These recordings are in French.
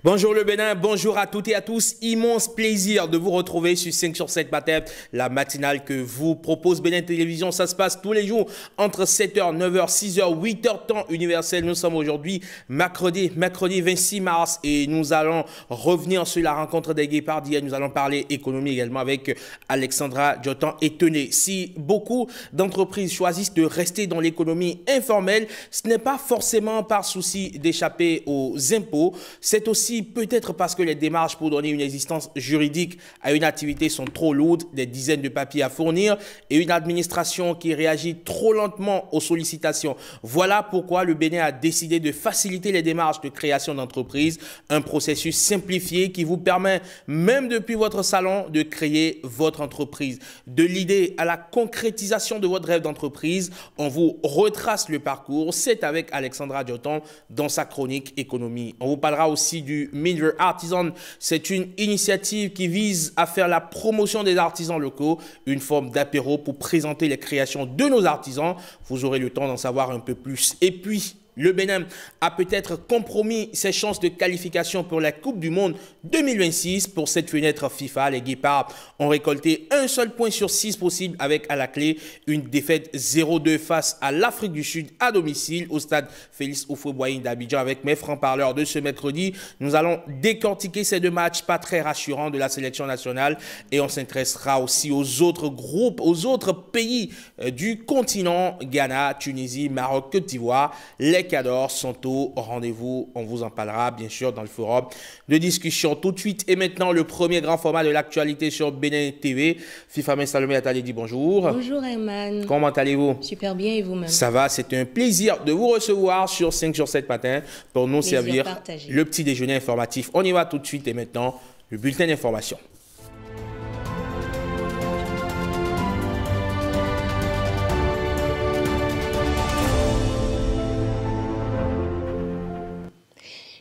Bonjour le Bénin, bonjour à toutes et à tous. Immense plaisir de vous retrouver sur 5 sur 7 matin, la matinale que vous propose Bénin Télévision. Ça se passe tous les jours entre 7h, 9h, 6h, 8h temps universel. Nous sommes aujourd'hui mercredi 26 mars et nous allons revenir sur la rencontre des guépards d'hier. Nous allons parler économie également avec Alexandra Djotan et Tené. Si beaucoup d'entreprises choisissent de rester dans l'économie informelle, ce n'est pas forcément par souci d'échapper aux impôts, c'est aussi peut-être parce que les démarches pour donner une existence juridique à une activité sont trop lourdes, des dizaines de papiers à fournir et une administration qui réagit trop lentement aux sollicitations. Voilà pourquoi le Bénin a décidé de faciliter les démarches de création d'entreprise, un processus simplifié qui vous permet, même depuis votre salon, de créer votre entreprise. De l'idée à la concrétisation de votre rêve d'entreprise, on vous retrace le parcours. C'est avec Alexandra Djotan dans sa chronique économie. On vous parlera aussi du Mid-Year Artisan. C'est une initiative qui vise à faire la promotion des artisans locaux, une forme d'apéro pour présenter les créations de nos artisans. Vous aurez le temps d'en savoir un peu plus. Et puis, le Bénin a peut-être compromis ses chances de qualification pour la Coupe du Monde 2026. Pour cette fenêtre FIFA, les guépards ont récolté un seul point sur 6 possible avec à la clé une défaite 0-2 face à l'Afrique du Sud à domicile au stade Félix Houphouët-Boigny d'Abidjan. Avec mes francs-parleurs de ce mercredi, nous allons décortiquer ces deux matchs pas très rassurants de la sélection nationale et on s'intéressera aussi aux autres groupes, aux autres pays du continent, Ghana, Tunisie, Maroc, Côte d'Ivoire. Les cadors sont au rendez-vous. On vous en parlera bien sûr dans le forum de discussion. Tout de suite et maintenant, le premier grand format de l'actualité sur Bénin TV. FIFA Salomé Atali dit bonjour. Bonjour Herman. Comment allez-vous? Super bien et vous-même? Ça va, c'est un plaisir de vous recevoir sur 5 sur 7 matin pour nous servir le petit déjeuner informatif. On y va tout de suite et maintenant, le bulletin d'information.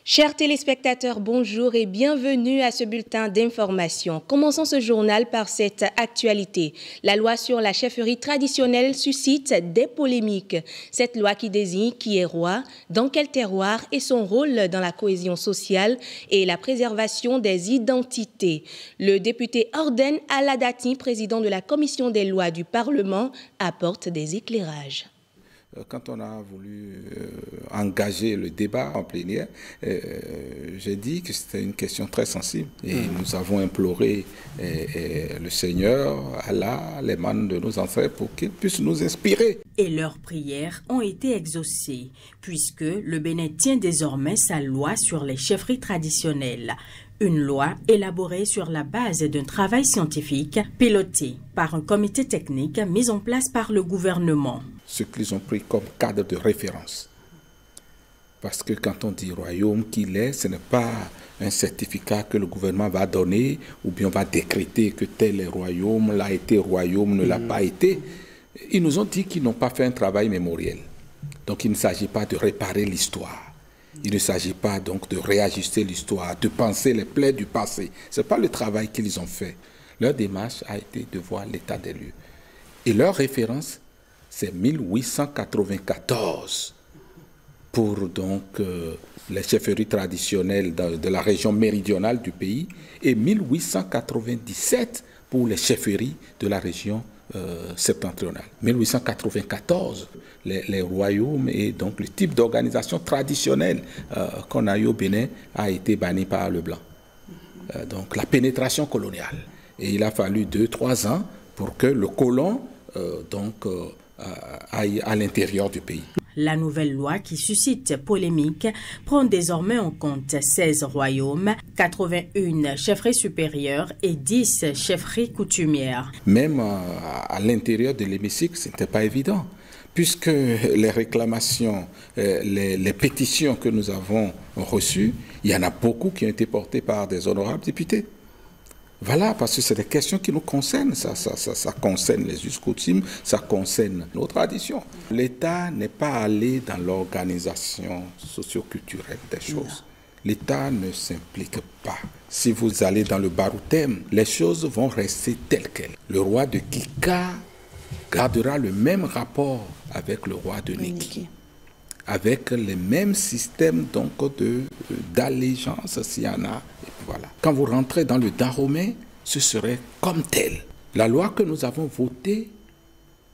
Chers téléspectateurs, bonjour et bienvenue à ce bulletin d'information. Commençons ce journal par cette actualité. La loi sur la chefferie traditionnelle suscite des polémiques. Cette loi qui désigne qui est roi, dans quel terroir et son rôle dans la cohésion sociale et la préservation des identités. Le député Orden Aladati, président de la commission des lois du Parlement, apporte des éclairages. Quand on a voulu engager le débat en plénière, j'ai dit que c'était une question très sensible. Et nous avons imploré le Seigneur, Allah, les manes de nos ancêtres pour qu'ils puissent nous inspirer. Et leurs prières ont été exaucées, puisque le Bénin tient désormais sa loi sur les chefferies traditionnelles. Une loi élaborée sur la base d'un travail scientifique piloté par un comité technique mis en place par le gouvernement. Ce qu'ils ont pris comme cadre de référence. Parce que quand on dit royaume qu'il est, ce n'est pas un certificat que le gouvernement va donner ou bien on va décréter que tel est royaume, l'a été royaume, ne l'a pas été. Ils nous ont dit qu'ils n'ont pas fait un travail mémoriel. Donc il ne s'agit pas de réparer l'histoire. Il ne s'agit pas donc de réajuster l'histoire, de penser les plaies du passé. Ce n'est pas le travail qu'ils ont fait. Leur démarche a été de voir l'état des lieux. Et leur référence, c'est 1894 pour donc les chefferies traditionnelles de la région méridionale du pays et 1897 pour les chefferies de la région septentrionale. 1894, les royaumes et donc le type d'organisation traditionnelle qu'on a eu au Bénin a été banni par le blanc. Donc la pénétration coloniale. Et il a fallu 2-3 ans pour que le colon aille à l'intérieur du pays. La nouvelle loi qui suscite polémique prend désormais en compte 16 royaumes, 81 chefferies supérieures et 10 chefferies coutumières. Même à l'intérieur de l'hémicycle, ce n'était pas évident, puisque les réclamations, les pétitions que nous avons reçues, il y en a beaucoup qui ont été portées par des honorables députés. Voilà, parce que c'est des questions qui nous concernent. Ça concerne les us coutumes, ça concerne nos traditions. L'État n'est pas allé dans l'organisation socio-culturelle des choses. L'État ne s'implique pas. Si vous allez dans le Baroutème, les choses vont rester telles quelles. Le roi de Kika gardera le même rapport avec le roi de Niki. avec les mêmes systèmes donc d'allégeance s'il y en a. Et voilà. Quand vous rentrez dans le Dahomey, ce serait comme tel. La loi que nous avons votée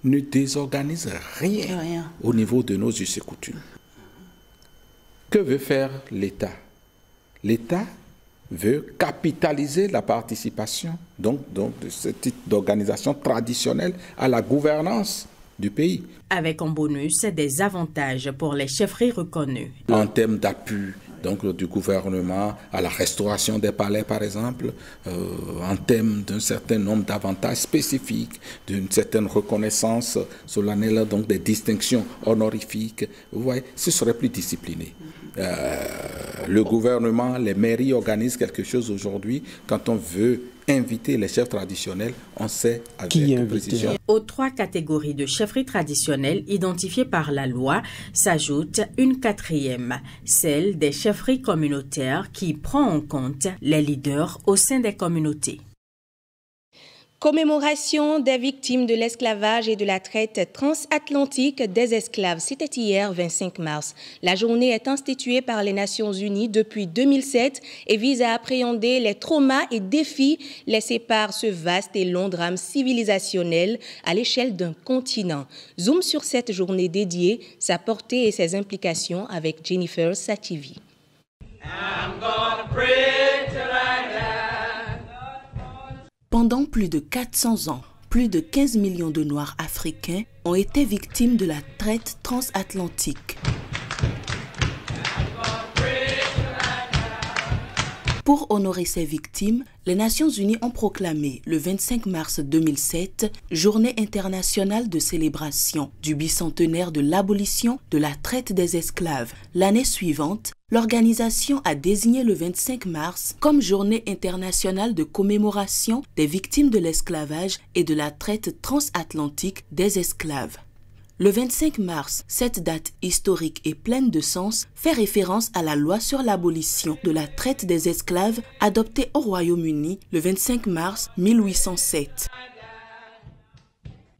ne désorganise rien au niveau de nos us et coutumes. Que veut faire l'État? L'État veut capitaliser la participation donc de ce type d'organisation traditionnelle à la gouvernance du pays. Avec en bonus des avantages pour les chefferies reconnues. En termes d'appui donc du gouvernement à la restauration des palais par exemple, en termes d'un certain nombre d'avantages spécifiques, d'une certaine reconnaissance solennelle, donc des distinctions honorifiques, vous voyez, ce serait plus discipliné. Le gouvernement, les mairies organisent quelque chose aujourd'hui. Quand on veut inviter les chefs traditionnels, on sait avec précision. Aux 3 catégories de chefferies traditionnelles identifiées par la loi s'ajoute une 4e, celle des chefferies communautaires qui prend en compte les leaders au sein des communautés. Commémoration des victimes de l'esclavage et de la traite transatlantique des esclaves. C'était hier 25 mars. La journée est instituée par les Nations Unies depuis 2007 et vise à appréhender les traumas et défis laissés par ce vaste et long drame civilisationnel à l'échelle d'un continent. Zoom sur cette journée dédiée, sa portée et ses implications avec Jennifer Sativi. Pendant plus de 400 ans, plus de 15 millions de Noirs africains ont été victimes de la traite transatlantique. Pour honorer ces victimes, les Nations Unies ont proclamé le 25 mars 2007 Journée internationale de célébration du bicentenaire de l'abolition de la traite des esclaves. L'année suivante, l'organisation a désigné le 25 mars comme Journée internationale de commémoration des victimes de l'esclavage et de la traite transatlantique des esclaves. Le 25 mars, cette date historique et pleine de sens fait référence à la loi sur l'abolition de la traite des esclaves adoptée au Royaume-Uni le 25 mars 1807.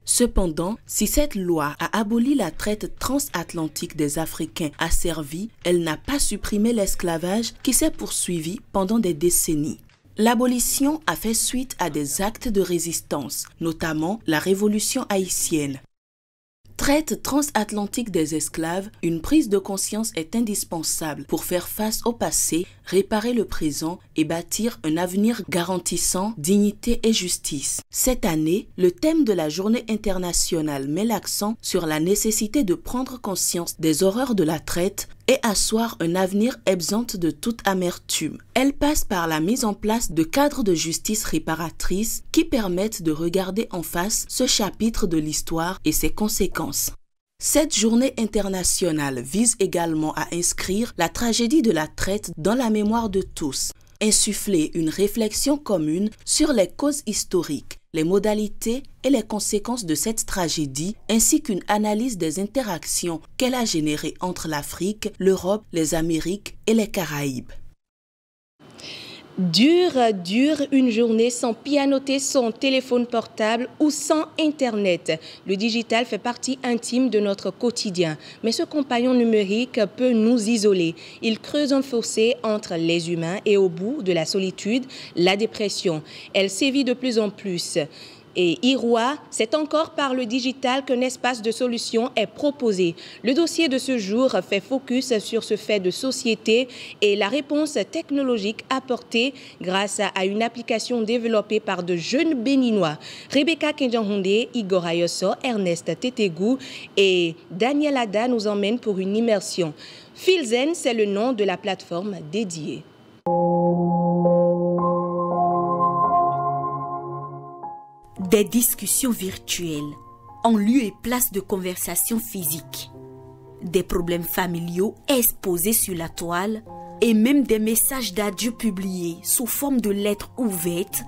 Cependant, si cette loi a aboli la traite transatlantique des Africains asservis, elle n'a pas supprimé l'esclavage qui s'est poursuivi pendant des décennies. L'abolition a fait suite à des actes de résistance, notamment la Révolution haïtienne. Traite transatlantique des esclaves, une prise de conscience est indispensable pour faire face au passé, réparer le présent et bâtir un avenir garantissant dignité et justice. Cette année, le thème de la Journée internationale met l'accent sur la nécessité de prendre conscience des horreurs de la traite et asseoir un avenir exempt de toute amertume. Elle passe par la mise en place de cadres de justice réparatrice qui permettent de regarder en face ce chapitre de l'histoire et ses conséquences. Cette journée internationale vise également à inscrire la tragédie de la traite dans la mémoire de tous, insuffler une réflexion commune sur les causes historiques, les modalités et les conséquences de cette tragédie, ainsi qu'une analyse des interactions qu'elle a générées entre l'Afrique, l'Europe, les Amériques et les Caraïbes. Dure une journée sans pianoter son téléphone portable ou sans Internet. Le digital fait partie intime de notre quotidien, mais ce compagnon numérique peut nous isoler. Il creuse un fossé entre les humains et au bout de la solitude, la dépression. Elle sévit de plus en plus. Et IROA, c'est encore par le digital qu'un espace de solution est proposé. Le dossier de ce jour fait focus sur ce fait de société et la réponse technologique apportée grâce à une application développée par de jeunes Béninois. Rebecca Kenjanhoundé, Igor Ayosso, Ernest Tetegou et Daniel Ada nous emmènent pour une immersion. Filzen, c'est le nom de la plateforme dédiée. Des discussions virtuelles en lieu et place de conversations physiques, des problèmes familiaux exposés sur la toile et même des messages d'adieu publiés sous forme de lettres ouvertes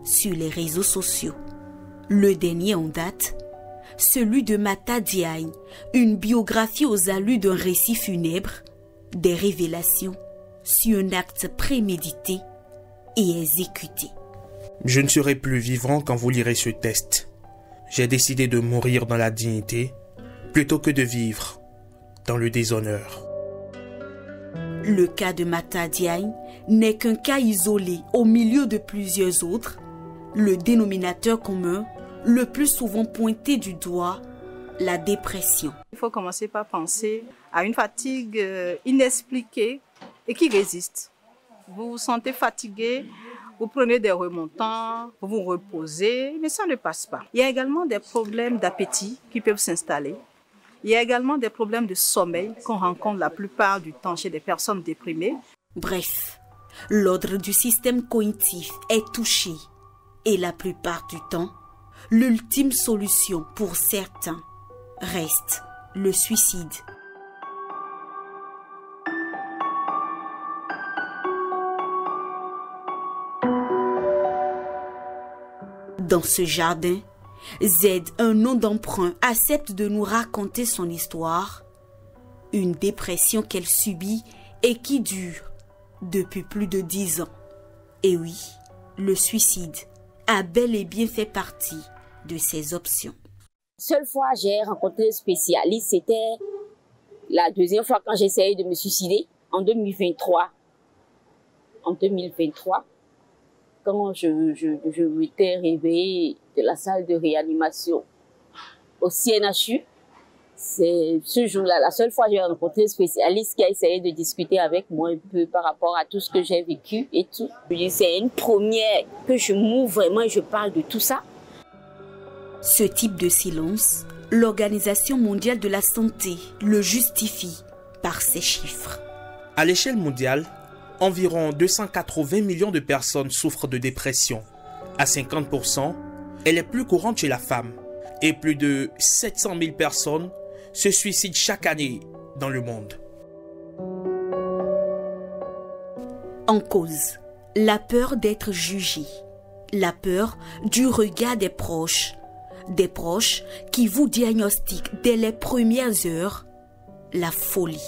sur les réseaux sociaux. Le dernier en date, celui de Mata Diagne, une biographie aux allures d'un récit funèbre, des révélations sur un acte prémédité et exécuté. Je ne serai plus vivant quand vous lirez ce test. J'ai décidé de mourir dans la dignité plutôt que de vivre dans le déshonneur. Le cas de Mata Diagne n'est qu'un cas isolé au milieu de plusieurs autres. Le dénominateur commun, le plus souvent pointé du doigt, la dépression. Il faut commencer par penser à une fatigue inexpliquée et qui résiste. Vous vous sentez fatigué, vous prenez des remontants, vous vous reposez, mais ça ne passe pas. Il y a également des problèmes d'appétit qui peuvent s'installer. Il y a également des problèmes de sommeil qu'on rencontre la plupart du temps chez des personnes déprimées. Bref, l'ordre du système cognitif est touché et la plupart du temps, l'ultime solution pour certains reste le suicide. Dans ce jardin, Z, un nom d'emprunt, accepte de nous raconter son histoire, une dépression qu'elle subit et qui dure depuis plus de 10 ans. Et oui, le suicide a bel et bien fait partie de ses options. La seule fois que j'ai rencontré un spécialiste, c'était la deuxième fois quand j'essayais de me suicider, en 2023. En 2023, quand je m'étais réveillée de la salle de réanimation au CNHU, c'est ce jour-là, la seule fois que j'ai rencontré un spécialiste qui a essayé de discuter avec moi un peu par rapport à tout ce que j'ai vécu et tout. C'est une première que je m'ouvre vraiment et je parle de tout ça. Ce type de silence, l'Organisation mondiale de la santé le justifie par ces chiffres. À l'échelle mondiale, environ 280 millions de personnes souffrent de dépression. À 50%, elle est plus courante chez la femme. Et plus de 700 000 personnes se suicident chaque année dans le monde. En cause, la peur d'être jugé, la peur du regard des proches qui vous diagnostiquent dès les premières heures la folie.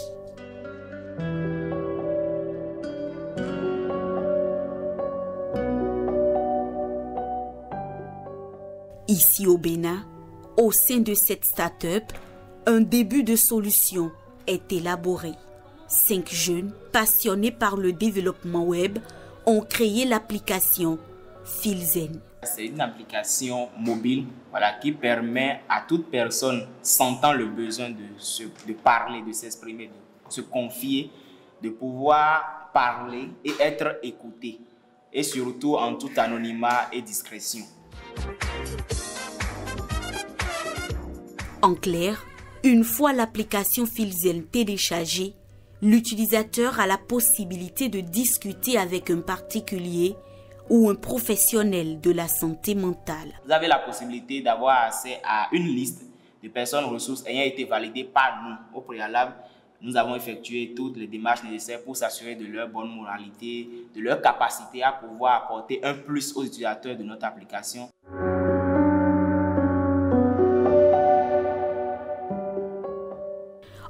Ici au Bénin, au sein de cette start-up, un début de solution est élaboré. 5 jeunes passionnés par le développement web ont créé l'application Filzen. C'est une application mobile qui permet à toute personne sentant le besoin de parler, de s'exprimer, de se confier, de pouvoir parler et être écouté. Et surtout en tout anonymat et discrétion. En clair, une fois l'application Filzen téléchargée, l'utilisateur a la possibilité de discuter avec un particulier ou un professionnel de la santé mentale. Vous avez la possibilité d'avoir accès à une liste de personnes ressources ayant été validées par nous. Au préalable, nous avons effectué toutes les démarches nécessaires pour s'assurer de leur bonne moralité, de leur capacité à pouvoir apporter un plus aux utilisateurs de notre application.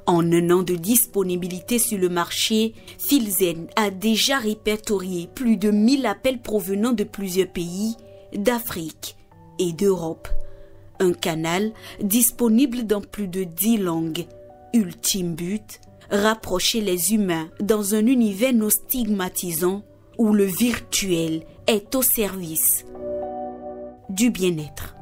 En un an de disponibilité sur le marché, Filzen a déjà répertorié plus de 1000 appels provenant de plusieurs pays, d'Afrique et d'Europe. Un canal disponible dans plus de 10 langues. Ultime but, rapprocher les humains dans un univers non stigmatisant où le virtuel est au service du bien-être.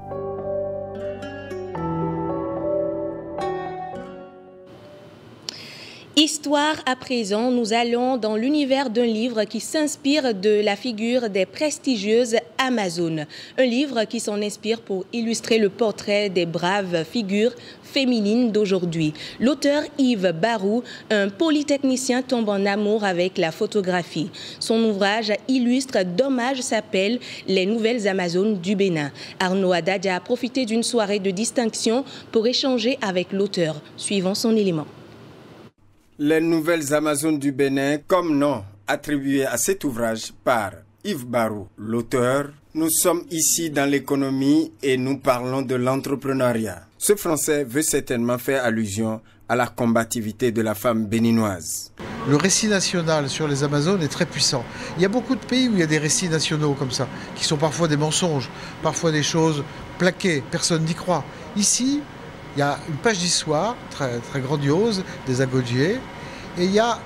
Histoire à présent, nous allons dans l'univers d'un livre qui s'inspire de la figure des prestigieuses Amazones. Un livre qui s'en inspire pour illustrer le portrait des braves figures féminines d'aujourd'hui. L'auteur Yves Barou, un polytechnicien, tombe en amour avec la photographie. Son ouvrage illustre d'hommage s'appelle « Les nouvelles Amazones du Bénin ». Arnaud Haddad a profité d'une soirée de distinction pour échanger avec l'auteur. Suivons son élément. Les nouvelles Amazones du Bénin, comme nom attribué à cet ouvrage par Yves Barou, l'auteur. Nous sommes ici dans l'économie et nous parlons de l'entrepreneuriat. Ce français veut certainement faire allusion à la combativité de la femme béninoise. Le récit national sur les Amazones est très puissant. Il y a beaucoup de pays où il y a des récits nationaux comme ça, qui sont parfois des mensonges, parfois des choses plaquées, personne n'y croit. Ici, Il y a une page d'histoire très, très grandiose des Agodjiés et il y a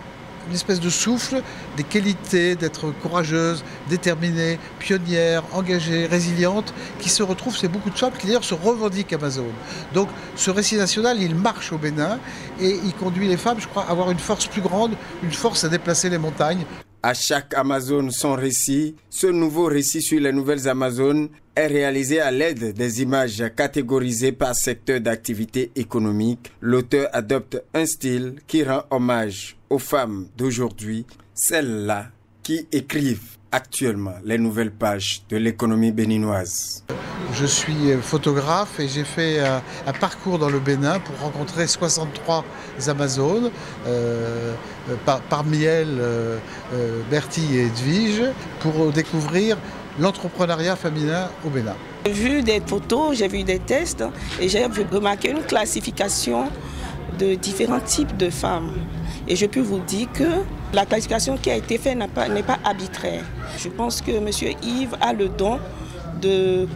une espèce de souffle, des qualités d'être courageuse, déterminée, pionnière, engagée, résiliente, qui se retrouvent, c'est beaucoup de femmes qui d'ailleurs se revendiquent Amazones. Donc ce récit national, il marche au Bénin et il conduit les femmes, je crois, à avoir une force plus grande, une force à déplacer les montagnes. À chaque Amazone son récit. Ce nouveau récit sur les nouvelles Amazones est réalisé à l'aide des images catégorisées par secteur d'activité économique. L'auteur adopte un style qui rend hommage aux femmes d'aujourd'hui, celles-là qui écrivent actuellement les nouvelles pages de l'économie béninoise. Je suis photographe et j'ai fait un parcours dans le Bénin pour rencontrer 63 Amazones, parmi elles Bertie et Edwige, pour découvrir l'entrepreneuriat féminin au Bénin. J'ai vu des photos, j'ai vu des tests et j'ai remarqué une classification de différents types de femmes. Et je peux vous dire que la classification qui a été faite n'est pas arbitraire. Je pense que M. Yves a le don de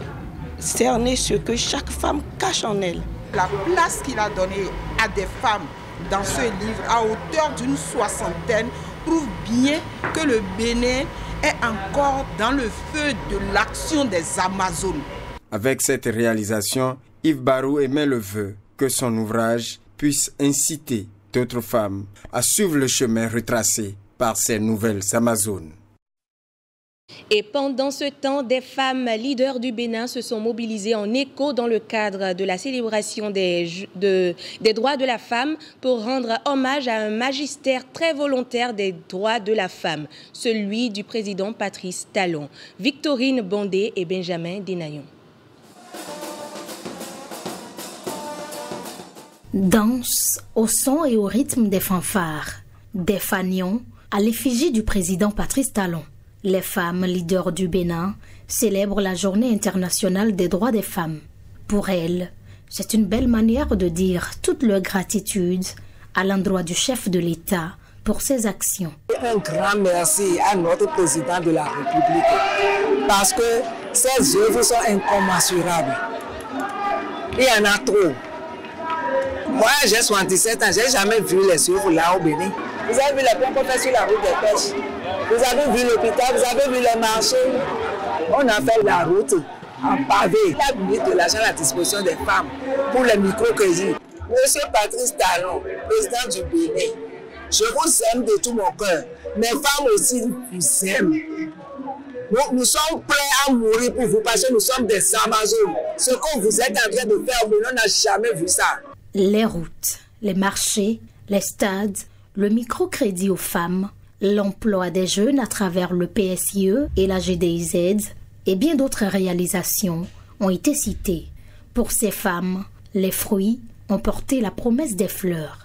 cerner ce que chaque femme cache en elle. La place qu'il a donnée à des femmes dans ce livre, à hauteur d'une 60aine, prouve bien que le Bénin est encore dans le feu de l'action des Amazones. Avec cette réalisation, Yves Barou émet le vœu que son ouvrage puisse inciter d'autres femmes à suivre le chemin retracé par ces nouvelles Amazones. Et pendant ce temps, des femmes leaders du Bénin se sont mobilisées en écho dans le cadre de la célébration des droits de la femme pour rendre hommage à un magistère très volontaire des droits de la femme, celui du président Patrice Talon. Victorine Bondé et Benjamin Denayon. Danse au son et au rythme des fanfares, des fanions à l'effigie du président Patrice Talon. Les femmes leaders du Bénin célèbrent la Journée internationale des droits des femmes. Pour elles, c'est une belle manière de dire toute leur gratitude à l'endroit du chef de l'État pour ses actions. Un grand merci à notre président de la République parce que ses œuvres sont incommensurables. Il y en a trop. Moi, j'ai 77 ans, je n'ai jamais vu les œuvres là au Bénin. Vous avez vu les ponts qu'on fait sur la route des pêches. Vous avez vu l'hôpital, vous avez vu les marchés. On a fait la route en pavé. Il a mis de l'argent à la disposition des femmes pour les microcrédits. Monsieur Patrice Talon, président du Bénin, je vous aime de tout mon cœur. Mes femmes aussi vous aiment. Nous sommes prêts à mourir pour vous parce que nous sommes des Amazones. Ce que vous êtes en train de faire au Bénin, on n'a jamais vu ça. Les routes, les marchés, les stades, le microcrédit aux femmes, l'emploi des jeunes à travers le PSIE et la GDIZ et bien d'autres réalisations ont été citées. Pour ces femmes, les fruits ont porté la promesse des fleurs.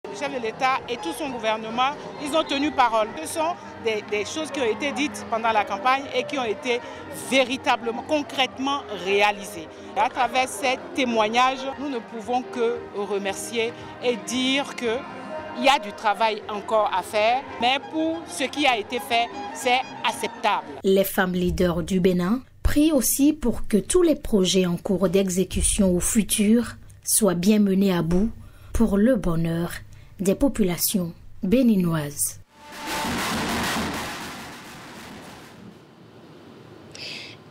Le chef de l'État et tout son gouvernement, ils ont tenu parole. Ce sont des choses qui ont été dites pendant la campagne et qui ont été véritablement, concrètement réalisées. Et à travers ces témoignages, nous ne pouvons que remercier et dire qu'il y a du travail encore à faire, mais pour ce qui a été fait, c'est acceptable. Les femmes leaders du Bénin prient aussi pour que tous les projets en cours d'exécution ou futurs soient bien menés à bout pour le bonheur des populations béninoises.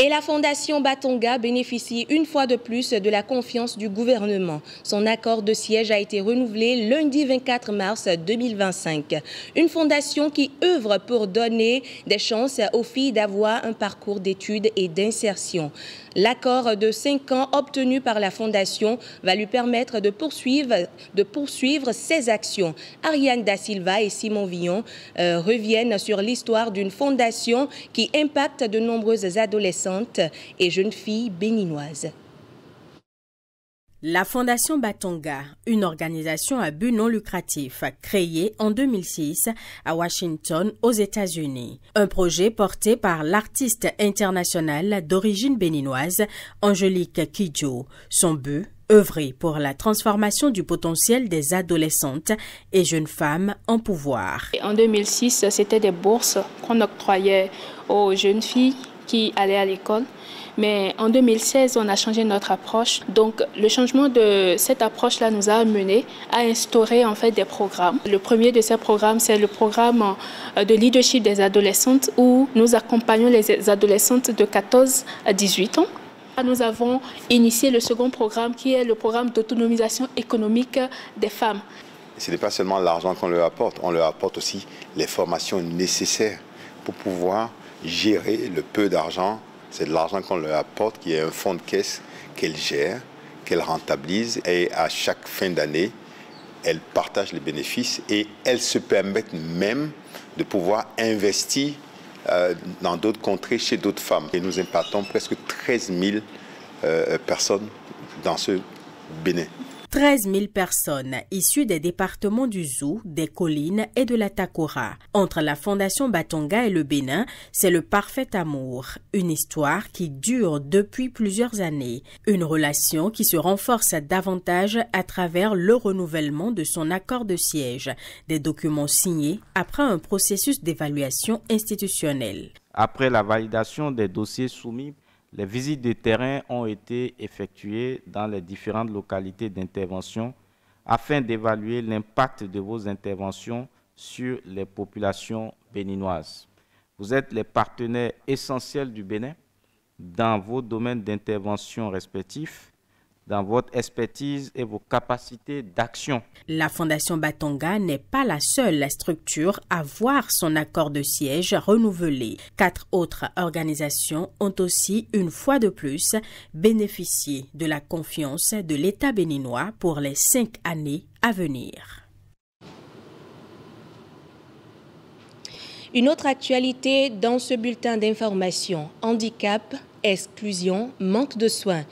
Et la Fondation Batonga bénéficie une fois de plus de la confiance du gouvernement. Son accord de siège a été renouvelé lundi 24 mars 2025. Une fondation qui œuvre pour donner des chances aux filles d'avoir un parcours d'études et d'insertion. L'accord de 5 ans obtenu par la Fondation va lui permettre de poursuivre ses actions. Ariane Da Silva et Simon Villon reviennent sur l'histoire d'une fondation qui impacte de nombreuses adolescentes et jeunes filles béninoises. La Fondation Batonga, une organisation à but non lucratif, créée en 2006 à Washington, aux États-Unis. Un projet porté par l'artiste internationale d'origine béninoise, Angélique Kidjo. Son but, œuvrer pour la transformation du potentiel des adolescentes et jeunes femmes en pouvoir. En 2006, c'était des bourses qu'on octroyait aux jeunes filles qui allaient à l'école. Mais en 2016, on a changé notre approche. Donc, le changement de cette approche-là nous a amené à instaurer en fait des programmes. Le premier de ces programmes, c'est le programme de leadership des adolescentes où nous accompagnons les adolescentes de 14 à 18 ans. Nous avons initié le second programme qui est le programme d'autonomisation économique des femmes. Ce n'est pas seulement l'argent qu'on leur apporte, on leur apporte aussi les formations nécessaires pour pouvoir gérer le peu d'argent. C'est de l'argent qu'on leur apporte, qui est un fonds de caisse qu'elles gèrent, qu'elles rentabilisent. Et à chaque fin d'année, elles partagent les bénéfices et elles se permettent même de pouvoir investir dans d'autres contrées, chez d'autres femmes. Et nous impactons presque 13 000 personnes dans ce Bénin. 13 000 personnes issues des départements du Zou, des collines et de la Takora. Entre la Fondation Batonga et le Bénin, c'est le parfait amour. Une histoire qui dure depuis plusieurs années. Une relation qui se renforce davantage à travers le renouvellement de son accord de siège. Des documents signés après un processus d'évaluation institutionnelle. Après la validation des dossiers soumis, les visites de terrain ont été effectuées dans les différentes localités d'intervention afin d'évaluer l'impact de vos interventions sur les populations béninoises. Vous êtes les partenaires essentiels du Bénin dans vos domaines d'intervention respectifs, dans votre expertise et vos capacités d'action. La Fondation Batonga n'est pas la seule structure à voir son accord de siège renouvelé. 4 autres organisations ont aussi, une fois de plus, bénéficié de la confiance de l'État béninois pour les 5 années à venir. Une autre actualité dans ce bulletin d'information, handicap, exclusion, manque de soins.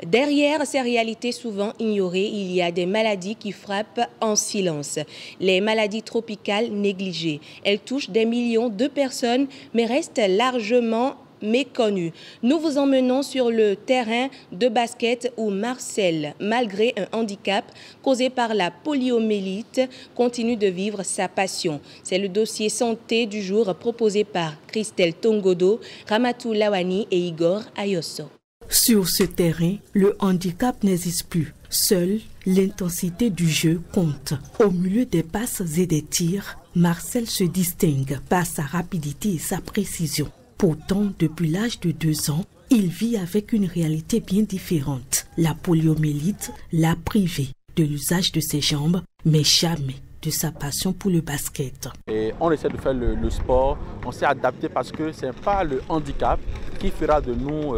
Derrière ces réalités souvent ignorées, il y a des maladies qui frappent en silence. Les maladies tropicales négligées. Elles touchent des millions de personnes, mais restent largement méconnues. Nous vous emmenons sur le terrain de basket où Marcel, malgré un handicap causé par la poliomyélite, continue de vivre sa passion. C'est le dossier santé du jour proposé par Christelle Tongodo, Ramatou Lawani et Igor Ayosso. Sur ce terrain, le handicap n'existe plus. Seule l'intensité du jeu compte. Au milieu des passes et des tirs, Marcel se distingue par sa rapidité et sa précision. Pourtant, depuis l'âge de 2 ans, il vit avec une réalité bien différente. La poliomyélite l'a privé de l'usage de ses jambes, mais jamais de sa passion pour le basket. Et on essaie de faire le sport, on s'est adapté parce que ce n'est pas le handicap qui fera de nous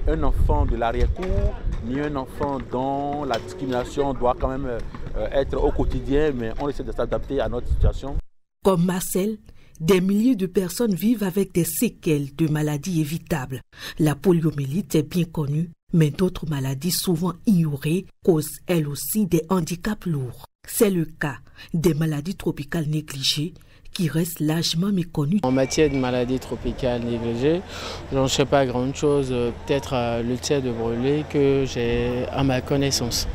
un enfant de l'arrière-cour, ni un enfant dont la discrimination doit quand même être au quotidien, mais on essaie de s'adapter à notre situation. Comme Marcel, des milliers de personnes vivent avec des séquelles de maladies évitables. La poliomyélite est bien connue, mais d'autres maladies souvent ignorées causent elles aussi des handicaps lourds. C'est le cas des maladies tropicales négligées qui restent largement méconnues. En matière de maladies tropicales négligées, je ne sais pas grand-chose, peut-être l'ulcère de brûlé que j'ai à ma connaissance.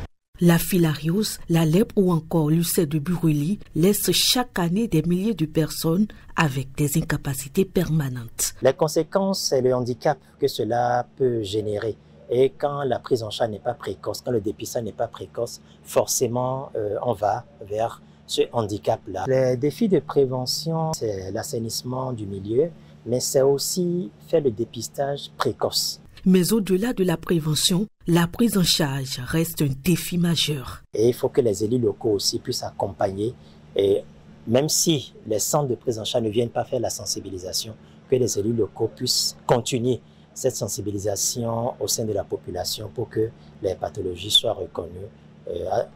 La filariose, la lèpre ou encore l'ulcère de Buruli laissent chaque année des milliers de personnes avec des incapacités permanentes. Les conséquences, c'est le handicap que cela peut générer. Et quand la prise en charge n'est pas précoce, quand le dépistage n'est pas précoce, forcément, on va vers ce handicap-là. Les défis de prévention, c'est l'assainissement du milieu, mais c'est aussi faire le dépistage précoce. Mais au-delà de la prévention, la prise en charge reste un défi majeur. Et il faut que les élus locaux aussi puissent accompagner, et même si les centres de prise en charge ne viennent pas faire la sensibilisation, que les élus locaux puissent continuer cette sensibilisation au sein de la population pour que les pathologies soient reconnues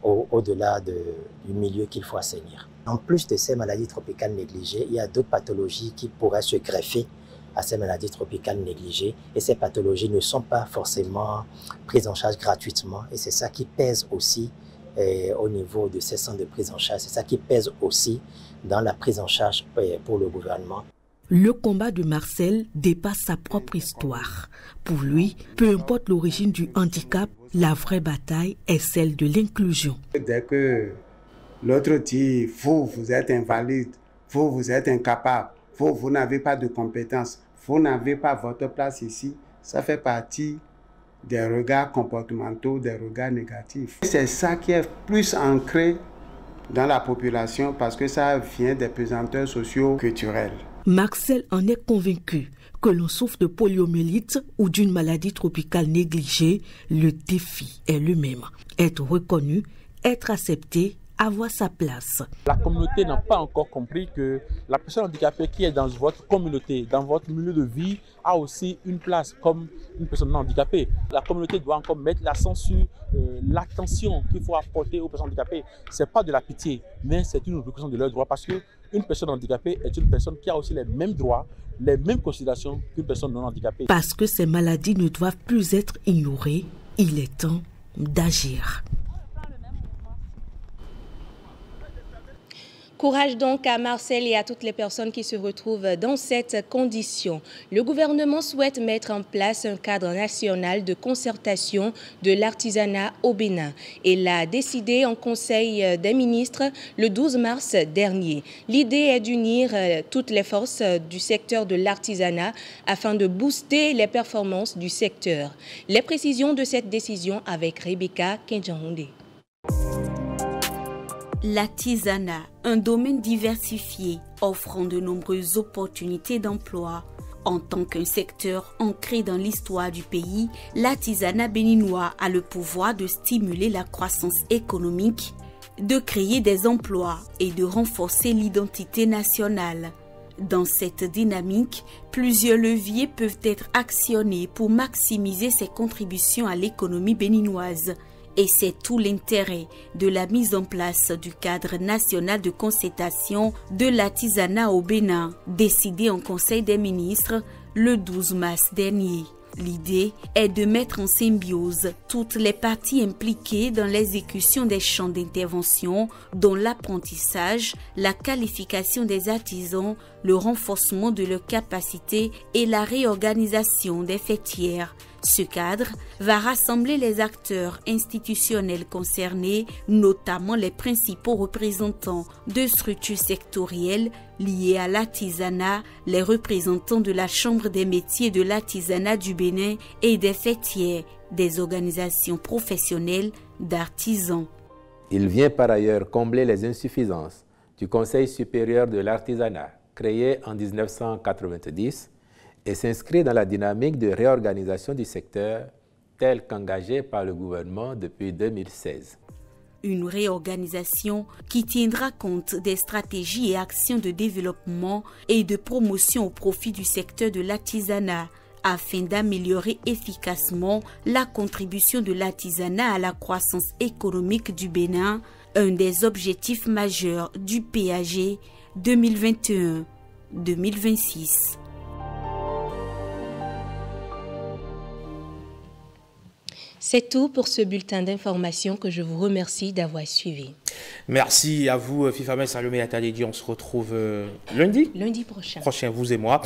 au-delà du milieu qu'il faut assainir. En plus de ces maladies tropicales négligées, il y a d'autres pathologies qui pourraient se greffer à ces maladies tropicales négligées, et ces pathologies ne sont pas forcément prises en charge gratuitement, et c'est ça qui pèse aussi au niveau de ces centres de prise en charge, c'est ça qui pèse aussi dans la prise en charge pour le gouvernement. Le combat de Marcel dépasse sa propre histoire. Pour lui, peu importe l'origine du handicap, la vraie bataille est celle de l'inclusion. Dès que l'autre dit « vous êtes invalide, vous êtes incapable, vous n'avez pas de compétences », vous n'avez pas votre place ici, ça fait partie des regards comportementaux, des regards négatifs. C'est ça qui est plus ancré dans la population parce que ça vient des pesanteurs socio-culturels. Marcel en est convaincu. Que l'on souffre de poliomyélite ou d'une maladie tropicale négligée, le défi est le même. Être reconnu, être accepté, avoir sa place. La communauté n'a pas encore compris que la personne handicapée qui est dans votre communauté, dans votre milieu de vie, a aussi une place comme une personne non handicapée. La communauté doit encore mettre l'accent sur l'attention qu'il faut apporter aux personnes handicapées. Ce n'est pas de la pitié, mais c'est une reconnaissance de leurs droits parce qu'une personne handicapée est une personne qui a aussi les mêmes droits, les mêmes considérations qu'une personne non handicapée. Parce que ces maladies ne doivent plus être ignorées, il est temps d'agir. Courage donc à Marcel et à toutes les personnes qui se retrouvent dans cette condition. Le gouvernement souhaite mettre en place un cadre national de concertation de l'artisanat au Bénin. Il l'a décidé en Conseil des ministres le 12 mars dernier. L'idée est d'unir toutes les forces du secteur de l'artisanat afin de booster les performances du secteur. Les précisions de cette décision avec Rebecca Kenjanhoundé. L'artisanat, un domaine diversifié offrant de nombreuses opportunités d'emploi. En tant qu'un secteur ancré dans l'histoire du pays, l'artisanat béninois a le pouvoir de stimuler la croissance économique, de créer des emplois et de renforcer l'identité nationale. Dans cette dynamique, plusieurs leviers peuvent être actionnés pour maximiser ses contributions à l'économie béninoise. Et c'est tout l'intérêt de la mise en place du cadre national de concertation de l'artisanat au Bénin, décidé en Conseil des ministres le 12 mars dernier. L'idée est de mettre en symbiose toutes les parties impliquées dans l'exécution des champs d'intervention, dont l'apprentissage, la qualification des artisans, le renforcement de leurs capacités et la réorganisation des fêtières. Ce cadre va rassembler les acteurs institutionnels concernés, notamment les principaux représentants de structures sectorielles liées à l'artisanat, les représentants de la Chambre des métiers de l'artisanat du Bénin et des fêtières, des organisations professionnelles d'artisans. Il vient par ailleurs combler les insuffisances du Conseil supérieur de l'artisanat, créé en 1990, et s'inscrit dans la dynamique de réorganisation du secteur telle qu'engagée par le gouvernement depuis 2016. Une réorganisation qui tiendra compte des stratégies et actions de développement et de promotion au profit du secteur de l'artisanat afin d'améliorer efficacement la contribution de l'artisanat à la croissance économique du Bénin, un des objectifs majeurs du PAG 2021-2026. C'est tout pour ce bulletin d'information que je vous remercie d'avoir suivi. Merci à vous, Fifamel Salomé Atadedi. On se retrouve lundi prochain, vous et moi.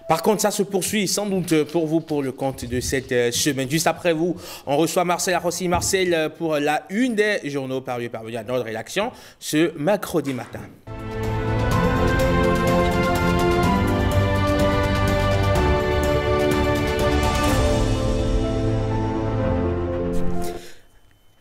Par contre, ça se poursuit sans doute pour vous pour le compte de cette semaine. Juste après vous, on reçoit Marcel Arrossi. Marcel pour la une des journaux parvenus à notre rédaction ce mercredi matin.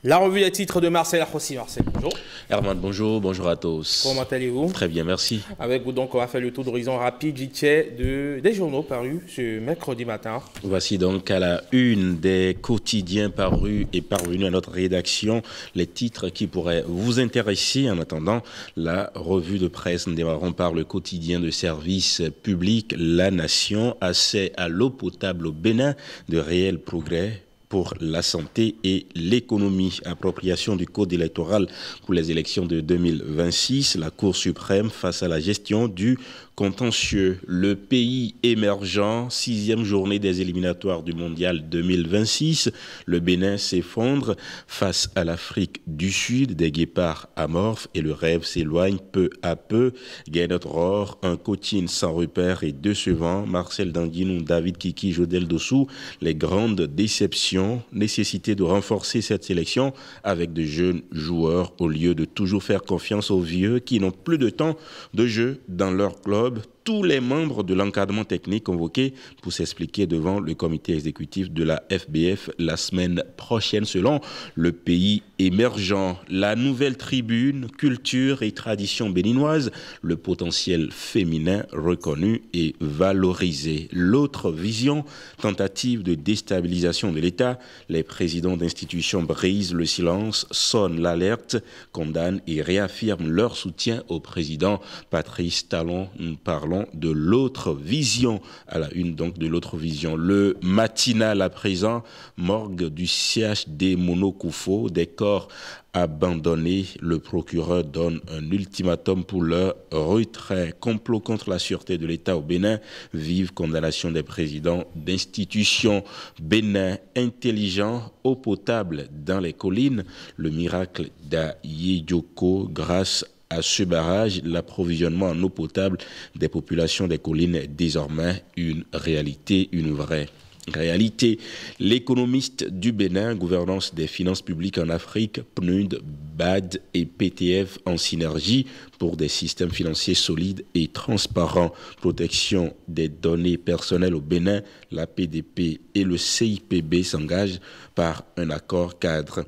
La revue des titres de Marcel Arrossi. Marcel, bonjour. Herman, bonjour, bonjour à tous. Comment allez-vous? Très bien, merci. Avec vous, donc, on va faire le tour d'horizon rapide, vite fait, des journaux parus ce mercredi matin. Voici donc à la une des quotidiens parus et parvenus à notre rédaction les titres qui pourraient vous intéresser. En attendant, la revue de presse, nous démarrons par le quotidien de service public La Nation. Accès à l'eau potable au Bénin, de réels progrès pour la santé et l'économie. Appropriation du code électoral pour les élections de 2026. La Cour suprême face à la gestion du contentieux. Le pays émergent, 6e journée des éliminatoires du mondial 2026. Le Bénin s'effondre face à l'Afrique du Sud, des guépards amorphes et le rêve s'éloigne peu à peu. Gaynot Rohr, un coaching sans repère et décevant. Marcel Danguinou, David Kiki, Jodel Dossou. Les grandes déceptions, nécessité de renforcer cette sélection avec de jeunes joueurs au lieu de toujours faire confiance aux vieux qui n'ont plus de temps de jeu dans leur club. tous les membres de l'encadrement technique convoqués pour s'expliquer devant le comité exécutif de la FBF la semaine prochaine selon le pays émergent. La nouvelle tribune culture et tradition béninoise, le potentiel féminin reconnu et valorisé. L'autre vision, tentative de déstabilisation de l'État, les présidents d'institutions brisent le silence, sonnent l'alerte, condamnent et réaffirment leur soutien au président Patrice Talon. Nous parlons de l'autre vision, à la une donc de l'autre vision. Le matinal à présent, morgue du CHD Monokoufo, des corps abandonnés. Le procureur donne un ultimatum pour leur retrait. Complot contre la sûreté de l'État au Bénin, vive condamnation des présidents d'institutions. Bénin intelligent, eau potable dans les collines, le miracle d'Ayedjoko grâce à ce barrage, l'approvisionnement en eau potable des populations des collines est désormais une réalité, une vraie réalité. L'économiste du Bénin, gouvernance des finances publiques en Afrique, PNUD, BAD et PTF en synergie pour des systèmes financiers solides et transparents. Protection des données personnelles au Bénin, la PDP et le CIPB s'engagent par un accord cadre.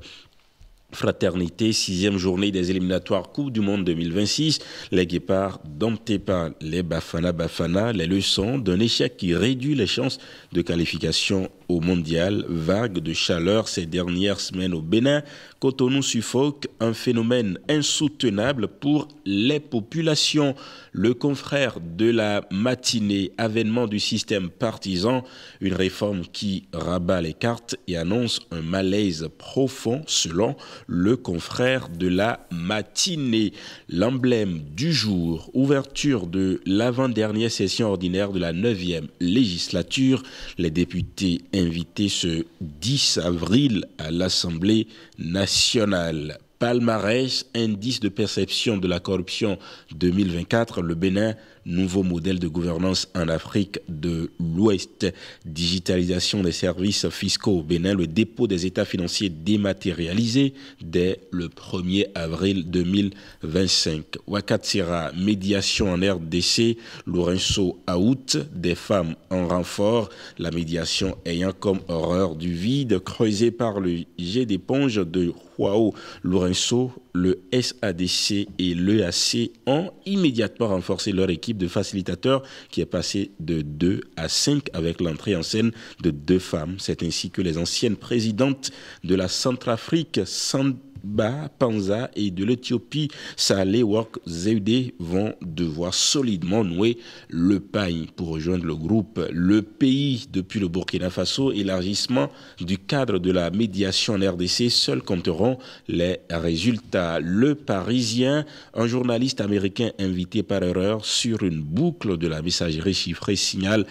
Fraternité, 6e journée des éliminatoires Coupe du Monde 2026. Les Guépards domptés par les Bafana, les leçons d'un échec qui réduit les chances de qualification au mondial. Vague de chaleur ces dernières semaines au Bénin. Cotonou suffoque, un phénomène insoutenable pour les populations. Le confrère de la matinée, avènement du système partisan, une réforme qui rabat les cartes et annonce un malaise profond selon le confrère de la matinée. L'emblème du jour, ouverture de l'avant-dernière session ordinaire de la 9e législature. Les députés invités ce 10 avril à l'Assemblée nationale. Palmarès, indice de perception de la corruption 2024, le Bénin, nouveau modèle de gouvernance en Afrique de l'Ouest. Digitalisation des services fiscaux au Bénin, le dépôt des états financiers dématérialisés dès le 1er avril 2025. Wakatsira, médiation en RDC, Lourenço out, des femmes en renfort, la médiation ayant comme horreur du vide, creusé par le jet d'éponge de Huao Lourenço, le SADC et l'EAC ont immédiatement renforcé leur équipe de facilitateurs qui est passée de 2 à 5 avec l'entrée en scène de 2 femmes. C'est ainsi que les anciennes présidentes de la Centrafrique, Samba Panza, et de l'Éthiopie, Saleh Work Zewde, vont devoir solidement nouer le paille pour rejoindre le groupe. Le pays, depuis le Burkina Faso, élargissement du cadre de la médiation en RDC, seuls compteront les résultats. Le Parisien, un journaliste américain invité par erreur sur une boucle de la messagerie chiffrée Signal,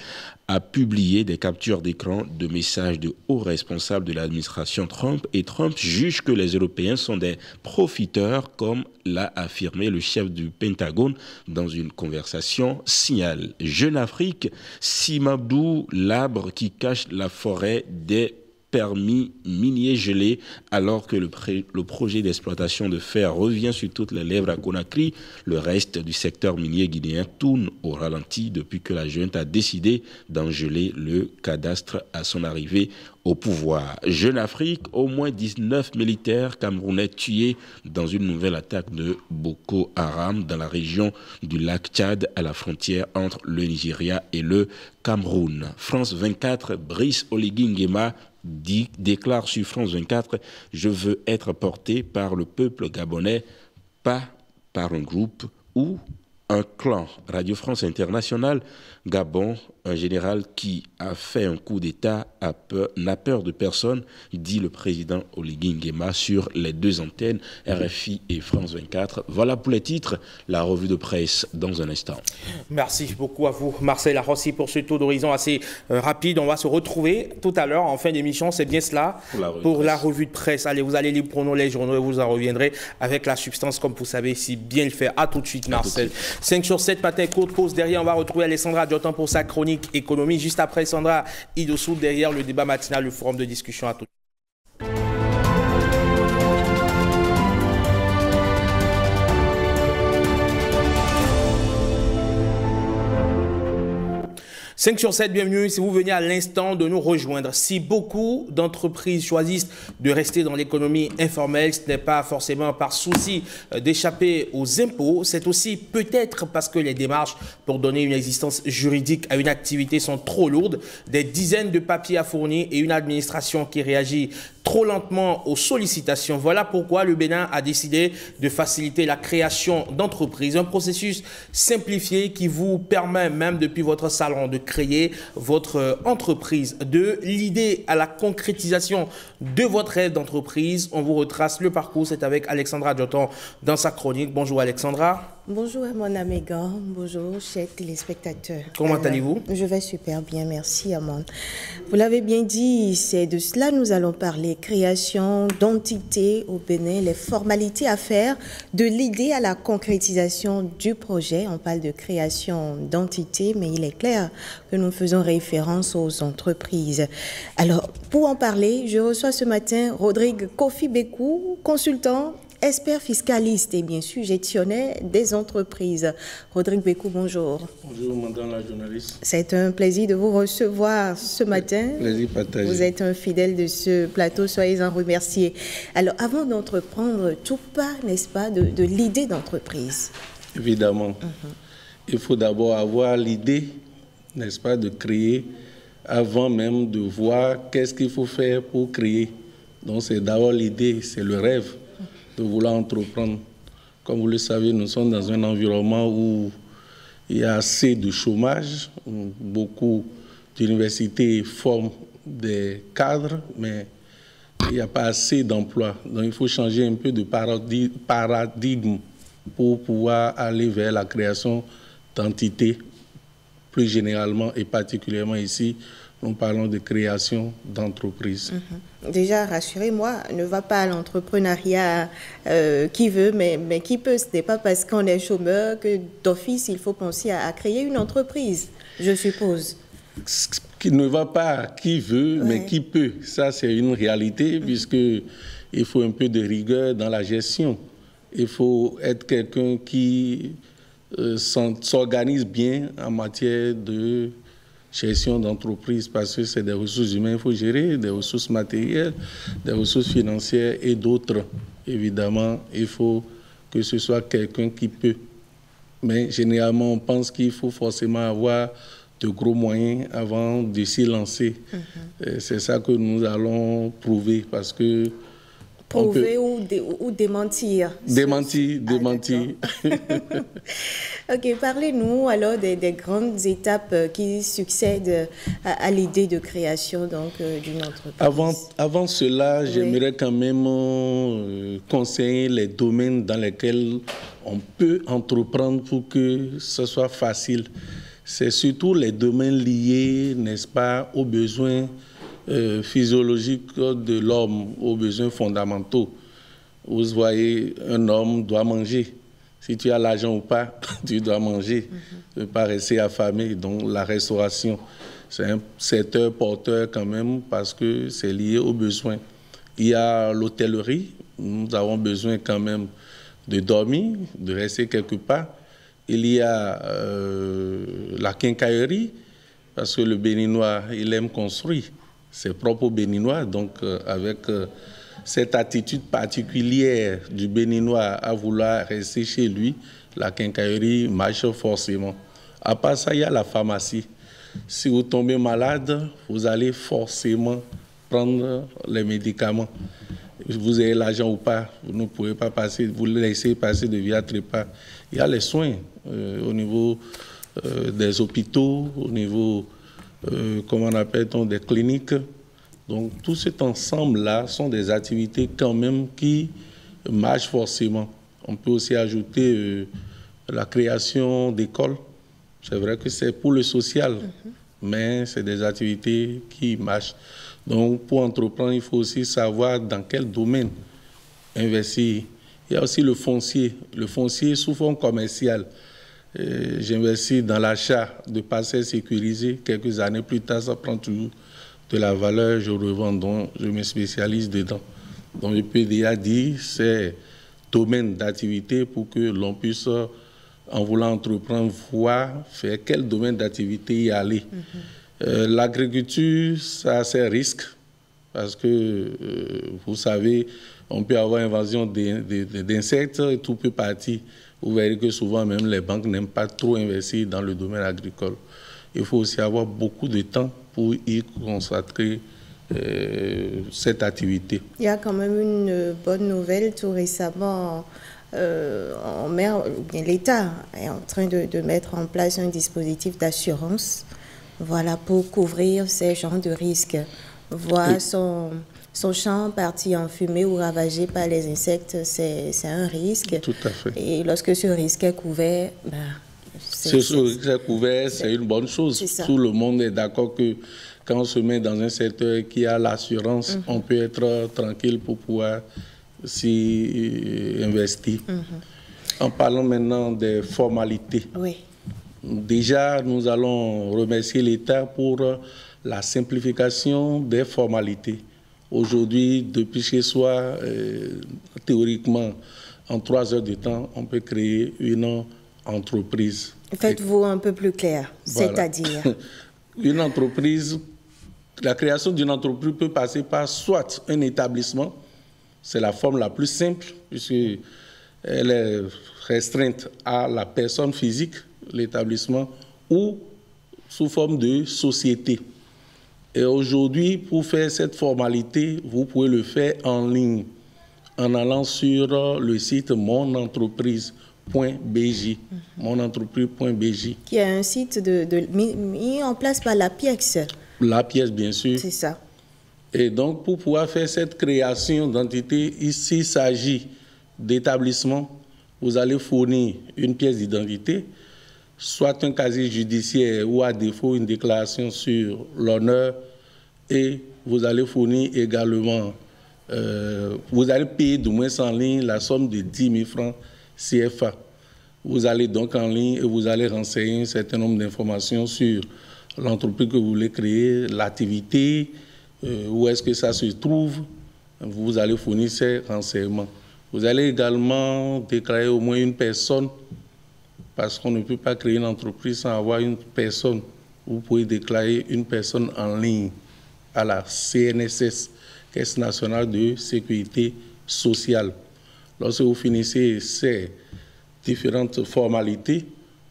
a publié des captures d'écran de messages de hauts responsables de l'administration Trump, et Trump juge que les Européens sont des profiteurs, comme l'a affirmé le chef du Pentagone dans une conversation Signal. Jeune Afrique, Simabdou, l'arbre qui cache la forêt des permis miniers gelés, alors que le projet d'exploitation de fer revient sur toutes les lèvres à Conakry. Le reste du secteur minier guinéen tourne au ralenti depuis que la junte a décidé d'en geler le cadastre à son arrivée au pouvoir. Jeune Afrique, au moins 19 militaires camerounais tués dans une nouvelle attaque de Boko Haram dans la région du lac Tchad, à la frontière entre le Nigeria et le Cameroun. France 24, Brice Oligui Nguema déclare sur France 24 « Je veux être porté par le peuple gabonais, pas par un groupe ou un clan ». Radio France Internationale, Gabon, un général qui a fait un coup d'État n'a peur de personne, dit le président Oligui Nguema sur les 2 antennes, RFI et France 24. Voilà pour les titres, la revue de presse dans un instant. Merci beaucoup à vous, Marcel Arrossi, pour ce tour d'horizon assez rapide. On va se retrouver tout à l'heure en fin d'émission, c'est bien cela, pour la revue de presse. Allez, vous allez lire pour les journaux et vous en reviendrez avec la substance, comme vous savez si bien le faire. À tout de suite, Marcel. 5 sur 7, matin, courte pause. Derrière, on va retrouver Alessandra Diotan pour sa chronique économie. Juste après, Sandra Idossou, derrière le débat matinal, le forum de discussion. À tout. 5 sur 7, bienvenue si vous venez à l'instant de nous rejoindre. Si beaucoup d'entreprises choisissent de rester dans l'économie informelle, ce n'est pas forcément par souci d'échapper aux impôts, c'est aussi peut-être parce que les démarches pour donner une existence juridique à une activité sont trop lourdes, des dizaines de papiers à fournir et une administration qui réagit trop lentement aux sollicitations. Voilà pourquoi le Bénin a décidé de faciliter la création d'entreprises, un processus simplifié qui vous permet même depuis votre salon de créer votre entreprise. De l'idée à la concrétisation de votre rêve d'entreprise, on vous retrace le parcours. C'est avec Alexandra Djoton dans sa chronique. Bonjour Alexandra. Bonjour mon ami Gant, bonjour chers téléspectateurs. Comment allez-vous? Je vais super bien, merci Amon. Vous l'avez bien dit, c'est de cela nous allons parler. Création d'entités au Bénin, les formalités à faire, de l'idée à la concrétisation du projet. On parle de création d'entités, mais il est clair que nous faisons référence aux entreprises. Alors, pour en parler, je reçois ce matin Rodrigue Kofi Bekou, consultant, expert fiscaliste et bien sûr gestionnaire des entreprises. Rodrigue Bekou, bonjour. Bonjour, madame la journaliste. C'est un plaisir de vous recevoir ce matin. Plaisir partagé. Vous êtes un fidèle de ce plateau, soyez-en remerciés. Alors, avant d'entreprendre, tout part, n'est-ce pas, de l'idée d'entreprise? Évidemment. Il faut d'abord avoir l'idée, n'est-ce pas, de créer avant même de voir qu'est-ce qu'il faut faire pour créer. Donc, c'est d'abord l'idée, c'est le rêve de vouloir entreprendre. Comme vous le savez, nous sommes dans un environnement où il y a assez de chômage. Beaucoup d'universités forment des cadres, mais il n'y a pas assez d'emplois. Donc il faut changer un peu de paradigme pour pouvoir aller vers la création d'entités. Plus généralement et particulièrement ici, nous parlons de création d'entreprises. Déjà, rassurez-moi, ne va pas à l'entrepreneuriat qui veut, mais qui peut. Ce n'est pas parce qu'on est chômeur que d'office, il faut penser à créer une entreprise, je suppose. Qui ne va pas qui veut, mais qui peut. Ça, c'est une réalité, puisqu'il faut un peu de rigueur dans la gestion. Il faut être quelqu'un qui s'organise bien en matière de gestion d'entreprise, parce que c'est des ressources humaines, il faut gérer, des ressources matérielles, des ressources financières et d'autres. Évidemment, il faut que ce soit quelqu'un qui peut. Mais généralement, on pense qu'il faut forcément avoir de gros moyens avant de s'y lancer. C'est ça que nous allons prouver, parce que prouver ou démentir. Démentir. Ok, parlez-nous alors des grandes étapes qui succèdent à l'idée de création d'une entreprise. Avant cela, j'aimerais quand même conseiller les domaines dans lesquels on peut entreprendre pour que ce soit facile. C'est surtout les domaines liés, n'est-ce pas, aux besoins physiologiques de l'homme, aux besoins fondamentaux. Vous voyez, un homme doit manger. Si tu as l'argent ou pas, tu dois manger. Tu ne peux pas rester affamé. Donc la restauration, c'est un secteur porteur quand même, parce que c'est lié aux besoins. Il y a l'hôtellerie. Nous avons besoin quand même de dormir, de rester quelque part. Il y a la quincaillerie, parce que le Béninois, il aime construire. C'est propre aux Béninois, donc avec cette attitude particulière du Béninois à vouloir rester chez lui, la quincaillerie marche forcément. À part ça, il y a la pharmacie. Si vous tombez malade, vous allez forcément prendre les médicaments. Vous avez l'argent ou pas, vous ne pouvez pas passer, vous laissez passer de via trépas. Il y a les soins au niveau des hôpitaux, au niveau comment on appelle-t-on, des cliniques. Donc tout cet ensemble-là sont des activités quand même qui marchent forcément. On peut aussi ajouter la création d'écoles. C'est vrai que c'est pour le social, mais c'est des activités qui marchent. Donc pour entreprendre, il faut aussi savoir dans quel domaine investir. Il y a aussi le foncier sous forme commerciale. J'investis dans l'achat de parcelles sécurisées. Quelques années plus tard, ça prend toujours de la valeur, je revends, donc je me spécialise dedans. Donc je peux déjà dire, c'est domaine d'activité pour que l'on puisse en voulant entreprendre, voir faire quel domaine d'activité y aller. L'agriculture, ça a ses risques, parce que, vous savez, on peut avoir invasion d'insectes et tout peut partir. Vous verrez que souvent, même les banques n'aiment pas trop investir dans le domaine agricole. Il faut aussi avoir beaucoup de temps pour y consacrer cette activité. Il y a quand même une bonne nouvelle. Tout récemment, l'État est en train de mettre en place un dispositif d'assurance, voilà, pour couvrir ces genres de risques. Voir son champ parti en fumée ou ravagé par les insectes, c'est un risque. Tout à fait. Et lorsque ce risque est couvert, c'est une bonne chose. Tout le monde est d'accord que quand on se met dans un secteur qui a l'assurance, on peut être tranquille pour pouvoir s'y investir. En parlant maintenant des formalités. Oui. Déjà, nous allons remercier l'État pour la simplification des formalités. Aujourd'hui, depuis chez soi, théoriquement, en 3 heures de temps, on peut créer une entreprise. Faites-vous un peu plus clair, voilà. C'est-à-dire une entreprise, la création d'une entreprise peut passer par soit un établissement, c'est la forme la plus simple, puisqu'elle est restreinte à la personne physique, l'établissement, ou sous forme de société. Et aujourd'hui, pour faire cette formalité, vous pouvez le faire en ligne, en allant sur le site monentreprise.bj, monentreprise.bj. Qui est un site mis en place par la pièce. La pièce, bien sûr. C'est ça. Et donc, pour pouvoir faire cette création d'entité, ici, il s'agit d'établissement. Vous allez fournir une pièce d'identité, soit un casier judiciaire ou à défaut une déclaration sur l'honneur, et vous allez fournir également, vous allez payer du moins en ligne la somme de 10 000 francs CFA. Vous allez donc en ligne et vous allez renseigner un certain nombre d'informations sur l'entreprise que vous voulez créer, l'activité, où est-ce que ça se trouve. Vous allez fournir ces renseignements. Vous allez également déclarer au moins une personne, parce qu'on ne peut pas créer une entreprise sans avoir une personne. Vous pouvez déclarer une personne en ligne à la CNSS, Caisse nationale de sécurité sociale. Lorsque vous finissez ces différentes formalités,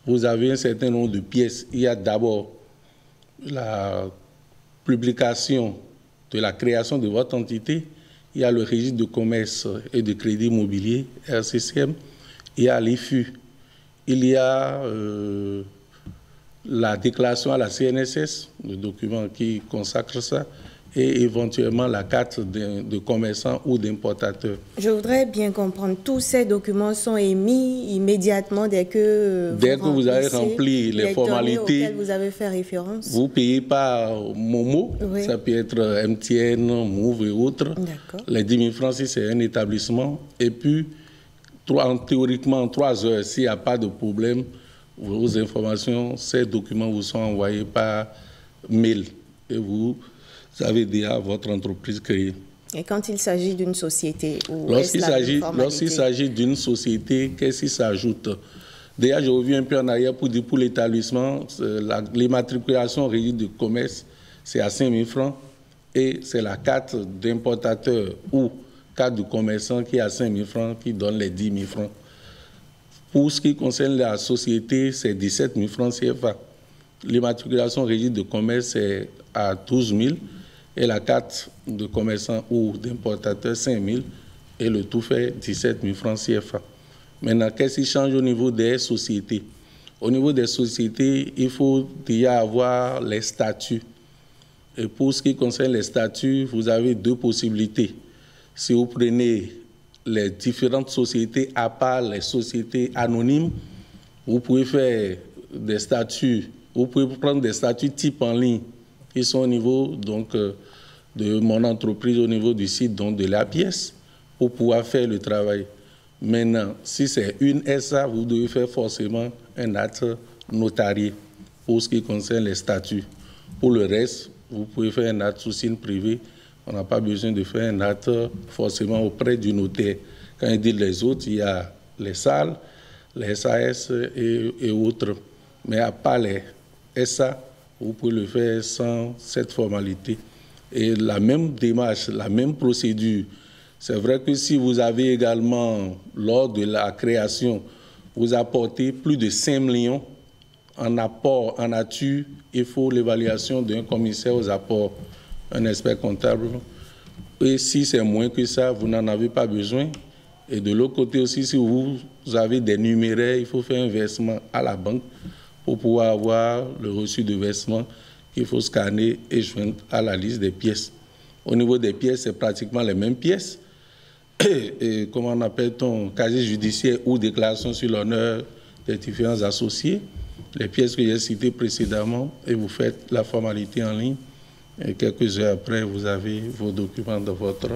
vous avez un certain nombre de pièces. Il y a d'abord la publication de la création de votre entité, il y a le registre de commerce et de crédit immobilier, RCCM, il y a l'IFU, il y a la déclaration à la CNSS, le document qui consacre ça, et éventuellement la carte de commerçant ou d'importateur. Je voudrais bien comprendre, tous ces documents sont émis immédiatement dès que vous avez rempli les formalités auxquelles vous avez fait référence. Vous payez par Momo, oui. Ça peut être MTN, Move et autres. Les 10 000 francs si c'est un établissement. Et puis, théoriquement, en 3 heures, s'il n'y a pas de problème, vos informations, ces documents vous sont envoyés par mail et vous avez déjà votre entreprise créée. Et quand il s'agit d'une société ou lorsqu'il s'agit d'une société, qu'est-ce qui s'ajoute? Déjà, j'ai revu un peu en arrière pour dire pour l'établissement, l'immatriculation au registre de commerce, c'est à 5 000 francs et c'est la carte d'importateur ou carte de commerçant qui est à 5 000 francs qui donne les 10 000 francs. Pour ce qui concerne la société, c'est 17 000 francs CFA. L'immatriculation au registre de commerce, c'est à 12 000 et la carte de commerçant ou d'importateur 5 000 et le tout fait 17 000 francs CFA. Maintenant, qu'est-ce qui change au niveau des sociétés? Au niveau des sociétés, il faut déjà avoir les statuts. Et pour ce qui concerne les statuts, vous avez 2 possibilités. Si vous prenez les différentes sociétés, à part les sociétés anonymes, vous pouvez faire des statuts, vous pouvez prendre des statuts type en ligne qui sont au niveau donc, de mon entreprise, au niveau du site donc, de la pièce, pour pouvoir faire le travail. Maintenant, si c'est une SA, vous devez faire forcément un acte notarié pour ce qui concerne les statuts. Pour le reste, vous pouvez faire un acte sous signe privé. On n'a pas besoin de faire un acte forcément auprès du notaire. Quand il dit les autres, il y a les salles, les SAS et autres. Mais à part les SA, vous pouvez le faire sans cette formalité. Et la même démarche, la même procédure. C'est vrai que si vous avez également, lors de la création, vous apportez plus de 5 millions en apport en nature, il faut l'évaluation d'un commissaire aux apports, un expert comptable. Et si c'est moins que ça, vous n'en avez pas besoin. Et de l'autre côté aussi, si vous avez des numéraires, il faut faire un versement à la banque pour pouvoir avoir le reçu de versement qu'il faut scanner et joindre à la liste des pièces. Au niveau des pièces, c'est pratiquement les mêmes pièces. Et comment on appelle-t-on, casier judiciaire ou déclaration sur l'honneur des différents associés, les pièces que j'ai citées précédemment, et vous faites la formalité en ligne. Et quelques heures après, vous avez vos documents dans votre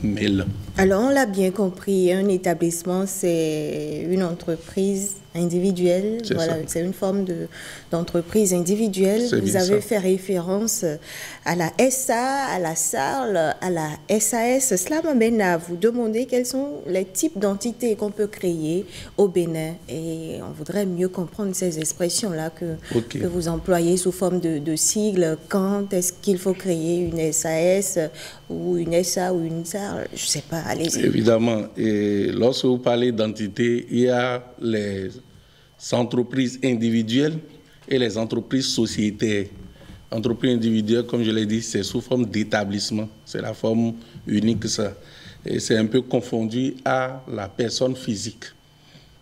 mail. Alors, on l'a bien compris, un établissement, c'est une entreprise individuelle. Voilà, c'est une forme d'entreprise individuelle. Vous avez fait référence à la SA, à la SARL, à la SAS. Cela m'amène à vous demander quels sont les types d'entités qu'on peut créer au Bénin. Et on voudrait mieux comprendre ces expressions-là que vous employez sous forme de sigles. Quand est-ce qu'il faut créer une SAS ou une SA ou une SARL? Je ne sais pas, allez-y. Évidemment. Et lorsque vous parlez d'entités, il y a les entreprises individuelles et les entreprises sociétaires. Entreprises individuelles, comme je l'ai dit, c'est sous forme d'établissement. C'est la forme unique, ça. Et c'est un peu confondu à la personne physique.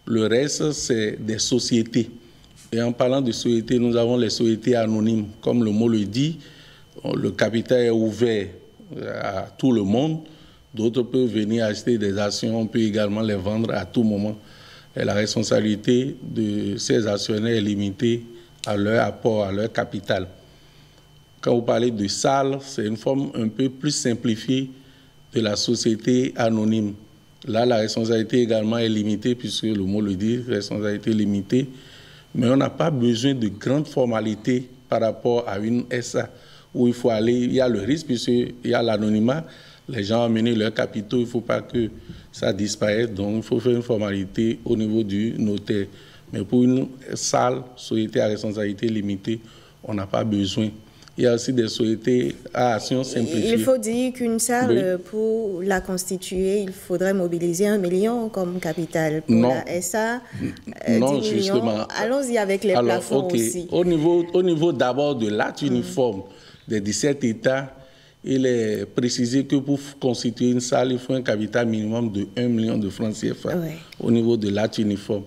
Le reste, c'est des sociétés. Et en parlant de sociétés, nous avons les sociétés anonymes. Comme le mot le dit, le capital est ouvert à tout le monde. D'autres peuvent venir acheter des actions. On peut également les vendre à tout moment. Et la responsabilité de ces actionnaires est limitée à leur apport, à leur capital. Quand vous parlez de SARL, c'est une forme un peu plus simplifiée de la société anonyme. Là, la responsabilité également est limitée, puisque le mot le dit, responsabilité limitée. Mais on n'a pas besoin de grandes formalités par rapport à une SA, où il faut aller, il y a le risque, puisqu'il y a l'anonymat. Les gens ont amené leurs capitaux, il ne faut pas que ça disparaisse. Donc, il faut faire une formalité au niveau du notaire. Mais pour une SARL, société à responsabilité limitée, on n'a pas besoin. Il y a aussi des sociétés à action simplifiée. Il faut dire qu'une SARL, pour la constituer, il faudrait mobiliser 1 million comme capital. Pour la SA, 10 non, millions. Justement. Allons-y avec les plafonds aussi. Au niveau d'abord de l'acte uniforme des 17 États, il est précisé que pour constituer une SARL, il faut un capital minimum de 1 million de francs CFA au niveau de l'acte uniforme.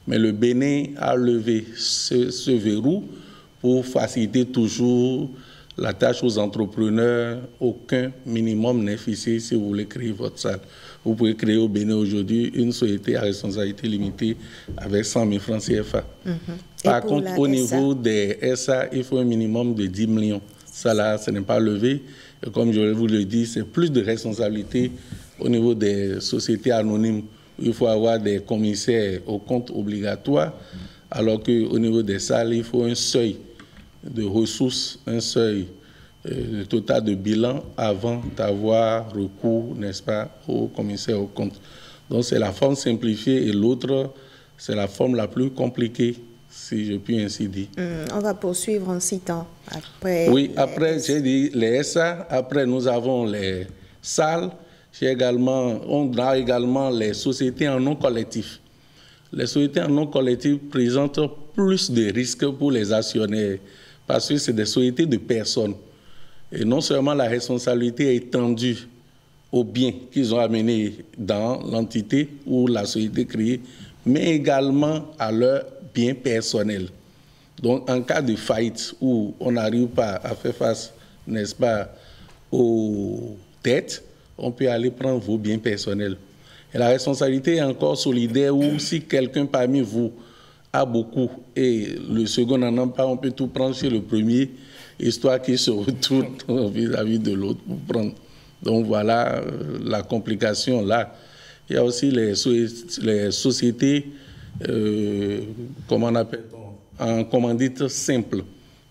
Mais le Bénin a levé ce verrou pour faciliter toujours la tâche aux entrepreneurs. Aucun minimum n'est fixé si vous voulez créer votre SARL. Vous pouvez créer au Bénin aujourd'hui une société à responsabilité limitée avec 100 000 francs CFA. Par contre, au niveau des SA, il faut un minimum de 10 millions. Ça là, ce n'est pas levé. Et comme je vous le dis, c'est plus de responsabilité au niveau des sociétés anonymes. Il faut avoir des commissaires aux comptes obligatoires, alors qu'au niveau des SARL, il faut un seuil de ressources, un seuil total de bilan avant d'avoir recours, n'est-ce pas, au commissaire aux comptes. Donc c'est la forme simplifiée et l'autre, c'est la forme la plus compliquée, si je puis ainsi dire. On va poursuivre en citant. Après, j'ai dit les SA, après nous avons les SARL, on a également les sociétés en non collectif. Les sociétés en non collectif présentent plus de risques pour les actionnaires parce que c'est des sociétés de personnes. Et non seulement la responsabilité est étendue aux biens qu'ils ont amenés dans l'entité ou la société créée, mais également à leurs biens personnels. Donc, en cas de faillite où on n'arrive pas à faire face, n'est-ce pas, aux dettes, on peut aller prendre vos biens personnels. Et la responsabilité est encore solidaire où si quelqu'un parmi vous a beaucoup et le second n'en a pas, on peut tout prendre chez le premier, histoire qu'il se retourne vis-à-vis de l'autre pour prendre. Donc voilà la complication là. Il y a aussi les sociétés, comment on appelle, en commandite simple.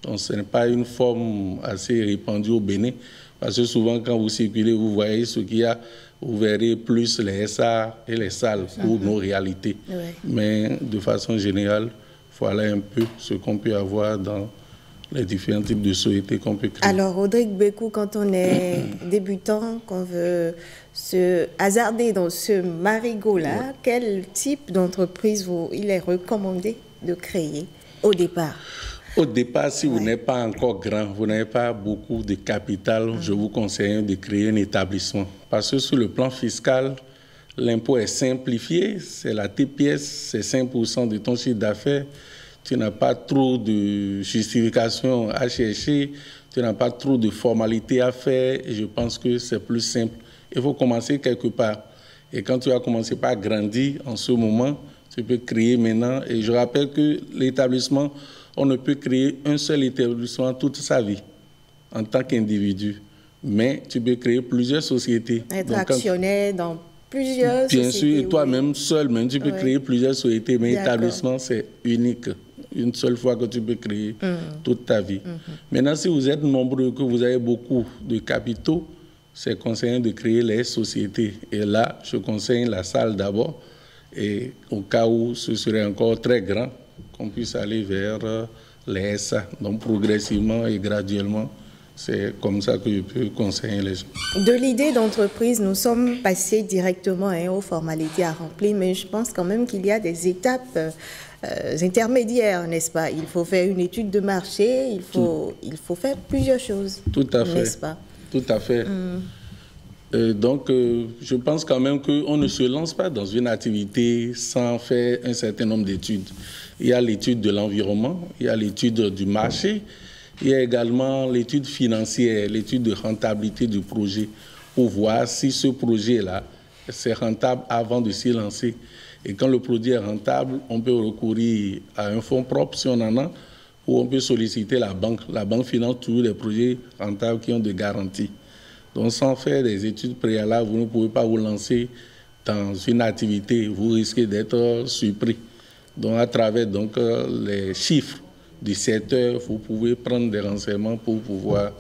Donc ce n'est pas une forme assez répandue au Bénin, parce que souvent quand vous circulez, vous voyez ce qu'il y a, vous verrez plus les SA et les salles pour nos réalités. Ouais. Mais de façon générale, voilà un peu ce qu'on peut avoir dans les différents types de sociétés qu'on peut créer. Alors, Rodrigue Bekou, quand on est débutant, qu'on veut se hasarder dans ce marigot-là, quel type d'entreprise il est recommandé de créer au départ? Au départ, si vous n'êtes pas encore grand, vous n'avez pas beaucoup de capital, je vous conseille de créer un établissement. Parce que sur le plan fiscal, l'impôt est simplifié, c'est la TPS, c'est 5% de ton chiffre d'affaires. Tu n'as pas trop de justification à chercher, tu n'as pas trop de formalités à faire, et je pense que c'est plus simple. Il faut commencer quelque part. Et quand tu vas commencer par grandir en ce moment, tu peux créer maintenant. Et je rappelle que l'établissement, on ne peut créer un seul établissement toute sa vie en tant qu'individu. Mais tu peux créer plusieurs sociétés. Être actionnaire dans plusieurs sociétés. Bien sûr, et toi-même, seul, même, tu peux créer plusieurs sociétés. Mais l'établissement, c'est unique. Une seule fois que tu peux créer toute ta vie. Maintenant, si vous êtes nombreux, que vous avez beaucoup de capitaux, c'est conseillé de créer les sociétés. Et là, je conseille la salle d'abord. Et au cas où ce serait encore très grand, qu'on puisse aller vers les SA. Donc, progressivement et graduellement, c'est comme ça que je peux conseiller les gens. De l'idée d'entreprise, nous sommes passés directement aux formalités à remplir, mais je pense quand même qu'il y a des étapes intermédiaires, n'est-ce pas? Il faut faire une étude de marché, il faut faire plusieurs choses. Tout à fait. N'est-ce pas? Tout à fait. Donc, je pense quand même qu'on ne se lance pas dans une activité sans faire un certain nombre d'études. Il y a l'étude de l'environnement, il y a l'étude du marché, il y a également l'étude financière, l'étude de rentabilité du projet, pour voir si ce projet-là, c'est rentable avant de s'y lancer. Et quand le produit est rentable, on peut recourir à un fonds propre si on en a, ou on peut solliciter la banque. La banque finance toujours des projets rentables qui ont des garanties. Donc, sans faire des études préalables, vous ne pouvez pas vous lancer dans une activité. Vous risquez d'être surpris. Donc, à travers les chiffres du secteur, vous pouvez prendre des renseignements pour pouvoir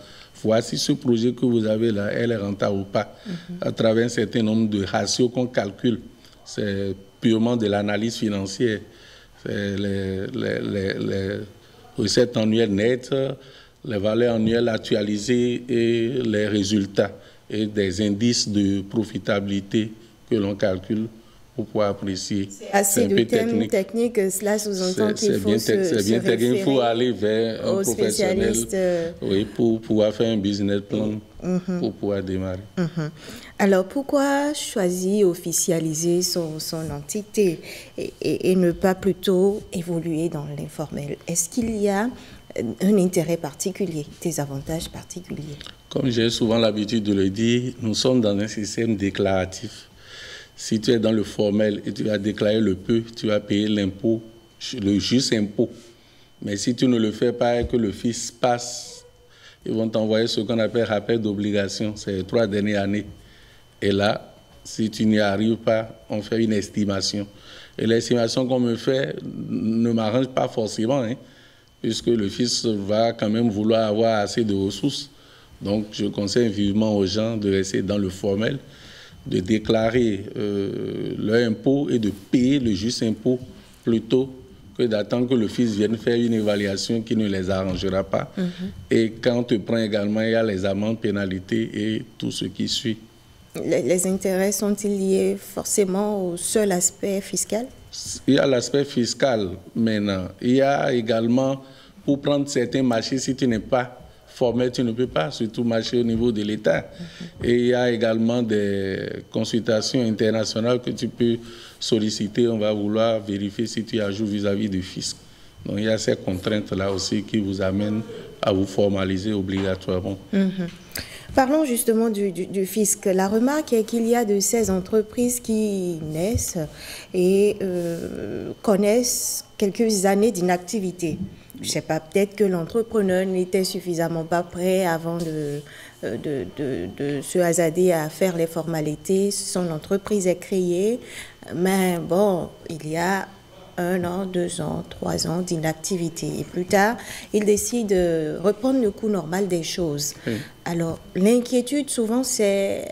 voir si ce projet que vous avez là, elle est rentable ou pas. À travers un certain nombre de ratios qu'on calcule. C'est purement de l'analyse financière. C'est les recettes annuelles nettes, les valeurs annuelles actualisées et les résultats et des indices de profitabilité que l'on calcule pour pouvoir apprécier. C'est assez de termes techniques, cela sous-entend qu'il faut c'est bien technique, il faut aller vers un professionnel pour pouvoir faire un business plan pour pouvoir démarrer. Alors, pourquoi choisir officialiser son entité et ne pas plutôt évoluer dans l'informel? Est-ce qu'il y a un intérêt particulier, des avantages particuliers? Comme j'ai souvent l'habitude de le dire, nous sommes dans un système déclaratif. Si tu es dans le formel et tu as déclaré le peu, tu vas payer l'impôt, le juste impôt. Mais si tu ne le fais pas et que le fisc passe, ils vont t'envoyer ce qu'on appelle rappel d'obligation, c'est les 3 dernières années. Et là, si tu n'y arrives pas, on fait une estimation. Et l'estimation qu'on me fait ne m'arrange pas forcément, puisque le fisc va quand même vouloir avoir assez de ressources. Donc, je conseille vivement aux gens de rester dans le formel, de déclarer leur impôt et de payer le juste impôt plutôt que d'attendre que le fisc vienne faire une évaluation qui ne les arrangera pas. Et quand on te prend également, il y a les amendes, pénalités et tout ce qui suit. Les intérêts sont-ils liés forcément au seul aspect fiscal? Il y a l'aspect fiscal maintenant. Il y a également, pour prendre certains marchés, si tu n'es pas formel, tu ne peux pas, surtout marcher au niveau de l'État. Et il y a également des consultations internationales que tu peux solliciter. On va vouloir vérifier si tu ajoutes vis-à-vis du fisc. Donc il y a ces contraintes-là aussi qui vous amènent à vous formaliser obligatoirement. Parlons justement du fisc. La remarque est qu'il y a de ces entreprises qui naissent et connaissent quelques années d'inactivité. Je ne sais pas, peut-être que l'entrepreneur n'était suffisamment pas prêt avant de se hasarder à faire les formalités. Son entreprise est créée, mais bon, il y a 1 an, 2 ans, 3 ans d'inactivité. Et plus tard, ils décident de reprendre le cours normal des choses. Oui. Alors, l'inquiétude, souvent, c'est,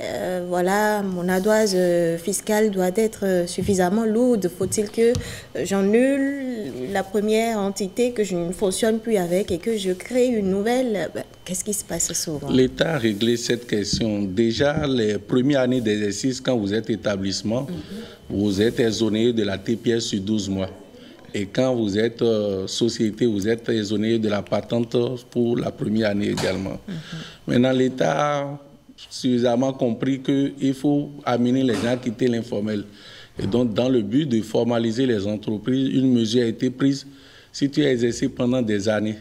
voilà, mon ardoise fiscale doit être suffisamment lourde. Faut-il que j'annule la première entité que je ne fonctionne plus avec et que je crée une nouvelle? Qu'est-ce qui se passe souvent? L'État a réglé cette question. Déjà, les premières années d'exercice, quand vous êtes établissement, vous êtes exonéré de la TPS sur 12 mois. Et quand vous êtes société, vous êtes exonéré de la patente pour la première année également. Maintenant, l'État a suffisamment compris qu'il faut amener les gens à quitter l'informel. Et donc, dans le but de formaliser les entreprises, une mesure a été prise. Si tu as exercé pendant des années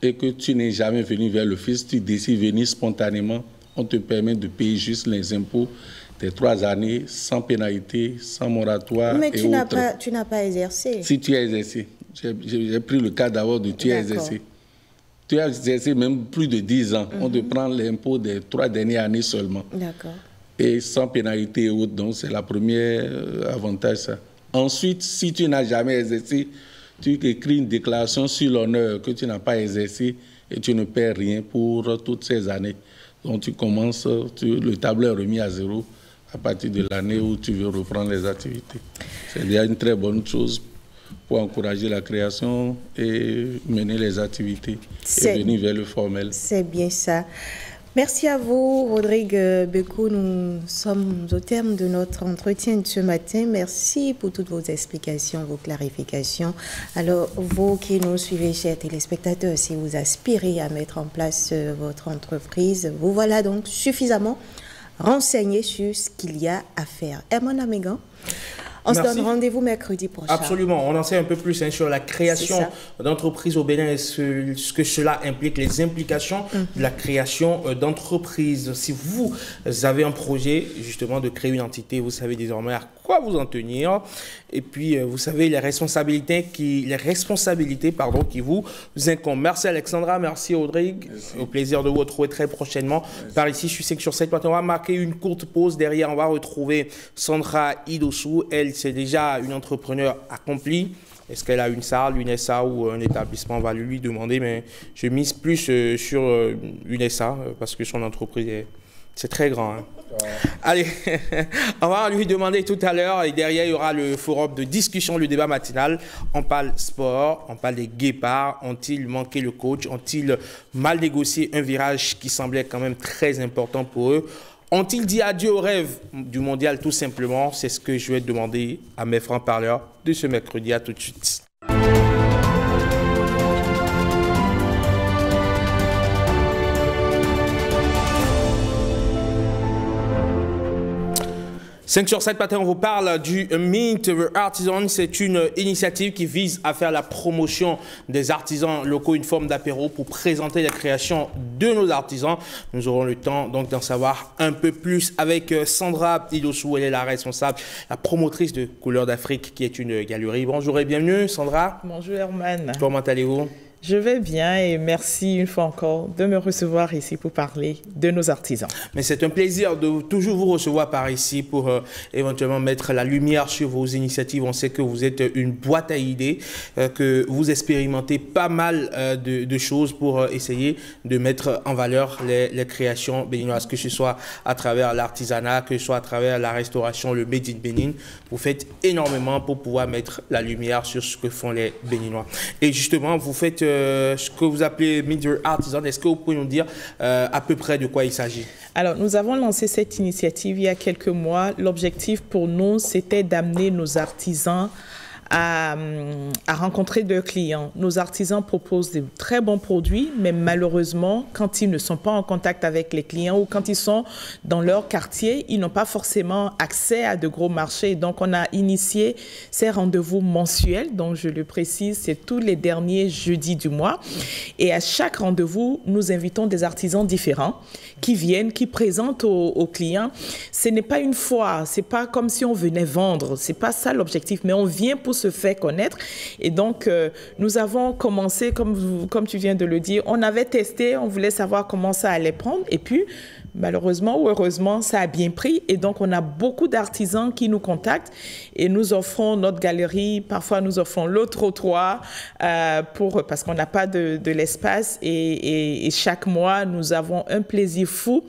et que tu n'es jamais venu vers le fisc, tu décides de venir spontanément, on te permet de payer juste les impôts des 3 années, sans pénalité, sans moratoire. Mais tu n'as pas exercé. Si tu as exercé. J'ai pris le cas d'abord de tu as exercé. Tu as exercé même plus de 10 ans. On te prend l'impôt des 3 dernières années seulement. D'accord. Et sans pénalité et autres. Donc, c'est la première avantage, ça. Ensuite, si tu n'as jamais exercé, tu écris une déclaration sur l'honneur que tu n'as pas exercé et tu ne perds rien pour toutes ces années. Donc, tu commences, le tableau est remis à zéro à partir de l'année où tu veux reprendre les activités. C'est déjà une très bonne chose pour encourager la création et mener les activités et venir vers le formel. C'est bien ça. Merci à vous, Rodrigue Beco. Nous sommes au terme de notre entretien de ce matin. Merci pour toutes vos explications, vos clarifications. Alors, vous qui nous suivez, chers téléspectateurs, si vous aspirez à mettre en place votre entreprise, vous voilà donc suffisamment renseignés sur ce qu'il y a à faire. Herman Amégan, on se donne rendez-vous mercredi prochain. Absolument. On en sait un peu plus sur la création d'entreprises au Bénin et ce que cela implique, les implications de la création d'entreprises. Si vous avez un projet justement de créer une entité, vous savez désormais à quoi vous en tenir. Et puis, vous savez les responsabilités qui vous incombent. Merci Alexandra, merci Rodrigue. Merci. Au plaisir de vous retrouver très prochainement. Merci. Par ici, je suis 5 sur 7. Maintenant, on va marquer une courte pause. Derrière, on va retrouver Sandra Idossou. Elle, c'est déjà une entrepreneure accomplie. Est-ce qu'elle a une salle, une SA ou un établissement? On va lui demander, mais je mise plus sur une SA parce que son entreprise c'est très grand. Hein. Allez, on va lui demander tout à l'heure et derrière il y aura le forum de discussion, le débat matinal. On parle sport, on parle des guépards. Ont-ils manqué le coach? Ont-ils mal négocié un virage qui semblait quand même très important pour eux? Ont-ils dit adieu au rêve du mondial tout simplement? C'est ce que je vais demander à mes francs-parleurs de ce mercredi. À tout de suite. 5 sur 7 matin, on vous parle du Mint Artisan. C'est une initiative qui vise à faire la promotion des artisans locaux, une forme d'apéro pour présenter la création de nos artisans. Nous aurons le temps donc d'en savoir un peu plus avec Sandra Idossou. Elle est la responsable, la promotrice de Couleurs d'Afrique, qui est une galerie. Bonjour et bienvenue, Sandra. Bonjour Herman. Comment allez-vous? Je vais bien et merci une fois encore de me recevoir ici pour parler de nos artisans. Mais c'est un plaisir de toujours vous recevoir par ici pour éventuellement mettre la lumière sur vos initiatives. On sait que vous êtes une boîte à idées, que vous expérimentez pas mal de choses pour essayer de mettre en valeur les créations béninoises, que ce soit à travers l'artisanat, que ce soit à travers la restauration, le Made in Bénin. Vous faites énormément pour pouvoir mettre la lumière sur ce que font les Béninois. Et justement, vous faites ce que vous appelez Media Artisan. Est-ce que vous pouvez nous dire à peu près de quoi il s'agit? Alors, nous avons lancé cette initiative il y a quelques mois. L'objectif pour nous, c'était d'amener nos artisans à rencontrer leurs clients. Nos artisans proposent de très bons produits, mais malheureusement, quand ils ne sont pas en contact avec les clients ou quand ils sont dans leur quartier, ils n'ont pas forcément accès à de gros marchés. Donc, on a initié ces rendez-vous mensuels. Donc, je le précise, c'est tous les derniers jeudis du mois. Et à chaque rendez-vous, nous invitons des artisans différents qui viennent, qui présentent aux clients. Ce n'est pas une foire, c'est pas comme si on venait vendre. C'est pas ça l'objectif, mais on vient pour se faire connaître. Et donc, nous avons commencé, comme tu viens de le dire, on avait testé, on voulait savoir comment ça allait prendre. Et puis, Malheureusement ou heureusement, ça a bien pris et donc on a beaucoup d'artisans qui nous contactent et nous offrons notre galerie, parfois nous offrons le trottoir parce qu'on n'a pas de l'espace et chaque mois, nous avons un plaisir fou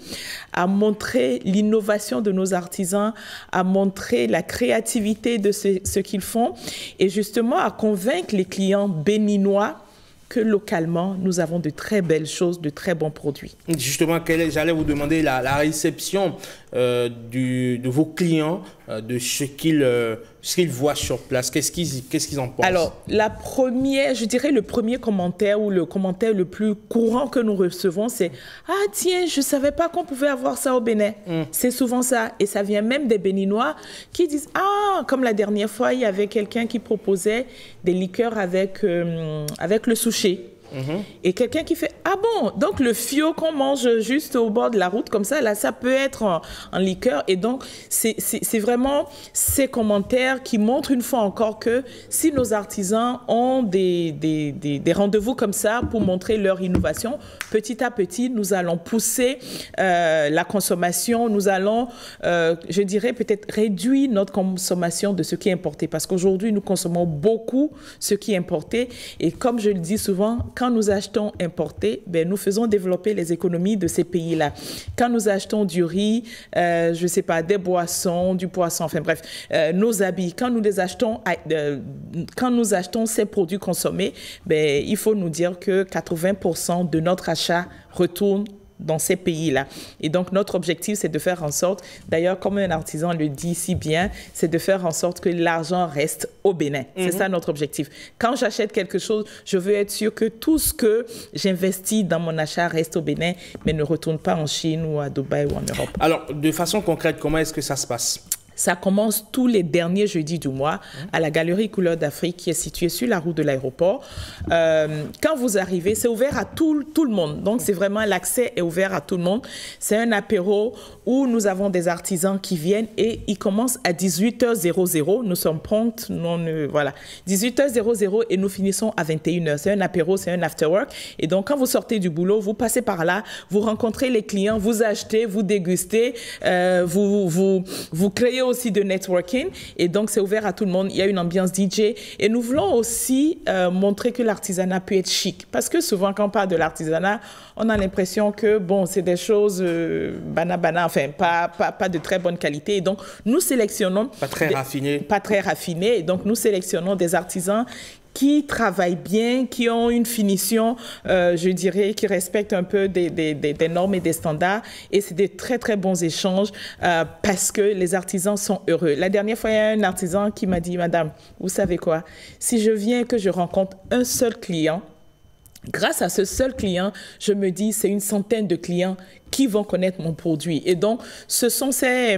à montrer l'innovation de nos artisans, à montrer la créativité de ce qu'ils font et justement à convaincre les clients béninois que localement, nous avons de très belles choses, de très bons produits. Justement, j'allais vous demander la réception de vos clients, de ce qu'ils voient sur place. Qu'est-ce qu'ils en pensent? Alors, je dirais le premier commentaire ou le commentaire le plus courant que nous recevons, c'est « Ah tiens, je ne savais pas qu'on pouvait avoir ça au Bénin. C'est souvent ça. Et ça vient même des Béninois qui disent « Ah, comme la dernière fois, il y avait quelqu'un qui proposait des liqueurs avec le sushi. » Et quelqu'un qui fait « Ah bon, donc le fio qu'on mange juste au bord de la route, comme ça, là, ça peut être en liqueur. » Et donc, c'est vraiment ces commentaires qui montrent une fois encore que si nos artisans ont des rendez-vous comme ça pour montrer leur innovation, petit à petit, nous allons pousser la consommation, nous allons, je dirais, peut-être réduire notre consommation de ce qui est importé. Parce qu'aujourd'hui, nous consommons beaucoup ce qui est importé. Et comme je le dis souvent, quand nous achetons importé, nous faisons développer les économies de ces pays-là. Quand nous achetons du riz, je ne sais pas, des boissons, du poisson, enfin bref, nos habits, quand nous achetons ces produits consommés, il faut nous dire que 80% de notre achat retourne dans ces pays-là. Et donc, notre objectif, c'est de faire en sorte, d'ailleurs, comme un artisan le dit si bien, c'est de faire en sorte que l'argent reste au Bénin. C'est ça notre objectif. Quand j'achète quelque chose, je veux être sûr que tout ce que j'investis dans mon achat reste au Bénin, mais ne retourne pas en Chine ou à Dubaï ou en Europe. Alors, de façon concrète, comment est-ce que ça se passe? Ça commence tous les derniers jeudis du mois à la Galerie Couleurs d'Afrique qui est située sur la route de l'aéroport. Quand vous arrivez, c'est ouvert à tout le monde. Donc, c'est vraiment, l'accès est ouvert à tout le monde. C'est un apéro où nous avons des artisans qui viennent et ils commencent à 18h00. Nous sommes promptes, voilà. 18h00 et nous finissons à 21h. C'est un apéro, c'est un after-work. Et donc, quand vous sortez du boulot, vous passez par là, vous rencontrez les clients, vous achetez, vous dégustez, vous créez aussi de networking et donc c'est ouvert à tout le monde. Il y a une ambiance DJ et nous voulons aussi montrer que l'artisanat peut être chic parce que souvent quand on parle de l'artisanat, on a l'impression que bon, c'est des choses bana, enfin pas de très bonne qualité et donc nous sélectionnons pas très raffiné et donc nous sélectionnons des artisans qui travaillent bien, qui ont une finition, je dirais, qui respectent un peu des normes et des standards. Et c'est des très, très bons échanges parce que les artisans sont heureux. La dernière fois, il y a un artisan qui m'a dit, « Madame, vous savez quoi? Si je viens et que je rencontre un seul client, grâce à ce seul client, je me dis, c'est une centaine de clients qui vont connaître mon produit. » Et donc, ce sont ce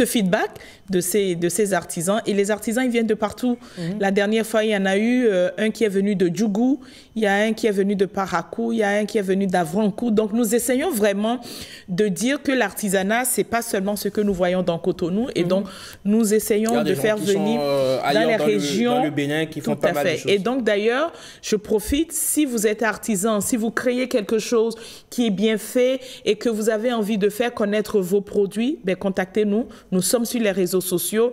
feedback de ces artisans. Et les artisans, ils viennent de partout. La dernière fois, il y en a eu un qui est venu de Djougou, il y a un qui est venu de Parakou, il y a un qui est venu d'Avrankou. Donc, nous essayons vraiment de dire que l'artisanat, c'est pas seulement ce que nous voyons dans Cotonou. Et donc, nous essayons de faire venir dans les régions. Dans le Bénin, qui font pas mal de choses. Et donc, d'ailleurs, je profite, si vous êtes artisan, si vous créez quelque chose qui est bien fait et que vous avez envie de faire connaître vos produits, contactez-nous. Nous sommes sur les réseaux sociaux,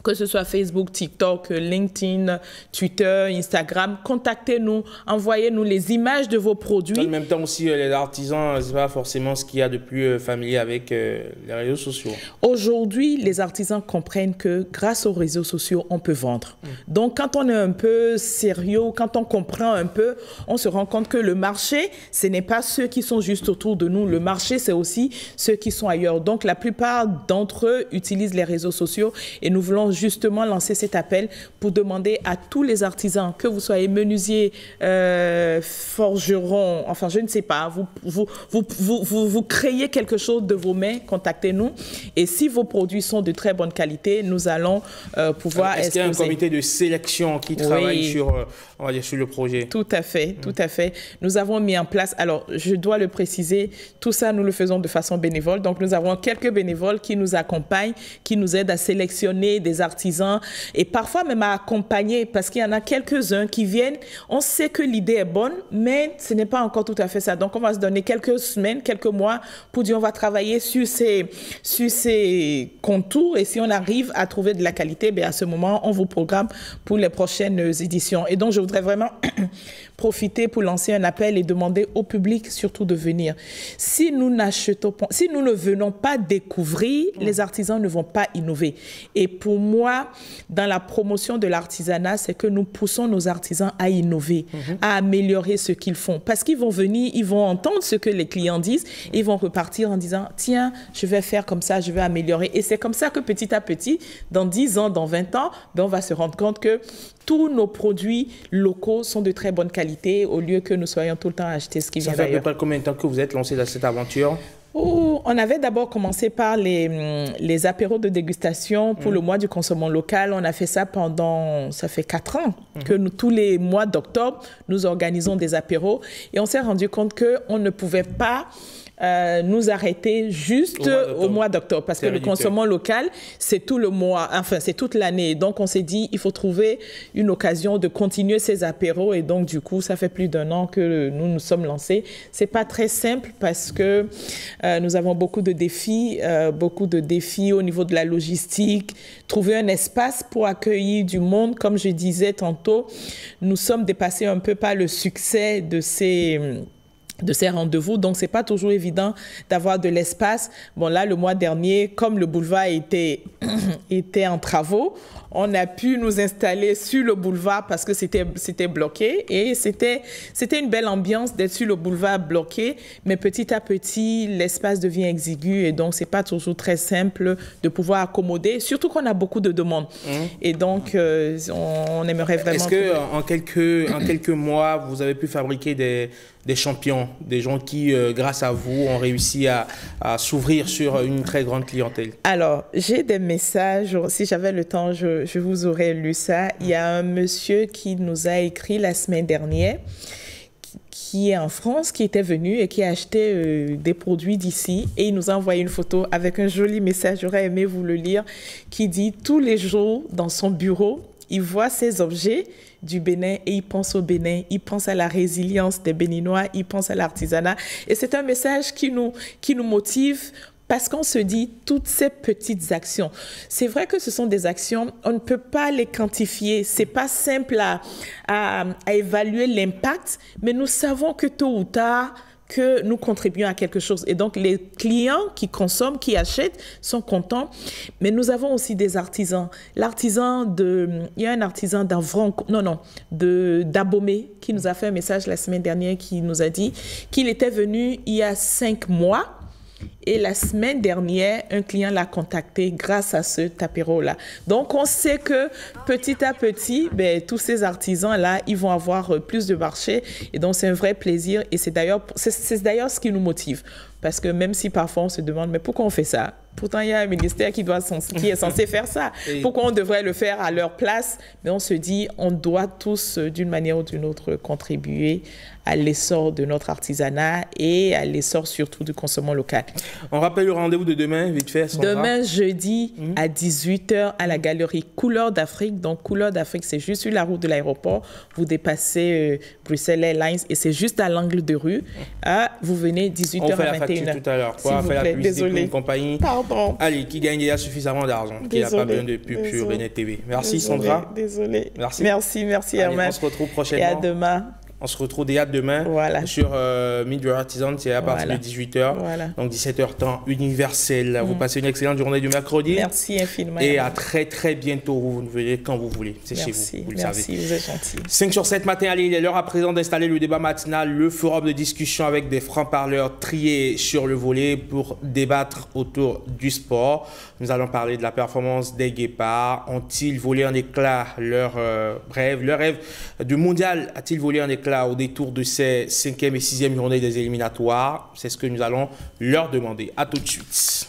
que ce soit Facebook, TikTok, LinkedIn, Twitter, Instagram. Contactez-nous, envoyez-nous les images de vos produits. En même temps aussi, les artisans, ce n'est pas forcément ce qu'il y a de plus familier avec les réseaux sociaux. Aujourd'hui, les artisans comprennent que grâce aux réseaux sociaux, on peut vendre. Donc, quand on est un peu sérieux, quand on comprend un peu, on se rend compte que le marché, ce n'est pas ceux qui sont juste autour de nous. Le marché, c'est aussi ceux qui sont ailleurs. Donc, la plupart d'entre eux utilisent les réseaux sociaux et nous voulons justement lancer cet appel pour demander à tous les artisans, que vous soyez menuisier, forgeron, enfin je ne sais pas, vous créez quelque chose de vos mains, contactez-nous. Et si vos produits sont de très bonne qualité, nous allons pouvoir... Est-ce qu'il y a un comité de sélection qui travaille sur, on va dire, sur le projet? Tout à fait, tout à fait. Nous avons mis en place, alors je dois le préciser, tout ça nous le faisons de façon bénévole. Donc nous avons quelques bénévoles qui nous accompagnent, qui nous aident à sélectionner des artisans et parfois même à accompagner, parce qu'il y en a quelques-uns qui viennent, on sait que l'idée est bonne, mais ce n'est pas encore tout à fait ça. Donc, on va se donner quelques semaines, quelques mois pour dire on va travailler sur ces contours et si on arrive à trouver de la qualité, bien à ce moment, on vous programme pour les prochaines éditions. Et donc, je voudrais vraiment profiter pour lancer un appel et demander au public surtout de venir. Si nous ne venons pas découvrir, les artisans ne vont pas innover. Et pour moi, dans la promotion de l'artisanat, c'est que nous poussons nos artisans à innover, à améliorer ce qu'ils font. Parce qu'ils vont venir, ils vont entendre ce que les clients disent, et ils vont repartir en disant, tiens, je vais faire comme ça, je vais améliorer. Et c'est comme ça que petit à petit, dans 10 ans, dans 20 ans, on va se rendre compte que tous nos produits locaux sont de très bonne qualité au lieu que nous soyons tout le temps à acheter ce qui vient d'ailleurs. Ça fait à peu près combien de temps que vous êtes lancé dans cette aventure? On avait d'abord commencé par les apéros de dégustation pour le mois du consommant local. On a fait ça ça fait 4 ans que tous les mois d'octobre, nous organisons des apéros et on s'est rendu compte qu'on ne pouvait pas nous arrêter juste au mois d'octobre parce que le consommant local, c'est tout le mois, enfin c'est toute l'année. Donc on s'est dit, il faut trouver une occasion de continuer ces apéros et donc du coup, ça fait plus d'1 an que nous nous sommes lancés. C'est pas très simple parce que nous avons beaucoup de défis au niveau de la logistique, trouver un espace pour accueillir du monde. Comme je disais tantôt, nous sommes dépassés un peu par le succès de ces rendez-vous. Donc, c'est pas toujours évident d'avoir de l'espace. Bon, là, le mois dernier, comme le boulevard était en travaux, on a pu nous installer sur le boulevard parce que c'était bloqué et c'était une belle ambiance d'être sur le boulevard bloqué, mais petit à petit, l'espace devient exigu et donc c'est pas toujours très simple de pouvoir accommoder, surtout qu'on a beaucoup de demandes. Et donc, on aimerait vraiment... Est-ce que en quelques mois, vous avez pu fabriquer des champions, des gens qui, grâce à vous, ont réussi à s'ouvrir sur une très grande clientèle? Alors, j'ai des messages. Si j'avais le temps, je vous aurais lu ça. Il y a un monsieur qui nous a écrit la semaine dernière, qui est en France, qui était venu et qui a acheté des produits d'ici. Et il nous a envoyé une photo avec un joli message, j'aurais aimé vous le lire, qui dit « Tous les jours, dans son bureau, il voit ces objets du Bénin et il pense au Bénin, il pense à la résilience des Béninois, il pense à l'artisanat. » Et c'est un message qui nous motive parce qu'on se dit toutes ces petites actions. C'est vrai que ce sont des actions, on ne peut pas les quantifier. C'est pas simple à évaluer l'impact, mais nous savons que tôt ou tard, que nous contribuons à quelque chose. Et donc, les clients qui consomment, qui achètent, sont contents. Mais nous avons aussi des artisans. Il y a un artisan d'Abomey qui nous a fait un message la semaine dernière qui nous a dit qu'il était venu il y a 5 mois. Et la semaine dernière, un client l'a contacté grâce à ce apéro-là. Donc, on sait que petit à petit, tous ces artisans-là, ils vont avoir plus de marché. Et donc, c'est un vrai plaisir. Et c'est d'ailleurs ce qui nous motive. Parce que même si parfois on se demande, mais pourquoi on fait ça? Pourtant, il y a un ministère qui est censé faire ça. Pourquoi on devrait le faire à leur place? Mais on se dit, on doit tous, d'une manière ou d'une autre, contribuer à l'essor de notre artisanat et à l'essor surtout du consommant local. On rappelle le rendez-vous de demain, vite fait, Sandra. Demain, jeudi, à 18h, à la galerie Couleurs d'Afrique. Donc, Couleurs d'Afrique, c'est juste sur la route de l'aéroport. Vous dépassez Bruxelles Airlines et c'est juste à l'angle de rue. Vous venez 18h à 21h. Tout à l'heure. Pour faire la publicité pour une compagnie. Pardon. Allez, qui gagne déjà suffisamment d'argent, qui n'a pas besoin de pub sur Bénin TV. Merci Sandra. Désolé. Merci Herman. On se retrouve prochainement. Et à demain. On se retrouve déjà demain sur Meet Your Artisan, c'est à partir de 18h. Donc 17h temps universel. Vous passez une excellente journée du mercredi. Merci infiniment. Et à très très bientôt. Vous venez quand vous voulez. C'est chez vous. Vous le savez. Merci, vous êtes gentil. 5 sur 7 matin, allez, il est l'heure à présent d'installer le débat matinal, le forum de discussion avec des francs-parleurs triés sur le volet pour débattre autour du sport. Nous allons parler de la performance des Guépards. Ont-ils volé en éclats leur rêve? Leur rêve du mondial a-t-il volé en éclats au détour de ces 5e et 6e journées des éliminatoires? C'est ce que nous allons leur demander. À tout de suite.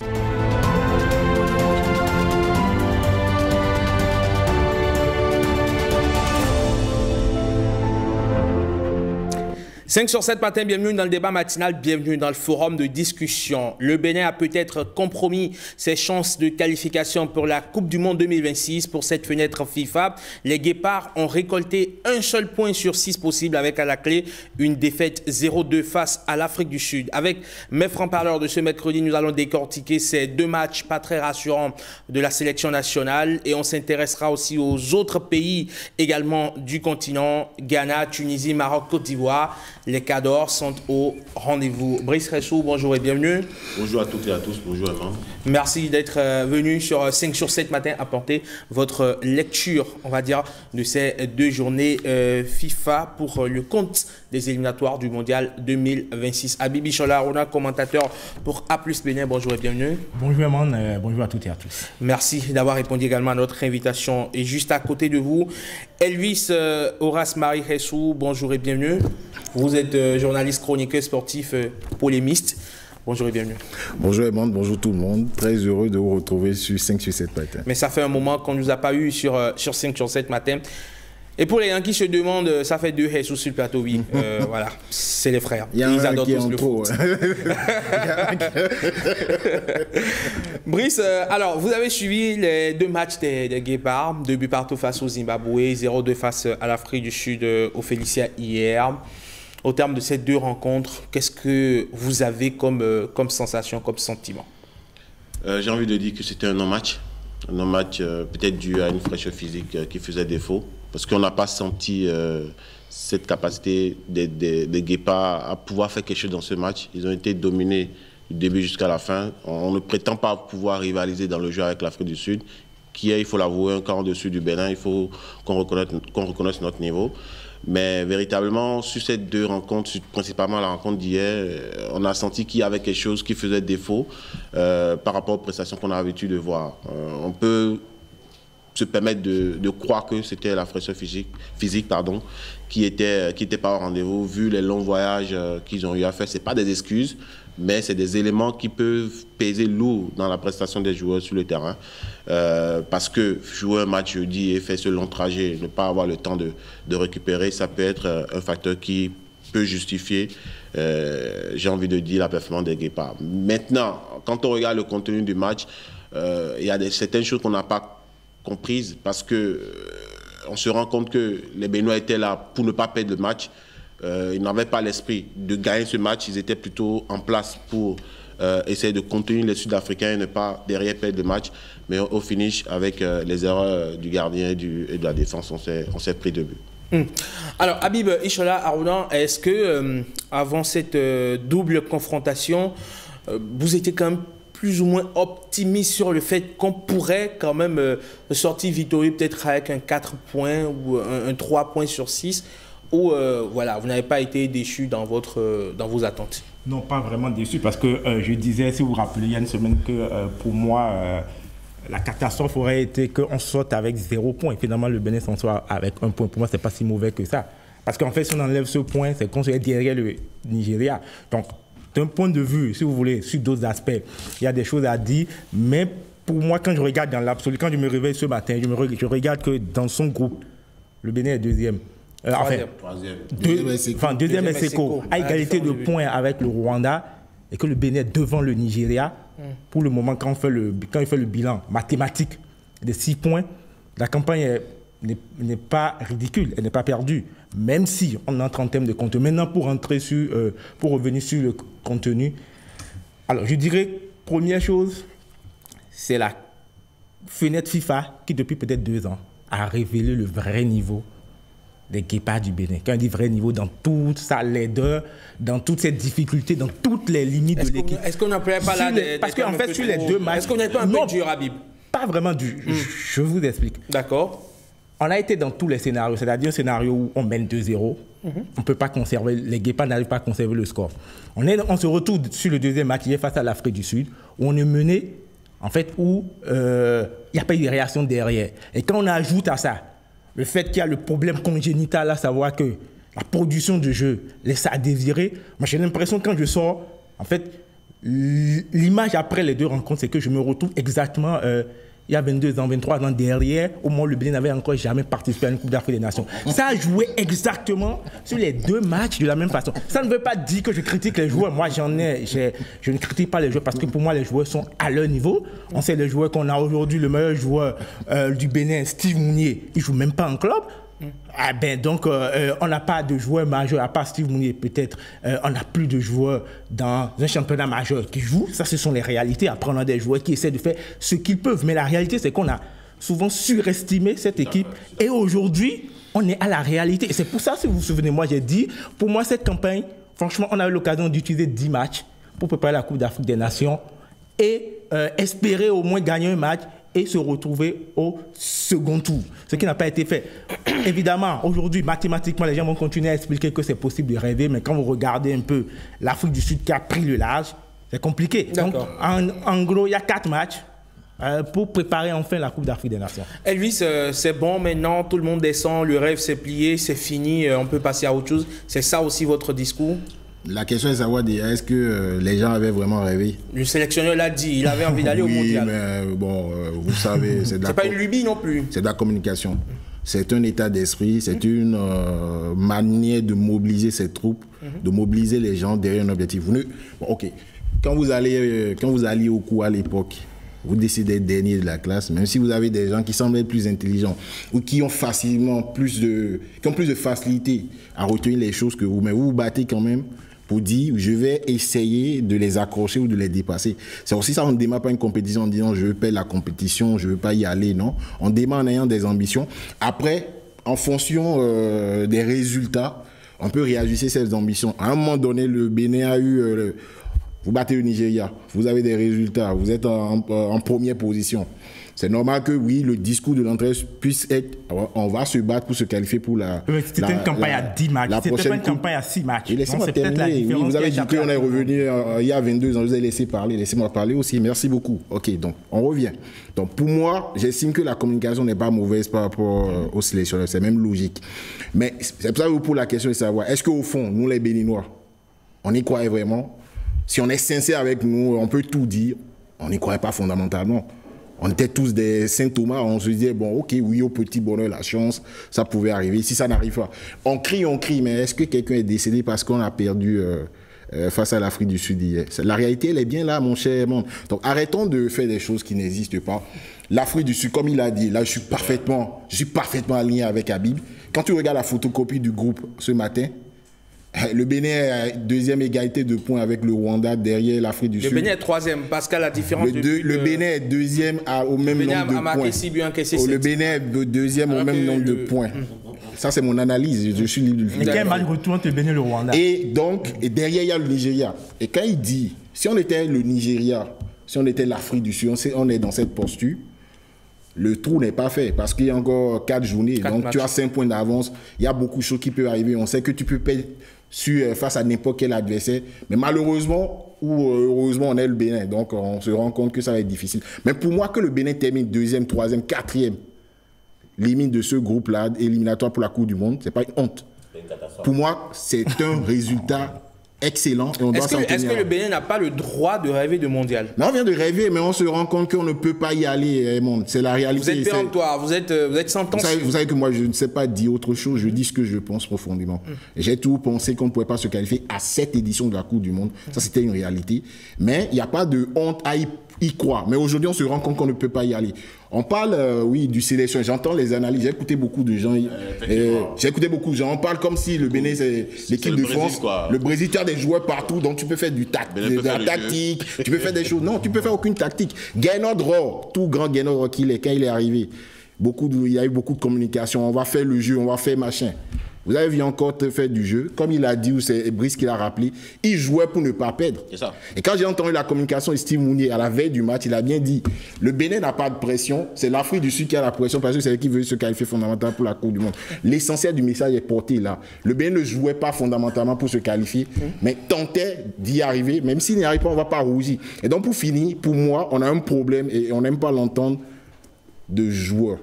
5 sur 7 matin, bienvenue dans le débat matinal, bienvenue dans le forum de discussion. Le Bénin a peut-être compromis ses chances de qualification pour la Coupe du Monde 2026 pour cette fenêtre FIFA. Les Guépards ont récolté un seul point sur 6 possibles avec à la clé une défaite 0-2 face à l'Afrique du Sud. Avec mes francs-parleurs de ce mercredi, nous allons décortiquer ces 2 matchs pas très rassurants de la sélection nationale et on s'intéressera aussi aux autres pays également du continent, Ghana, Tunisie, Maroc, Côte d'Ivoire. Les cadors sont au rendez-vous. Brice Ressou, bonjour et bienvenue. Bonjour à toutes et à tous, bonjour Emma. Merci d'être venu sur 5 sur 7 matin apporter votre lecture, on va dire, de ces 2 journées FIFA pour le compte des éliminatoires du Mondial 2026. Habib Ishola Aruna, commentateur pour A+ Bénin, bonjour et bienvenue. Bonjour Emma, bonjour à toutes et à tous. Merci d'avoir répondu également à notre invitation. Et juste à côté de vous, Elvis Horace Marie Ressou, bonjour et bienvenue. Vous êtes journaliste, chroniqueur sportif, polémiste. Bonjour et bienvenue. Bonjour Emmanuel, bonjour tout le monde. Très heureux de vous retrouver sur 5 sur 7 matin. Mais ça fait un moment qu'on ne nous a pas eu sur 5 sur 7 matin. Et pour les gens qui se demandent, ça fait 2 Jesus sur le plateau, oui. Voilà, c'est les frères. Il y a Ils un adorent qui est tous en le trop. foot. Brice, alors, vous avez suivi les 2 matchs des Guépards. 2 buts partout face au Zimbabwe, 0-2 face à l'Afrique du Sud au Félicia hier. Au terme de ces 2 rencontres, qu'est-ce que vous avez comme sensation, comme sentiment? J'ai envie de dire que c'était un non-match. Un non-match peut-être dû à une fraîcheur physique qui faisait défaut. Parce qu'on n'a pas senti cette capacité des Guépards à pouvoir faire quelque chose dans ce match. Ils ont été dominés du début jusqu'à la fin. On ne prétend pas pouvoir rivaliser dans le jeu avec l'Afrique du Sud, qui est, il faut l'avouer, un camp en-dessus du Bénin. Il faut qu'on reconnaisse notre niveau. Mais véritablement, sur ces 2 rencontres, principalement la rencontre d'hier, on a senti qu'il y avait quelque chose qui faisait défaut par rapport aux prestations qu'on a l'habitude de voir. On peut se permettre de croire que c'était la fraîcheur physique qui était pas au rendez-vous, vu les longs voyages qu'ils ont eu à faire. Ce n'est pas des excuses, mais c'est des éléments qui peuvent peser lourd dans la prestation des joueurs sur le terrain. Parce que jouer un match jeudi et faire ce long trajet, ne pas avoir le temps de récupérer, ça peut être un facteur qui peut justifier, j'ai envie de dire, la performance des Guépards. Maintenant, quand on regarde le contenu du match, il y a certaines choses qu'on n'a pas comprises parce que on se rend compte que les Béninois étaient là pour ne pas perdre le match. Ils n'avaient pas l'esprit de gagner ce match. Ils étaient plutôt en place pour essayer de contenir les Sud-Africains et ne pas derrière perdre le match. Mais au finish, avec les erreurs du gardien et de la défense, on s'est pris 2 buts. Alors, Habib Ishola Aruna, est-ce que avant cette double confrontation, vous étiez quand même plus ou moins optimiste sur le fait qu'on pourrait quand même sortir victorieux peut-être avec un 4 points ou un 3 points sur 6 ou voilà, vous n'avez pas été déçu dans vos attentes? Non, pas vraiment déçu parce que je disais, si vous vous rappelez, il y a une semaine que pour moi, la catastrophe aurait été qu'on sorte avec 0 point et finalement le Bénin s'en soit avec 1 point. Pour moi, c'est pas si mauvais que ça. Parce qu'en fait, si on enlève ce point, c'est qu'on serait derrière le Nigeria. Donc, d'un point de vue, si vous voulez, sur d'autres aspects, il y a des choses à dire, mais pour moi, quand je regarde dans l'absolu, quand je me réveille ce matin, je regarde que dans son groupe, le Bénin est 2e. Deuxième est Seko, à égalité de points avec le Rwanda, et que le Bénin est devant le Nigeria. Pour le moment, quand il fait le bilan mathématique des 6 points, la campagne n'est pas ridicule, elle n'est pas perdue, même si on entre en termes de contenu. Maintenant, pour revenir sur le contenu, alors je dirais, première chose, c'est la fenêtre FIFA qui, depuis peut-être 2 ans, a révélé le vrai niveau des Guépards du Bénin. Quand on dit vrai niveau, dans toute sa laideur, dans toutes ses difficultés, dans toutes les limites de l'équipe. Est-ce qu'on n'appelait pas là parce qu'en fait, sur les 2 matchs... Est-ce qu'on n'est pas un peu dur, Habib? Pas vraiment dur. Je vous explique. D'accord. On a été dans tous les scénarios, c'est-à-dire un scénario où on mène 2-0, on ne peut pas conserver, les Guépards n'arrivent pas à conserver le score. On se retrouve sur le 2e match hier face à l'Afrique du Sud, où on est mené, en fait, où il n'y a pas eu de réaction derrière. Et quand on ajoute à ça le fait qu'il y a le problème congénital, à savoir que la production de jeu laisse à désirer, moi j'ai l'impression que quand je sors, en fait, l'image après les 2 rencontres, c'est que je me retrouve exactement il y a 22 ans, 23 ans derrière, au moins le Bénin n'avait encore jamais participé à une Coupe d'Afrique des Nations. Ça a joué exactement sur les 2 matchs de la même façon. Ça ne veut pas dire que je critique les joueurs. Moi, je ne critique pas les joueurs parce que pour moi, les joueurs sont à leur niveau. On sait les joueurs qu'on a aujourd'hui, le meilleur joueur du Bénin, Steve Mounier, il ne joue même pas en club. Donc, on n'a pas de joueurs majeurs, à part Steve Mounier, peut-être. On n'a plus de joueurs dans un championnat majeur qui jouent. Ça, ce sont les réalités. Après, on a des joueurs qui essaient de faire ce qu'ils peuvent. Mais la réalité, c'est qu'on a souvent surestimé cette équipe. Et aujourd'hui, on est à la réalité. Et c'est pour ça, si vous vous souvenez, moi, j'ai dit, pour moi, cette campagne, franchement, on a eu l'occasion d'utiliser 10 matchs pour préparer la Coupe d'Afrique des Nations et espérer au moins gagner un match et se retrouver au second tour, ce qui n'a pas été fait. Évidemment, aujourd'hui, mathématiquement, les gens vont continuer à expliquer que c'est possible de rêver, mais quand vous regardez un peu l'Afrique du Sud qui a pris le large, c'est compliqué. Donc, en gros, il y a 4 matchs pour préparer enfin la Coupe d'Afrique des Nations. Elvis, c'est bon maintenant, tout le monde descend, le rêve s'est plié, c'est fini, on peut passer à autre chose. C'est ça aussi votre discours? La question est de savoir, est-ce que les gens avaient vraiment rêvé? Le sélectionneur l'a dit, il avait envie d'aller au mondial. Mais bon, vous savez, c'est pas une lubie non plus. C'est de la communication. C'est un état d'esprit, c'est une manière de mobiliser ses troupes, de mobiliser les gens derrière un objectif. Ok, quand vous alliez au cours à l'époque, vous décidez d'être dernier de la classe, même si vous avez des gens qui semblent être plus intelligents ou qui ont plus de facilité à retenir les choses que vous, mais vous vous battez quand même pour dire je vais essayer de les accrocher ou de les dépasser. C'est aussi ça, on ne démarre pas une compétition en disant je veux perdre la compétition, je ne veux pas y aller, non. On démarre en ayant des ambitions. Après, en fonction des résultats, on peut réajuster ces ambitions. À un moment donné, le Bénin a eu... vous battez le Nigeria, vous avez des résultats, vous êtes en première position. C'est normal que oui, le discours de l'entrée puisse être on va se battre pour se qualifier pour la... C'était une campagne à 10 matchs, c'était pas une campagne à 6 matchs. Laissez-moi terminer. Oui, vous avez dit qu'on est revenu il y a 22 ans, je vous ai laissé parler, laissez-moi parler aussi, merci beaucoup. Ok, donc on revient. Donc pour moi, j'estime que la communication n'est pas mauvaise par rapport aux sélectionneurs, c'est même logique. Mais c'est pour ça que vous posez la question de savoir, est-ce qu'au fond, nous les Béninois, on y croit vraiment? Si on est sincère avec nous, on peut tout dire, on n'y croyait pas fondamentalement. On était tous des Saint Thomas, on se disait, bon, ok, oui, au petit bonheur, la chance, ça pouvait arriver. Si ça n'arrive pas, on crie, mais est-ce que quelqu'un est décédé parce qu'on a perdu face à l'Afrique du Sud hier? La réalité, elle est bien là, mon cher monde. Donc, arrêtons de faire des choses qui n'existent pas. L'Afrique du Sud, comme il a dit, là, je suis parfaitement aligné avec Habib. Quand tu regardes la photocopie du groupe ce matin, le Bénin est deuxième égalité de points avec le Rwanda derrière l'Afrique du Sud. Le Bénin est troisième parce qu'à la différence le Bénin est deuxième au même nombre de points. Le Bénin est deuxième au même nombre de points. Ça, c'est mon analyse. Je suis libre de le faire. Quel match retourne le Bénin et le Rwanda? Et donc, derrière, il y a le Nigeria. Et quand il dit, si on était le Nigeria, si on était l'Afrique du Sud, on est dans cette posture, le trou n'est pas fait parce qu'il y a encore 4 journées. Donc, tu as 5 points d'avance. Il y a beaucoup de choses qui peuvent arriver. On sait que tu peux perdre face à n'importe quel adversaire. Mais malheureusement ou heureusement, on est le Bénin. Donc, on se rend compte que ça va être difficile. Mais pour moi, que le Bénin termine 2e, 3e, 4e, limite de ce groupe-là, éliminatoire pour la Coupe du Monde, c'est pas une honte. Pour moi, c'est un résultat excellent. Est-ce que le Bénin n'a pas le droit de rêver de mondial? Non, on vient de rêver, mais on se rend compte qu'on ne peut pas y aller. C'est la réalité. Vous êtes péremptoire, vous êtes sentencieux. Vous savez que moi, je ne sais pas dire autre chose. Je dis ce que je pense profondément. J'ai toujours pensé qu'on ne pouvait pas se qualifier à cette édition de la Coupe du Monde. Ça, c'était une réalité. Mais il n'y a pas de honte à y croire. Mais aujourd'hui, on se rend compte qu'on ne peut pas y aller. On parle, oui, du sélection. J'entends les analyses. J'ai écouté beaucoup de gens. On parle comme si le Bénin, c'est l'équipe de France. Le Brésil, tu as des joueurs partout. Donc, tu peux faire de la tactique. Tu peux faire des choses. Non, tu peux faire aucune tactique. Gaynor Rohr, tout grand Gaynor Rohr qu'il est, quand il est arrivé, il y a eu beaucoup de communication. On va faire le jeu, on va faire machin. Vous avez vu encore faire du jeu. Comme il a dit, ou c'est Brice qui l'a rappelé, il jouait pour ne pas perdre. C'est ça. Et quand j'ai entendu la communication de Steve Mounier à la veille du match, il a bien dit, le Bénin n'a pas de pression, c'est l'Afrique du Sud qui a la pression parce que c'est elle qui veut se qualifier fondamentalement pour la Coupe du Monde. L'essentiel du message est porté là. Le Bénin ne jouait pas fondamentalement pour se qualifier, mais tentait d'y arriver. Même s'il n'y arrive pas, on ne va pas rougir. Et donc pour finir, pour moi, on a un problème et on n'aime pas l'entendre de joueurs.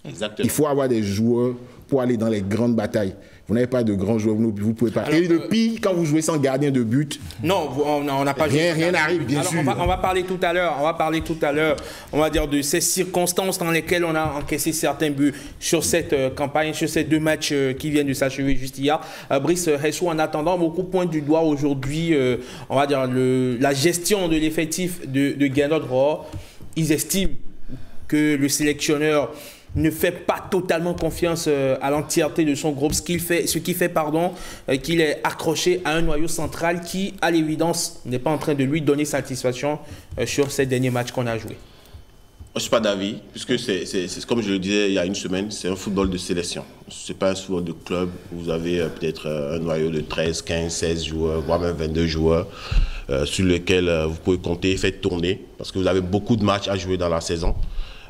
Exactement. Il faut avoir des joueurs pour aller dans les grandes batailles. Vous n'avez pas de grands joueurs, vous ne pouvez pas. Alors, et le pire, quand vous jouez sans gardien de but... Non, on n'a pas joué. Rien n'arrive, bien sûr. On va parler tout à l'heure, on va dire de ces circonstances dans lesquelles on a encaissé certains buts sur cette campagne, sur ces 2 matchs qui viennent de s'achever juste hier. Brice Hessou, en attendant, beaucoup pointent du doigt aujourd'hui, on va dire, la gestion de l'effectif de Gernot Rohr. Ils estiment que le sélectionneur ne fait pas totalement confiance à l'entièreté de son groupe, ce qui fait qu'il est accroché à un noyau central qui, à l'évidence, n'est pas en train de lui donner satisfaction sur ces derniers matchs qu'on a joués. Je ne suis pas d'avis, puisque c'est comme je le disais il y a une semaine, c'est un football de sélection. Ce n'est pas un football de club où vous avez peut-être un noyau de 13, 15, 16 joueurs, voire même 22 joueurs sur lesquels vous pouvez compter et faire tourner, parce que vous avez beaucoup de matchs à jouer dans la saison.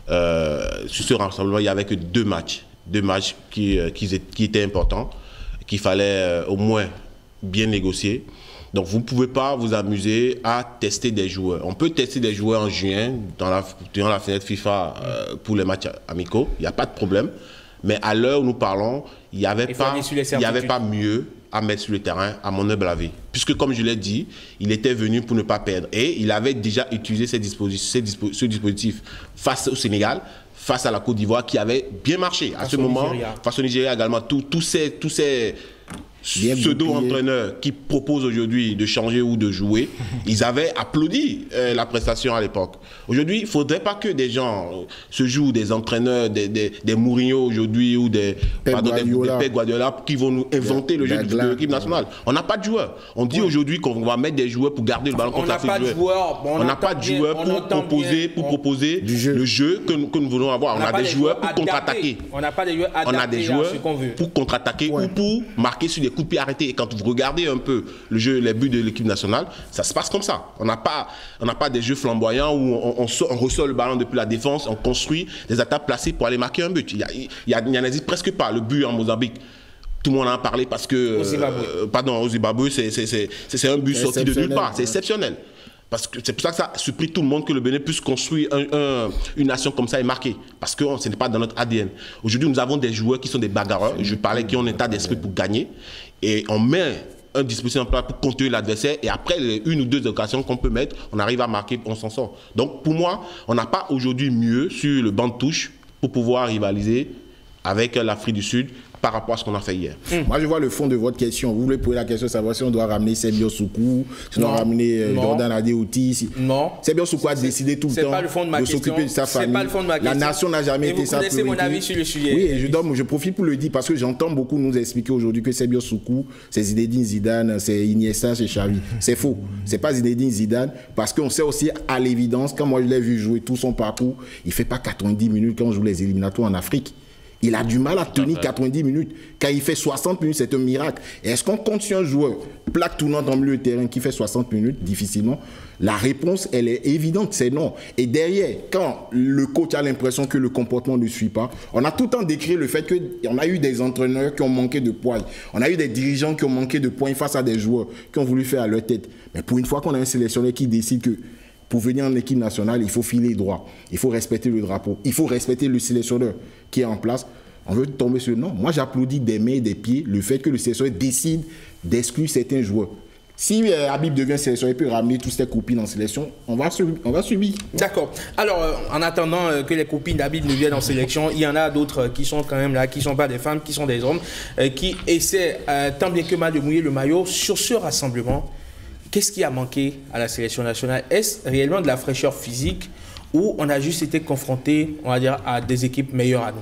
Sur ce rassemblement, il n'y avait que 2 matchs qui étaient importants, qu'il fallait au moins bien négocier. Donc vous ne pouvez pas vous amuser à tester des joueurs. On peut tester des joueurs en juin, durant la fenêtre FIFA pour les matchs amicaux, il n'y a pas de problème. Mais à l'heure où nous parlons, il n'y avait pas mieux à mettre sur le terrain, à mon humble avis. Puisque, comme je l'ai dit, il était venu pour ne pas perdre. Et il avait déjà utilisé ce dispositif face au Sénégal, face à la Côte d'Ivoire, qui avait bien marché. À ce moment, face au Nigeria également, tous ces pseudo-entraîneurs qui proposent aujourd'hui de changer ou de jouer, ils avaient applaudi la prestation à l'époque. Aujourd'hui, il ne faudrait pas que des gens se jouent des entraîneurs, des Mourinho aujourd'hui ou des Pep Guardiola qui vont nous inventer le jeu de l'équipe nationale. On n'a pas de joueurs. On dit aujourd'hui qu'on va mettre des joueurs pour garder le ballon contre ces joueurs. On n'a pas de joueurs pour proposer le jeu que nous voulons avoir. On a des joueurs pour contre-attaquer. On n'a pas des joueurs adaptés. On a des joueurs pour contre-attaquer ou pour marquer sur des coups de pied arrêtés. Et quand vous regardez un peu le jeu, les buts de l'équipe nationale, ça se passe comme ça. On n'a pas des jeux flamboyants où on ressort le ballon depuis la défense, on construit des attaques placées pour aller marquer un but. Il n'y en a presque pas. Le but en Mozambique, tout le monde en a parlé parce que... au Zimbabwe, c'est un but sorti de nulle part. C'est exceptionnel. Parce que c'est pour ça que ça surpris tout le monde que le Bénin puisse construire une nation comme ça et marquer. Parce que ce n'est pas dans notre ADN. Aujourd'hui, nous avons des joueurs qui sont des bagarreurs. Je parlais qui ont un état d'esprit pour gagner. Et on met un dispositif en place pour contenir l'adversaire. Et après une ou 2 occasions qu'on peut mettre, on arrive à marquer, on s'en sort. Donc pour moi, on n'a pas aujourd'hui mieux sur le banc de touche pour pouvoir rivaliser avec l'Afrique du Sud par rapport à ce qu'on a fait hier. Moi, je vois le fond de votre question. Vous voulez poser la question de savoir si on doit ramener Sebio Soukou, si on doit ramener Jordan Adeoti. Non. Sebio Soukou a décidé tout le temps de s'occuper de sa famille. Pas le fond de ma question. La nation n'a jamais été ça. Vous connaissez mon avis sur le sujet. Oui, et je profite pour le dire parce que j'entends beaucoup nous expliquer aujourd'hui que Sebio Soukou, c'est Zinedine Zidane, c'est Iniesta, c'est Xavi. C'est faux. C'est pas Zinedine Zidane parce qu'on sait aussi à l'évidence, quand moi je l'ai vu jouer tout son parcours, il fait pas 90 minutes quand on joue les éliminatoires en Afrique. Il a du mal à tenir 90 minutes. Quand il fait 60 minutes, c'est un miracle. Et est-ce qu'on compte sur un joueur, plaque tournante en milieu de terrain, qui fait 60 minutes, difficilement? La réponse, elle est évidente, c'est non. Et derrière, quand le coach a l'impression que le comportement ne suit pas, on a tout le temps décrit le fait qu'on a eu des entraîneurs qui ont manqué de poigne. On a eu des dirigeants qui ont manqué de poigne face à des joueurs qui ont voulu faire à leur tête. Mais pour une fois qu'on a un sélectionneur qui décide que pour venir en équipe nationale, il faut filer droit. Il faut respecter le drapeau. Il faut respecter le sélectionneur qui est en place. On veut tomber sur non. Moi, j'applaudis des mains et des pieds le fait que le sélectionneur décide d'exclure certains joueurs. Si Habib devient sélectionneur, il peut ramener toutes ses copines en sélection, on va subir. D'accord. Alors, en attendant que les copines d'Habib ne viennent en sélection, il y en a d'autres qui sont quand même là, qui ne sont pas des femmes, qui sont des hommes, qui essaient tant bien que mal de mouiller le maillot sur ce rassemblement. Qu'est-ce qui a manqué à la sélection nationale? Est-ce réellement de la fraîcheur physique ou on a juste été confronté, on va dire, à des équipes meilleures à nous?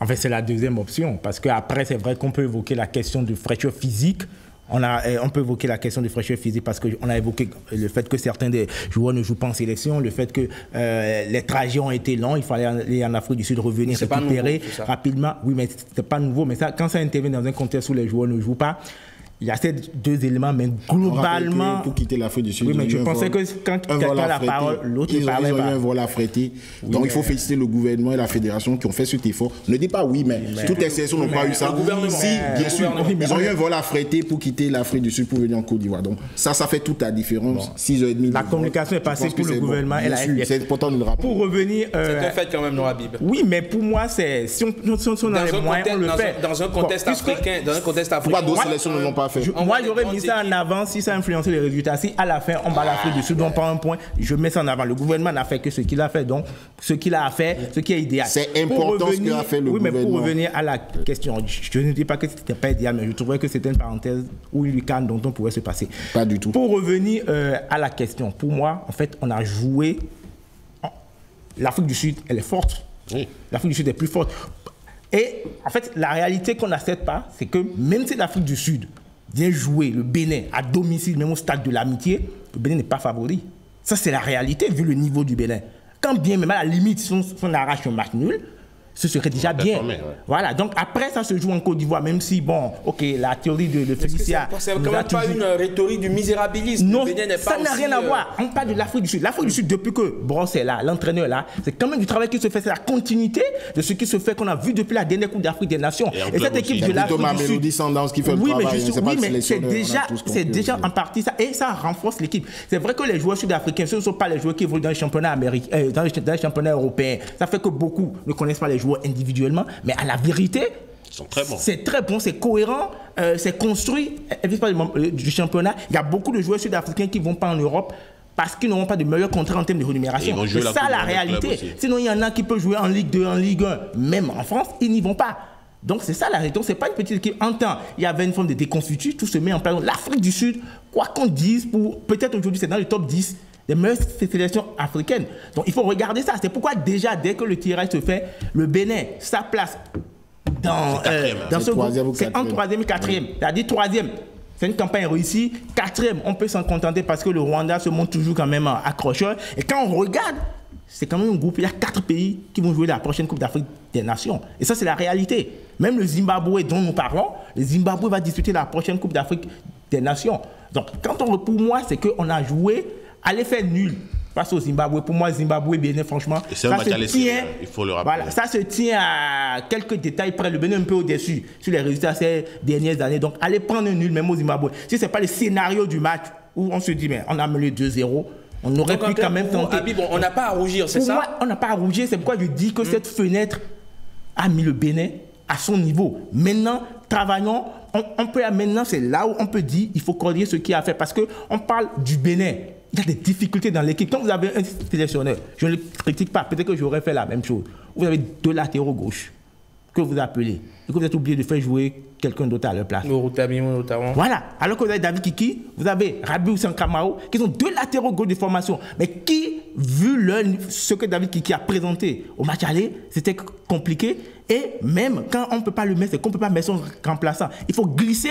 En fait, c'est la deuxième option, parce qu'après, c'est vrai qu'on peut évoquer la question de fraîcheur physique. On peut évoquer la question de fraîcheur physique parce qu'on a évoqué le fait que certains des joueurs ne jouent pas en sélection, le fait que les trajets ont été longs, il fallait aller en Afrique du Sud, revenir, récupérer rapidement. Oui, mais c'est pas nouveau, mais ça, quand ça intervient dans un contexte où les joueurs ne jouent pas, il y a ces deux éléments, mais globalement... Pour quitter l'Afrique du Sud, oui, mais je pensais que quand quelqu'un a la parole, l'autre ne parlait pas. Ils ont eu un vol affrété. Oui, donc il faut féliciter le gouvernement et la fédération qui ont fait cet effort. Ne dis pas oui, mais toutes les sélections n'ont pas eu ça. Si, bien sûr, ils ont eu un vol affrété pour quitter l'Afrique du Sud pour venir en Côte d'Ivoire. Donc ça fait toute la différence. 6h30. La communication est passée pour le gouvernement et la FDF. C'est important de le rappeler. Pour revenir... C'est un fait quand même, Nourabib. Oui, mais pour moi, c'est... Si on a les moyens, on le fait. Dans un contexte africain, pourquoi d'autres sélections ne l'ont pas fait? Moi, j'aurais mis ça en avant si ça a influencé les résultats. Si à la fin, on bat l'Afrique du Sud, on prend un point, je mets ça en avant. Le gouvernement n'a fait que ce qu'il a fait, donc ce qu'il a fait, ce qui est idéal. C'est important ce qu'a fait le gouvernement. Oui, mais pour revenir à la question, je ne dis pas que c'était pas idéal, mais je trouvais que c'était une parenthèse ou une lucarne dont on pouvait se passer. Pas du tout. Pour revenir à la question, pour moi, en fait, on a joué. L'Afrique du Sud, elle est forte. Oui. L'Afrique du Sud est plus forte. Et en fait, la réalité qu'on n'accepte pas, c'est que même si l'Afrique du Sud vient jouer le Bénin à domicile, même au stade de l'amitié, le Bénin n'est pas favori. Ça, c'est la réalité vu le niveau du Bénin. Quand bien même à la limite, si on arrache un match nul, ce serait déjà bien. Voilà, donc après, ça se joue en Côte d'Ivoire, même si, bon, ok, la théorie de Félicia... C'est quand même pas une rhétorique du misérabilisme. Non, ça n'a rien à voir. On parle de l'Afrique du Sud. L'Afrique du Sud, depuis que Brosse est là, l'entraîneur est là, c'est quand même du travail qui se fait, c'est la continuité de ce qui se fait, qu'on a vu depuis la dernière Coupe d'Afrique des Nations. Et cette équipe de l'Afrique du Sud... qui fait oui, le travail, mais c'est déjà en partie ça, et ça renforce l'équipe. C'est vrai que les joueurs sud-africains, ce ne sont pas les joueurs qui évoluent dans les championnats américains, dans les championnats européens. Ça fait que beaucoup ne connaissent pas les joueurs individuellement. Mais à la vérité, c'est très bon, c'est cohérent, c'est construit. Du championnat, il y a beaucoup de joueurs sud-africains qui ne vont pas en Europe parce qu'ils n'auront pas de meilleurs contrats en termes de rémunération. C'est ça la réalité. Sinon, il y en a qui peuvent jouer en Ligue 2, en Ligue 1, même en France, ils n'y vont pas. Donc c'est ça la réalité. Donc c'est pas une petite équipe. En temps, il y avait une forme de déconfiture, tout se met en place. L'Afrique du Sud, quoi qu'on dise, peut-être aujourd'hui c'est dans le top 10 des meilleures sélections africaines. Donc il faut regarder ça. C'est pourquoi déjà, dès que le tirage se fait, le Bénin, sa place dans ce groupe, c'est en 3e et 4e. C'est-à-dire 3e, c'est une campagne réussie. 4e, on peut s'en contenter parce que le Rwanda se montre toujours quand même accrocheur. Et quand on regarde, c'est quand même un groupe, il y a 4 pays qui vont jouer la prochaine Coupe d'Afrique des Nations. Et ça, c'est la réalité. Même le Zimbabwe dont nous parlons, le Zimbabwe va disputer la prochaine Coupe d'Afrique des Nations. Donc, pour moi, c'est qu'on a joué à l'effet nul face au Zimbabwe. Pour moi, Zimbabwe, Bénin, franchement, ça se tient, il faut le rappeler. Voilà, ça se tient à quelques détails près. Le Bénin un peu au-dessus sur les résultats ces dernières années. Donc, allez prendre un nul, même au Zimbabwe. Si ce n'est pas le scénario du match où on se dit, mais on a mené 2-0, on aurait pu quand même tenter. On n'a pas à rougir, c'est ça? Pour moi, on n'a pas à rougir. C'est pourquoi je dis que cette fenêtre a mis le Bénin à son niveau. Maintenant, travaillons. Maintenant, c'est là où on peut dire il faut corriger ce qu'il a fait. Parce qu'on parle du Bénin. Il y a des difficultés dans l'équipe. Quand vous avez un sélectionneur, je ne le critique pas, peut-être que j'aurais fait la même chose. Vous avez 2 latéraux gauche que vous appelez et que vous êtes obligé de faire jouer quelqu'un d'autre à leur place. Voilà. Alors que vous avez David Kiki, vous avez Rabiou Sankamao, qui sont 2 latéraux gauche de formation, mais qui, vu ce que David Kiki a présenté au match aller, c'était compliqué. Et même quand on ne peut pas le mettre, c'est qu'on ne peut pas mettre son remplaçant. Il faut glisser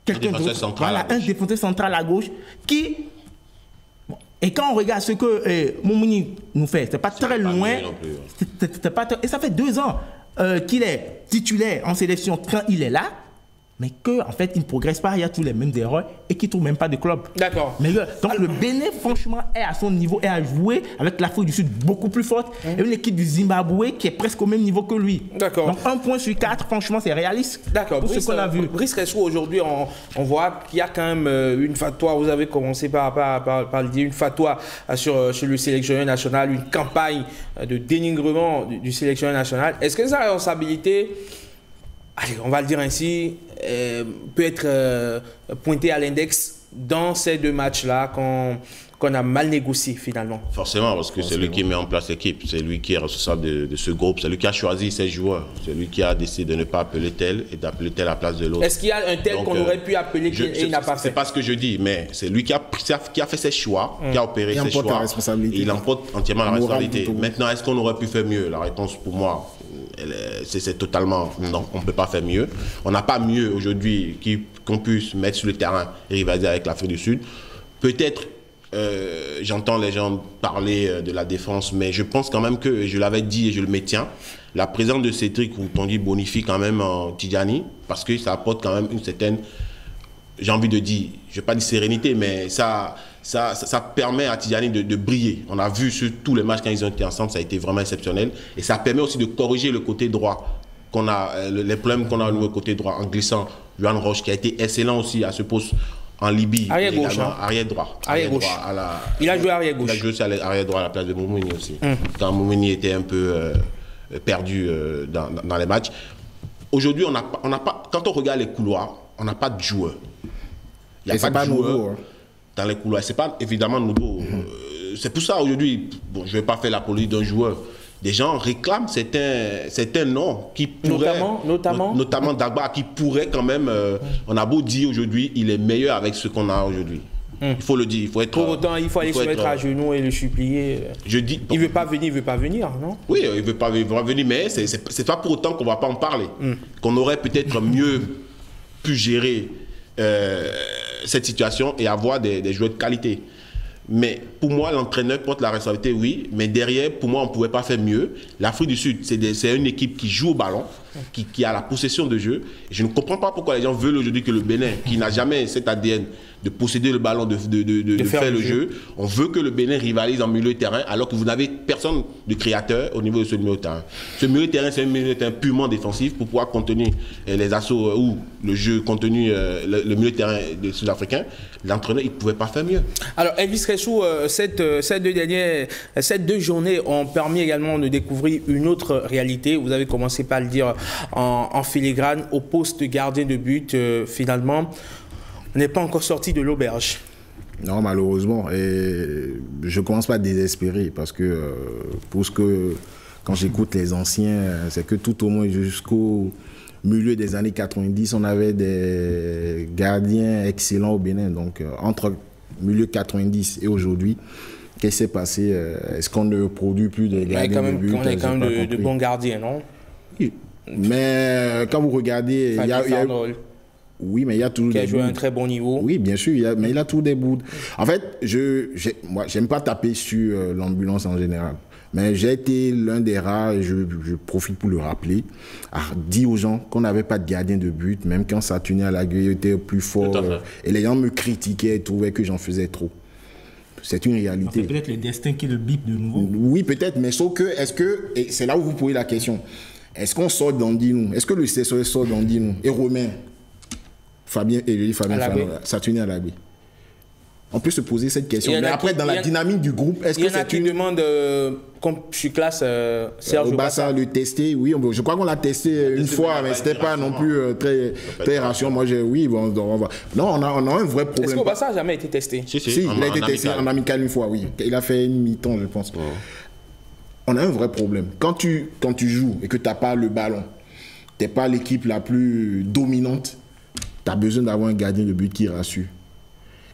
quelqu'un d'autre. Voilà, un défenseur central à gauche qui... Et quand on regarde ce que Moumouni nous fait, c'est pas très loin. Et ça fait 2 ans qu'il est titulaire en sélection quand il est là, mais qu'en fait, il ne progresse pas, il y a tous les mêmes erreurs et qu'il ne trouve même pas de club. D'accord. Donc le Bénin, franchement, est à son niveau et a joué avec l'Afrique du Sud beaucoup plus forte et une équipe du Zimbabwe qui est presque au même niveau que lui. D'accord. Donc 1 point sur 4, franchement, c'est réaliste. D'accord. Pour ce qu'on a vu. Brice Ressou, aujourd'hui, on voit qu'il y a quand même une fatwa, vous avez commencé par le dire, une fatwa sur le sélectionneur national, une campagne de dénigrement du sélectionneur national. Est-ce que sa responsabilité, allez, on va le dire ainsi, peut être pointé à l'index dans ces 2 matchs-là qu'on a mal négocié finalement? Forcément, parce que c'est lui qui met en place l'équipe, c'est lui qui est responsable de ce groupe, c'est lui qui a choisi ses joueurs, c'est lui qui a décidé de ne pas appeler tel et d'appeler tel à la place de l'autre. Est-ce qu'il y a un tel qu'on aurait pu appeler et il n'a pas fait? C'est pas ce que je dis, mais c'est lui qui a fait ses choix, qui a opéré ses choix. Et il emporte entièrement la responsabilité. Maintenant, est-ce qu'on aurait pu faire mieux? La réponse pour moi, c'est totalement non, on ne peut pas faire mieux. On n'a pas mieux aujourd'hui qu'on puisse mettre sur le terrain et rivaliser avec l'Afrique du Sud. Peut-être, j'entends les gens parler de la défense, mais je pense quand même que, je l'avais dit et je le maintiens, la présence de Cédric ou Tanguy bonifie quand même Tidjani, parce que ça apporte quand même une certaine j'ai envie de dire, je ne vais pas dire sérénité, mais ça permet à Tidjani de briller. On a vu sur tous les matchs quand ils ont été ensemble, ça a été vraiment exceptionnel. Et ça permet aussi de corriger le côté droit qu'on a, les problèmes qu'on a au niveau côté droit en glissant. Johan Roche qui a été excellent aussi à ce poste en Libye. Arrière gauche. Arrière droit. Arrière gauche. Il a joué arrière gauche. Il a joué aussi arrière droit à la place de Moumouni aussi. Quand Moumouni était un peu perdu dans les matchs. Aujourd'hui, on n'a pas, quand on regarde les couloirs, on n'a pas de joueurs. Il n'y a pas de joueurs dans les couloirs. Ce n'est pas évidemment nouveau. C'est pour ça aujourd'hui, bon, je ne vais pas faire l'apologie d'un joueur. Des gens réclament certains noms qui pourraient, notamment Dagba, qui pourrait quand même, on a beau dire aujourd'hui, il est meilleur avec ce qu'on a aujourd'hui. Il faut le dire, il faut être... Pour autant, il faut aller se mettre à genoux et le supplier. Je dis, il ne veut pas venir, non? Oui, il ne veut pas venir, mais ce n'est pas pour autant qu'on ne va pas en parler. Qu'on aurait peut-être mieux pu gérer cette situation et avoir des joueurs de qualité. Mais pour moi, l'entraîneur porte la responsabilité, oui. Mais derrière, pour moi, on ne pouvait pas faire mieux. L'Afrique du Sud, c'est une équipe qui joue au ballon, qui a la possession de jeu. Et je ne comprends pas pourquoi les gens veulent aujourd'hui que le Bénin, qui n'a jamais cet ADN de posséder le ballon, de faire le jeu, on veut que le Bénin rivalise en milieu de terrain, alors que vous n'avez personne de créateur au niveau de ce milieu de terrain. Ce milieu de terrain, c'est un milieu de terrain purement défensif pour pouvoir contenir les assauts ou le jeu contenu, le milieu de terrain des Sud-Africains. L'entraîneur, il ne pouvait pas faire mieux. Alors, Elvis Ressou, ces deux journées ont permis également de découvrir une autre réalité. Vous avez commencé par le dire en filigrane, au poste de gardien de but, finalement, on n'est pas encore sorti de l'auberge. Non, malheureusement. Et je ne commence pas à désespérer parce que, quand j'écoute les anciens, c'est que tout au moins jusqu'au milieu des années 90, on avait des gardiens excellents au Bénin. Donc, entre milieu 90 et aujourd'hui, qu'est-ce qui s'est passé? Est-ce qu'on ne produit plus de gardiens de but? On est quand même de bons gardiens, non? Oui. Mais quand vous regardez... Oui, mais il y a toujours qui a joué à un très bon niveau. Oui, bien sûr, mais il a toujours des bouts. En fait, moi, j'aime pas taper sur l'ambulance en général. Mais j'ai été l'un des rares, et je profite pour le rappeler, à dire aux gens qu'on n'avait pas de gardien de but, même quand Saturnin Alagué était plus fort. Et les gens me critiquaient et trouvaient que j'en faisais trop. C'est une réalité. C'est peut-être le destin qui le bip de nouveau. Oui, peut-être, mais sauf que, et c'est là où vous posez la question, est-ce qu'on sort d'Andinou? Est-ce que le CSO sort d'Andinou? Et Romain Fabien Saturnin Alagué. On peut se poser cette question. Mais après, dans la dynamique du groupe, est-ce que c'est une... Il y en a qui demandent, comme je suis classe, Serge Bassa le tester, oui. Je crois qu'on l'a testé une fois, mais c'était pas non plus très rassurant. Moi, oui, on va... Non, on a un vrai problème. Est-ce que Bassa n'a jamais été testé? Si, il a été testé en amical une fois, oui. Il a fait une mi-temps, je pense. On a un vrai problème. Quand tu joues et que tu n'as pas le ballon, tu n'es pas l'équipe la plus dominante, tu as besoin d'avoir un gardien de but qui rassure.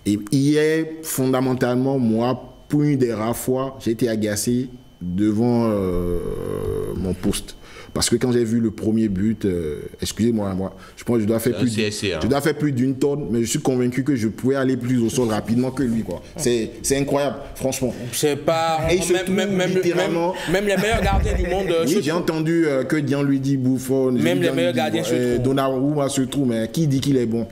Et hier, fondamentalement, moi, pour une des rares fois, j'ai été agacé devant mon poste. Parce que quand j'ai vu le premier but, excusez-moi, je pense que je dois faire plus d'une tonne, mais je suis convaincu que je pouvais aller plus au sol rapidement que lui, quoi. C'est incroyable, franchement. C'est pas... Même les meilleurs gardiens du monde... Oui, j'ai entendu que Dian lui dit Buffon. Même les meilleurs gardiens se trouvent. Donnarumma se trouve, mais qui dit qu'il est bon?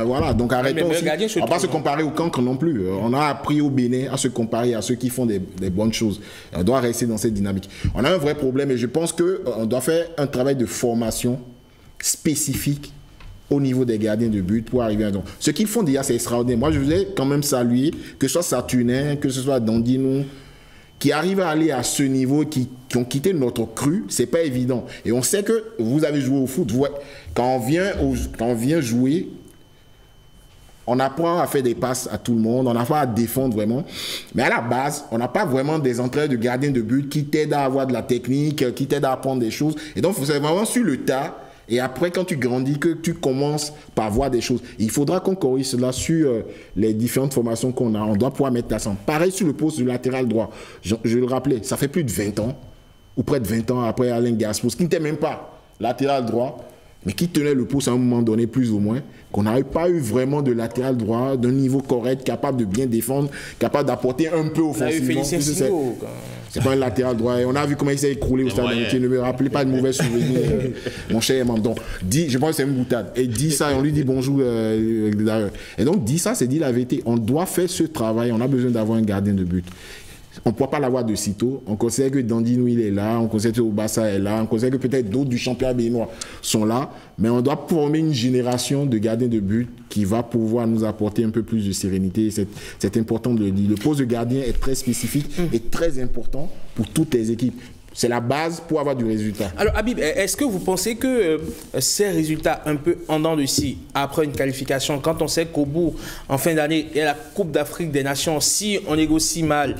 Voilà, donc arrêtons aussi. On ne va pas se comparer au cancre non plus. On a appris au Bénin à se comparer à ceux qui font des bonnes choses. On doit rester dans cette dynamique. On a un vrai problème et je pense qu'on doit faire un travail de formation spécifique au niveau des gardiens de but pour arriver à... Donc, ce qu'ils font déjà, c'est extraordinaire. Moi, je voulais quand même saluer, que ce soit Saturnin, que ce soit Dandinou, qui arrivent à aller à ce niveau, qui ont quitté notre cru, c'est pas évident. Et on sait que vous avez joué au foot. Quand on vient jouer, on apprend à faire des passes à tout le monde, on apprend à défendre vraiment. Mais à la base, on n'a pas vraiment des entraîneurs de gardiens de but qui t'aident à avoir de la technique, qui t'aident à apprendre des choses. Et donc, c'est vraiment sur le tas. Et après, quand tu grandis, que tu commences par voir des choses. Il faudra qu'on corrige cela sur les différentes formations qu'on a. On doit pouvoir mettre l'accent. Pareil sur le poste de latéral droit. Je le rappelais, ça fait plus de 20 ans, ou près de 20 ans après Alain Gaspos, qui n'était même pas latéral droit. mais qui tenait le poste à un moment donné, plus ou moins, qu'on n'avait pas eu vraiment de latéral droit d'un niveau correct, capable de bien défendre, capable d'apporter un peu offensivement. C'est pas un latéral droit. Et on a vu comment il s'est écroulé au stade d'amitié. Ne me rappelez pas de mauvais souvenirs, mon cher Mandon. Je pense que c'est une boutade. Et dit ça, et on lui dit bonjour. Et donc, dit ça, c'est dit la vérité. On doit faire ce travail. On a besoin d'avoir un gardien de but. On ne pourra pas l'avoir de sitôt. On considère que Dandinou, il est là. On considère que Obassa est là. On considère que peut-être d'autres du championnat béninois sont là. Mais on doit former une génération de gardiens de but qui va pouvoir nous apporter un peu plus de sérénité. C'est important de le dire. Le poste de gardien est très spécifique et très important pour toutes les équipes. C'est la base pour avoir du résultat. Alors, Habib, est-ce que vous pensez que ces résultats un peu en dents de scie, après une qualification, quand on sait qu'au bout, en fin d'année, il y a la Coupe d'Afrique des Nations, si on négocie mal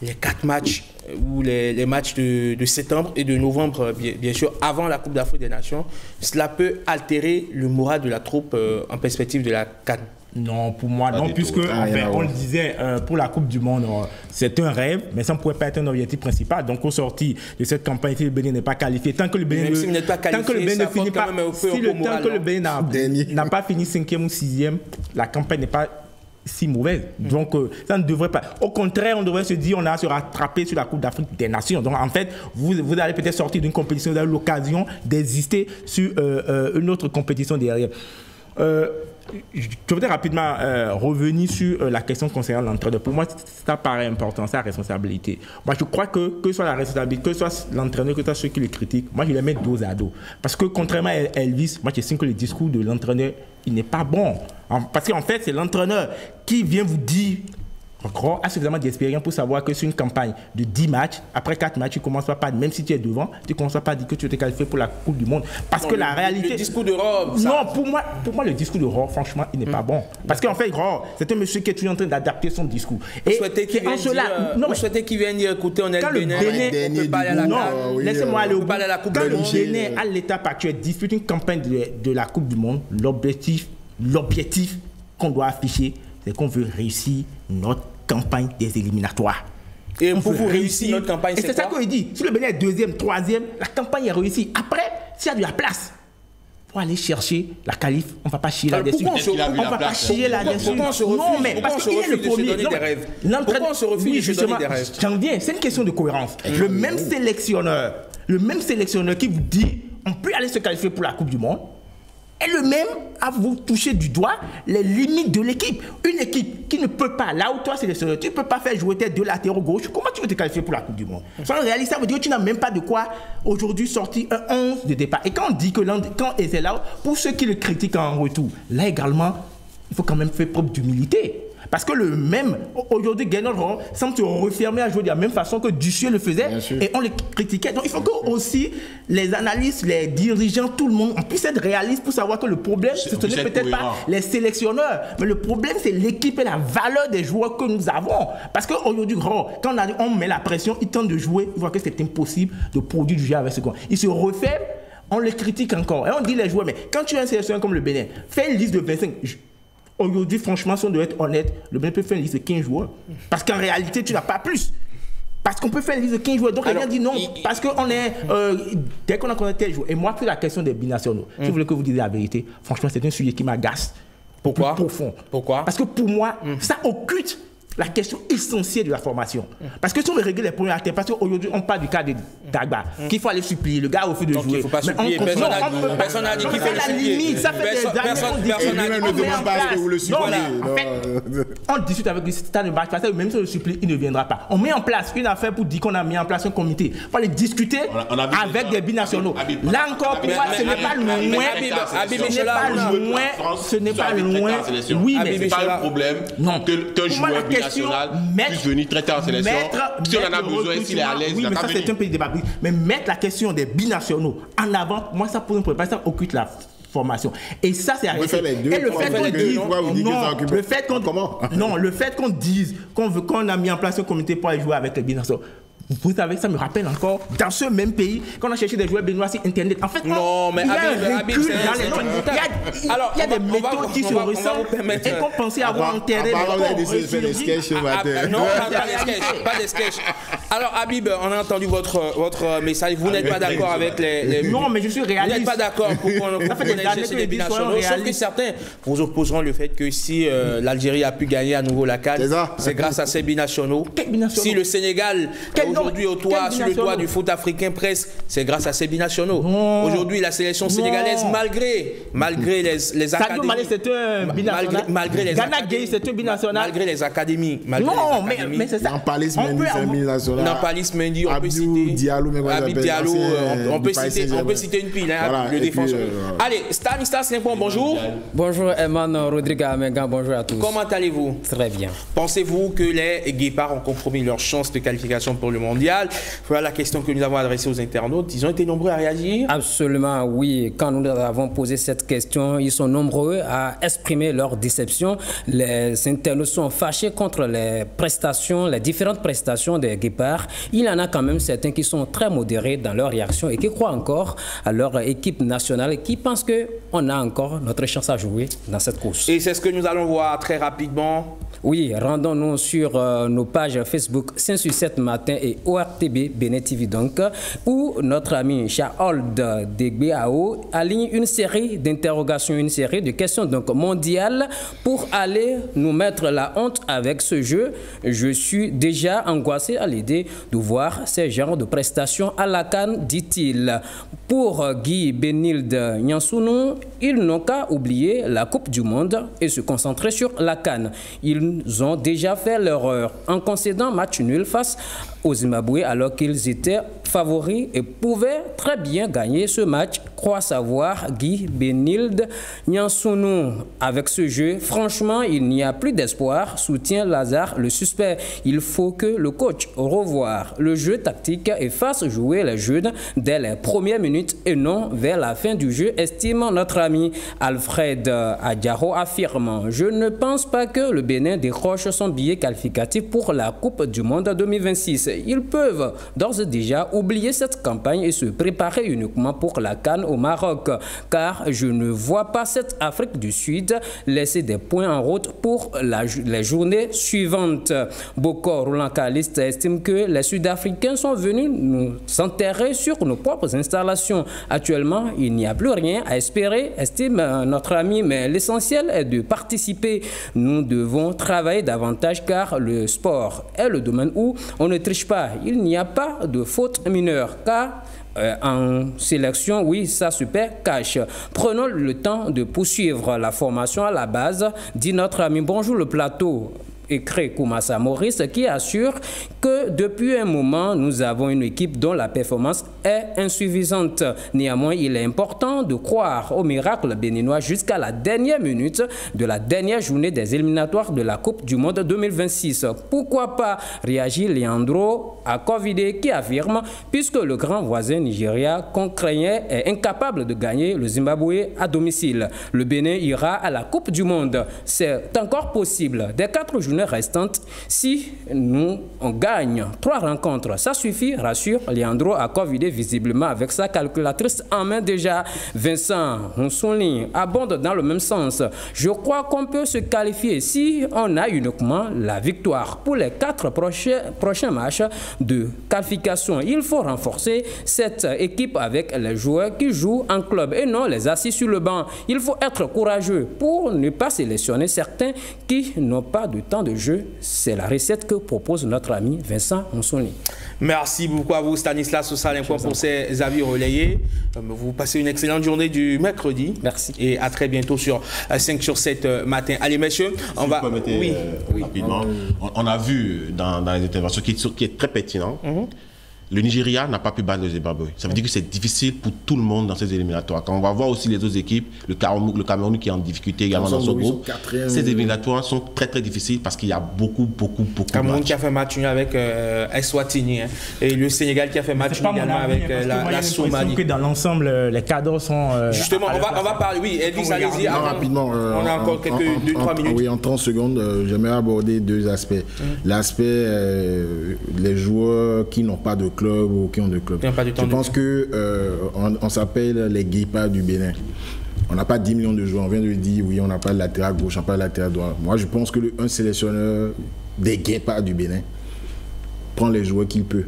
les 4 matchs ou les matchs de septembre et de novembre, bien sûr, avant la Coupe d'Afrique des Nations, cela peut altérer le moral de la troupe en perspective de la CAN? Non, pour moi, non, puisque on le disait, pour la Coupe du Monde, c'est un rêve, mais ça ne pourrait pas être un objectif principal. Donc, au sorti de cette campagne, si le Bénin n'est pas qualifié, tant que le Bénin ne finit pas, tant que le Bénin n'a pas fini 5e ou 6e, la campagne n'est pas si mauvaise. Donc, ça ne devrait pas. Au contraire, on devrait se dire, on a à se rattraper sur la Coupe d'Afrique des Nations. Donc, en fait, vous allez peut-être sortir d'une compétition, vous avez l'occasion d'exister sur une autre compétition derrière. Je voudrais rapidement revenir sur la question concernant l'entraîneur. Pour moi, ça paraît important, sa responsabilité. Moi, je crois que ce soit la responsabilité, que ce soit l'entraîneur, que ce soit ceux qui le critiquent, moi, je les mets dos à dos. Parce que contrairement à Elvis, moi, je sais que le discours de l'entraîneur, il n'est pas bon. Parce qu'en fait, c'est l'entraîneur qui vient vous dire, encore, a suffisamment d'expérience pour savoir que sur une campagne de 10 matchs, après 4 matchs, tu ne commences pas, même si tu es devant, tu ne commences pas à dire que tu es qualifié pour la Coupe du Monde. Parce que la réalité. Le discours de Rohr. Non, pour moi, le discours de Rohr, franchement, il n'est pas bon. Parce qu'en fait, Rohr, c'est un monsieur qui est toujours en train d'adapter son discours. Et vous souhaitez qu'il vienne dire, écoutez, on est le Bénin, on peut pas aller à la Coupe. Laissez-moi aller au bout. Quand le Bénin, à l'étape actuelle, dispute une campagne de la Coupe du Monde, l'objectif qu'on doit afficher, c'est qu'on veut réussir notre campagne des éliminatoires. Et pour vous réussir notre campagne, c'est ça qu'on dit. Si le Bénin est 2e, 3e, la campagne est réussie. Après, s'il y a de la place pour aller chercher la qualif, on ne va pas chier là-dessus. On ne va pas chier là-dessus. Non, mais parce qu'il est le premier. Pourquoi on se refuse de se donner des rêves? J'en viens, c'est une question de cohérence. Le même sélectionneur qui vous dit on peut aller se qualifier pour la Coupe du Monde, est le même à vous toucher du doigt les limites de l'équipe. Une équipe qui ne peut pas, là où toi c'est le seul, tu ne peux pas faire jouer tes 2 latéraux gauche, comment tu veux te qualifier pour la Coupe du Monde? Sans réaliser, ça veut dire que tu n'as même pas de quoi aujourd'hui sortir un 11 de départ. Et quand on dit que quand c'est là, pour ceux qui le critiquent en retour, là également, il faut quand même faire preuve d'humilité. Parce que le même, aujourd'hui, Guénol semble se refermer à jouer de la même façon que Dussier le faisait et on les critiquait. Donc il faut que aussi les analystes, les dirigeants, tout le monde, on puisse être réaliste pour savoir que le problème, ce n'est peut-être pas les sélectionneurs, mais le problème, c'est l'équipe et la valeur des joueurs que nous avons. Parce qu'aujourd'hui, quand on met la pression, ils tentent de jouer, ils voient que c'est impossible de produire du jeu avec ce qu'on. Ils se referment, on les critique encore. Et on dit les joueurs, mais quand tu as un sélectionneur comme le Bénin, fais une liste de 25. Aujourd'hui, franchement, si on doit être honnête, le Bénin peut faire une liste de 15 joueurs. Parce qu'en réalité, tu n'as pas plus. Parce qu'on peut faire une liste de 15 joueurs. Donc, quelqu'un dit non. Parce qu'on est. Dès qu'on a connu tel joueur. Et moi, pour la question des binationaux, si vous voulez que vous disiez la vérité, franchement, c'est un sujet qui m'agace. Pourquoi? Profond. Pourquoi? Parce que pour moi, ça occulte la question essentielle de la formation. Parce que si on veut régler les premiers acteurs, parce qu'aujourd'hui, on parle du cas de Dagba, qu'il faut aller supplier, le gars au fait de jouer. Il ne faut pas supplier. Personne n'a dit qu'il faut le supplier. Ça fait des années qu'on dit personne ne demande pas que vous le suppliez. En fait, on discute avec lui, si ça ne marche pas, même si on le supplie, il ne viendra pas. On met en place une affaire pour dire qu'on a mis en place un comité. Il faut aller discuter avec des binationaux. Là encore, pour moi, ce n'est pas loin. Ce n'est pas loin. Oui, mais ce n'est pas un problème qu'un joueur national puisse venir traiter en sélection. Si on en a besoin, s'il est à l'aise, oui, mais ça c'est un pays débat. Mais mettre la question des binationaux en avant, moi ça pose un problème. Ça occulte la formation. Et ça c'est arrêté. Et le fait qu'on dise qu'on a mis en place un comité pour aller jouer avec les binationaux. Vous savez, ça me rappelle encore, dans ce même pays, quand on a cherché des joueurs béninois sur Internet. En fait, non, mais il y a des méthodes qui se ressemblent et qu'on pensait avoir enterré. Des sketchs ce matin. Non, pas des sketchs. Alors, Habib, on a entendu votre message. Vous n'êtes pas d'accord avec les... Non, mais je suis réaliste. Vous n'êtes pas d'accord pour qu'on ait des binationaux. Sauf que certains vous opposeront le fait que si l'Algérie a pu gagner à nouveau la CAN, c'est grâce à ces binationaux. Si le Sénégal est aujourd'hui sur le toit du foot africain presque, c'est grâce à ces binationaux. Aujourd'hui, la sélection sénégalaise, malgré les académies... c'est un binational. Malgré les académies. C'est un binational. Malgré les académies. Non, mais c'est ça. Nampalis Mendy, c'est un binational. Nampalis Mendy, on peut citer... Diallo, on peut citer une pile, le défenseur. Allez, Stanislas Limpon, bonjour. Bonjour, Eman Rodrigue Amenga, bonjour à tous. Comment allez-vous? Très bien. Pensez-vous que les Guépards ont compromis leur chance de qualification pour le mondial? Voilà la question que nous avons adressée aux internautes. Ils ont été nombreux à réagir? Absolument, oui. Quand nous avons posé cette question, ils sont nombreux à exprimer leur déception. Les internautes sont fâchés contre les différentes prestations des Guépards. Il y en a quand même certains qui sont très modérés dans leur réaction et qui croient encore à leur équipe nationale et qui pensent qu'on a encore notre chance à jouer dans cette course. Et c'est ce que nous allons voir très rapidement. Oui, rendons-nous sur nos pages Facebook 5sur7 Matin et ORTB Bénin TV donc, où notre ami Charles Degbeao aligne une série d'interrogations, une série de questions donc mondiales pour aller nous mettre la honte avec ce jeu. Je suis déjà angoissé à l'idée de voir ces genres de prestations à la CAN, dit-il. Pour Guy Benilde Nyansounou, ils n'ont qu'à oublier la Coupe du Monde et se concentrer sur la CAN. Ils ont déjà fait l'erreur en concédant match nul face au Zimbabwe alors qu'ils étaient favoris et pouvaient très bien gagner ce match, croit savoir Guy Benilde Nyansounou. Avec ce jeu, franchement, il n'y a plus d'espoir, soutient Lazare, le suspect. Il faut que le coach revoie le jeu tactique et fasse jouer les jeunes dès les premières minutes et non vers la fin du jeu, estime notre ami Alfred Adjaro, affirmant: je ne pense pas que le Bénin décroche son billet qualificatif pour la Coupe du Monde 2026. Ils peuvent d'ores et déjà oublier cette campagne et se préparer uniquement pour la CAN au Maroc, car je ne vois pas cette Afrique du Sud laisser des points en route pour les journées suivantes. Boko Roland Caliste estime que les Sud-Africains sont venus nous enterrer sur nos propres installations. Actuellement, il n'y a plus rien à espérer, estime notre ami, mais l'essentiel est de participer. Nous devons travailler davantage car le sport est le domaine où on ne triche pas. Il n'y a pas de faute mineure car en sélection, oui, ça se perd cash. Prenons le temps de poursuivre la formation à la base, dit notre ami. Bonjour le plateau. Écrit Koumassa Maurice, qui assure que depuis un moment, nous avons une équipe dont la performance est insuffisante. Néanmoins, il est important de croire au miracle béninois jusqu'à la dernière minute de la dernière journée des éliminatoires de la Coupe du Monde 2026. Pourquoi pas, réagit Leandro Akovide, qui affirme, puisque le grand voisin Nigeria qu'on craignait est incapable de gagner le Zimbabwe à domicile. Le Bénin ira à la Coupe du Monde. C'est encore possible. Des 4 journées restantes, si on gagne 3 rencontres, ça suffit, rassure Leandro Akovide, visiblement avec sa calculatrice en main déjà. Vincent Honsonli abonde dans le même sens. Je crois qu'on peut se qualifier si on a uniquement la victoire. Pour les 4 prochains matchs de qualification, il faut renforcer cette équipe avec les joueurs qui jouent en club et non les assis sur le banc. Il faut être courageux pour ne pas sélectionner certains qui n'ont pas de temps de jeu. C'est la recette que propose notre ami Vincent Monsoni. Merci beaucoup à vous, Stanislas Sosalimpo, pour ces avis relayés. Vous passez une excellente journée du mercredi. Merci. Et à très bientôt sur 5 sur 7 matin. Allez, messieurs, on va... Oui, rapidement. On a vu dans les interventions qui est très pertinent. Le Nigeria n'a pas pu battre le Zimbabwe. Ça veut dire que c'est difficile pour tout le monde dans ces éliminatoires. Quand on va voir aussi les autres équipes, le Cameroun qui est en difficulté également dans son groupe, ces éliminatoires sont très très difficiles parce qu'il y a beaucoup de Cameroun qui a fait match nul avec Eswatini et le Sénégal qui a fait match nul également avec la Somalie. Que dans l'ensemble, les cadres sont... Justement, on va parler. Oui, Elvis, allez-y. Rapidement. On a encore 2-3 minutes. Oui, en 30 secondes, j'aimerais aborder 2 aspects. L'aspect, les joueurs qui n'ont pas de club ou qui ont de club. Je pense que on s'appelle les Guépards du Bénin. On n'a pas 10 millions de joueurs. On vient de dire, oui, on n'a pas de latéral gauche, on n'a pas de latéral droit. Moi, je pense qu'un sélectionneur des Guépards du Bénin, on n'a pas 10 millions de joueurs. On vient de dire, oui, on n'a pas de latéral gauche, on n'a pas de latéral droit. Moi, je pense que un sélectionneur des Guépards du Bénin, on n'a pas 10 millions de joueurs. On vient de dire, oui, on n'a pas de latéral gauche, on n'a pas de latéral droit. Moi, je pense qu'un sélectionneur des Guépards du Bénin, prend les joueurs qu'il peut.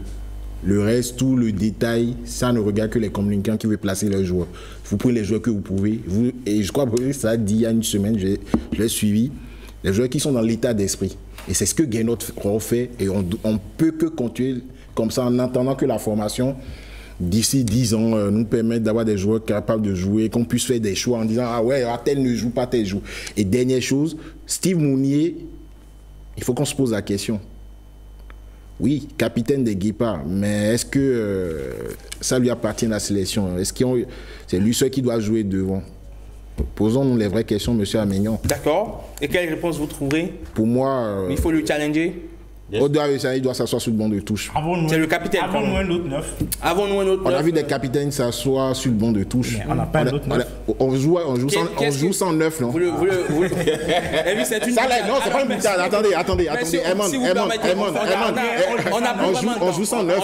Le reste, tout le détail, ça ne regarde que les communicants qui veulent placer leurs joueurs. Vous prenez les joueurs que vous pouvez. Et je crois que ça a dit il y a une semaine, je l'ai suivi, les joueurs qui sont dans l'état d'esprit. Et c'est ce que Guénot fait. Et on ne peut que continuer comme ça en attendant que la formation, d'ici 10 ans, nous permette d'avoir des joueurs capables de jouer, qu'on puisse faire des choix en disant « Ah ouais, tel ne joue pas, tel joue ». Et dernière chose, Steve Mounier, il faut qu'on se pose la question. Oui, capitaine des Guépards, mais est-ce que ça lui appartient à la sélection? Est-ce que c'est lui seul qui doit jouer devant? Posons-nous les vraies questions, monsieur Aménian. D'accord. Et quelle réponse vous trouverez? Pour moi... il faut le challenger. Il doit s'asseoir sur le banc de touche. C'est le capitaine. Avons-nous un autre 9? Avons-nous un autre 9? On a vu des capitaines s'asseoir sur le banc de touche. Mais on n'a pas un autre 9. On joue sans 9, non? Non, c'est pas une boutade. Attendez. On joue sans 9.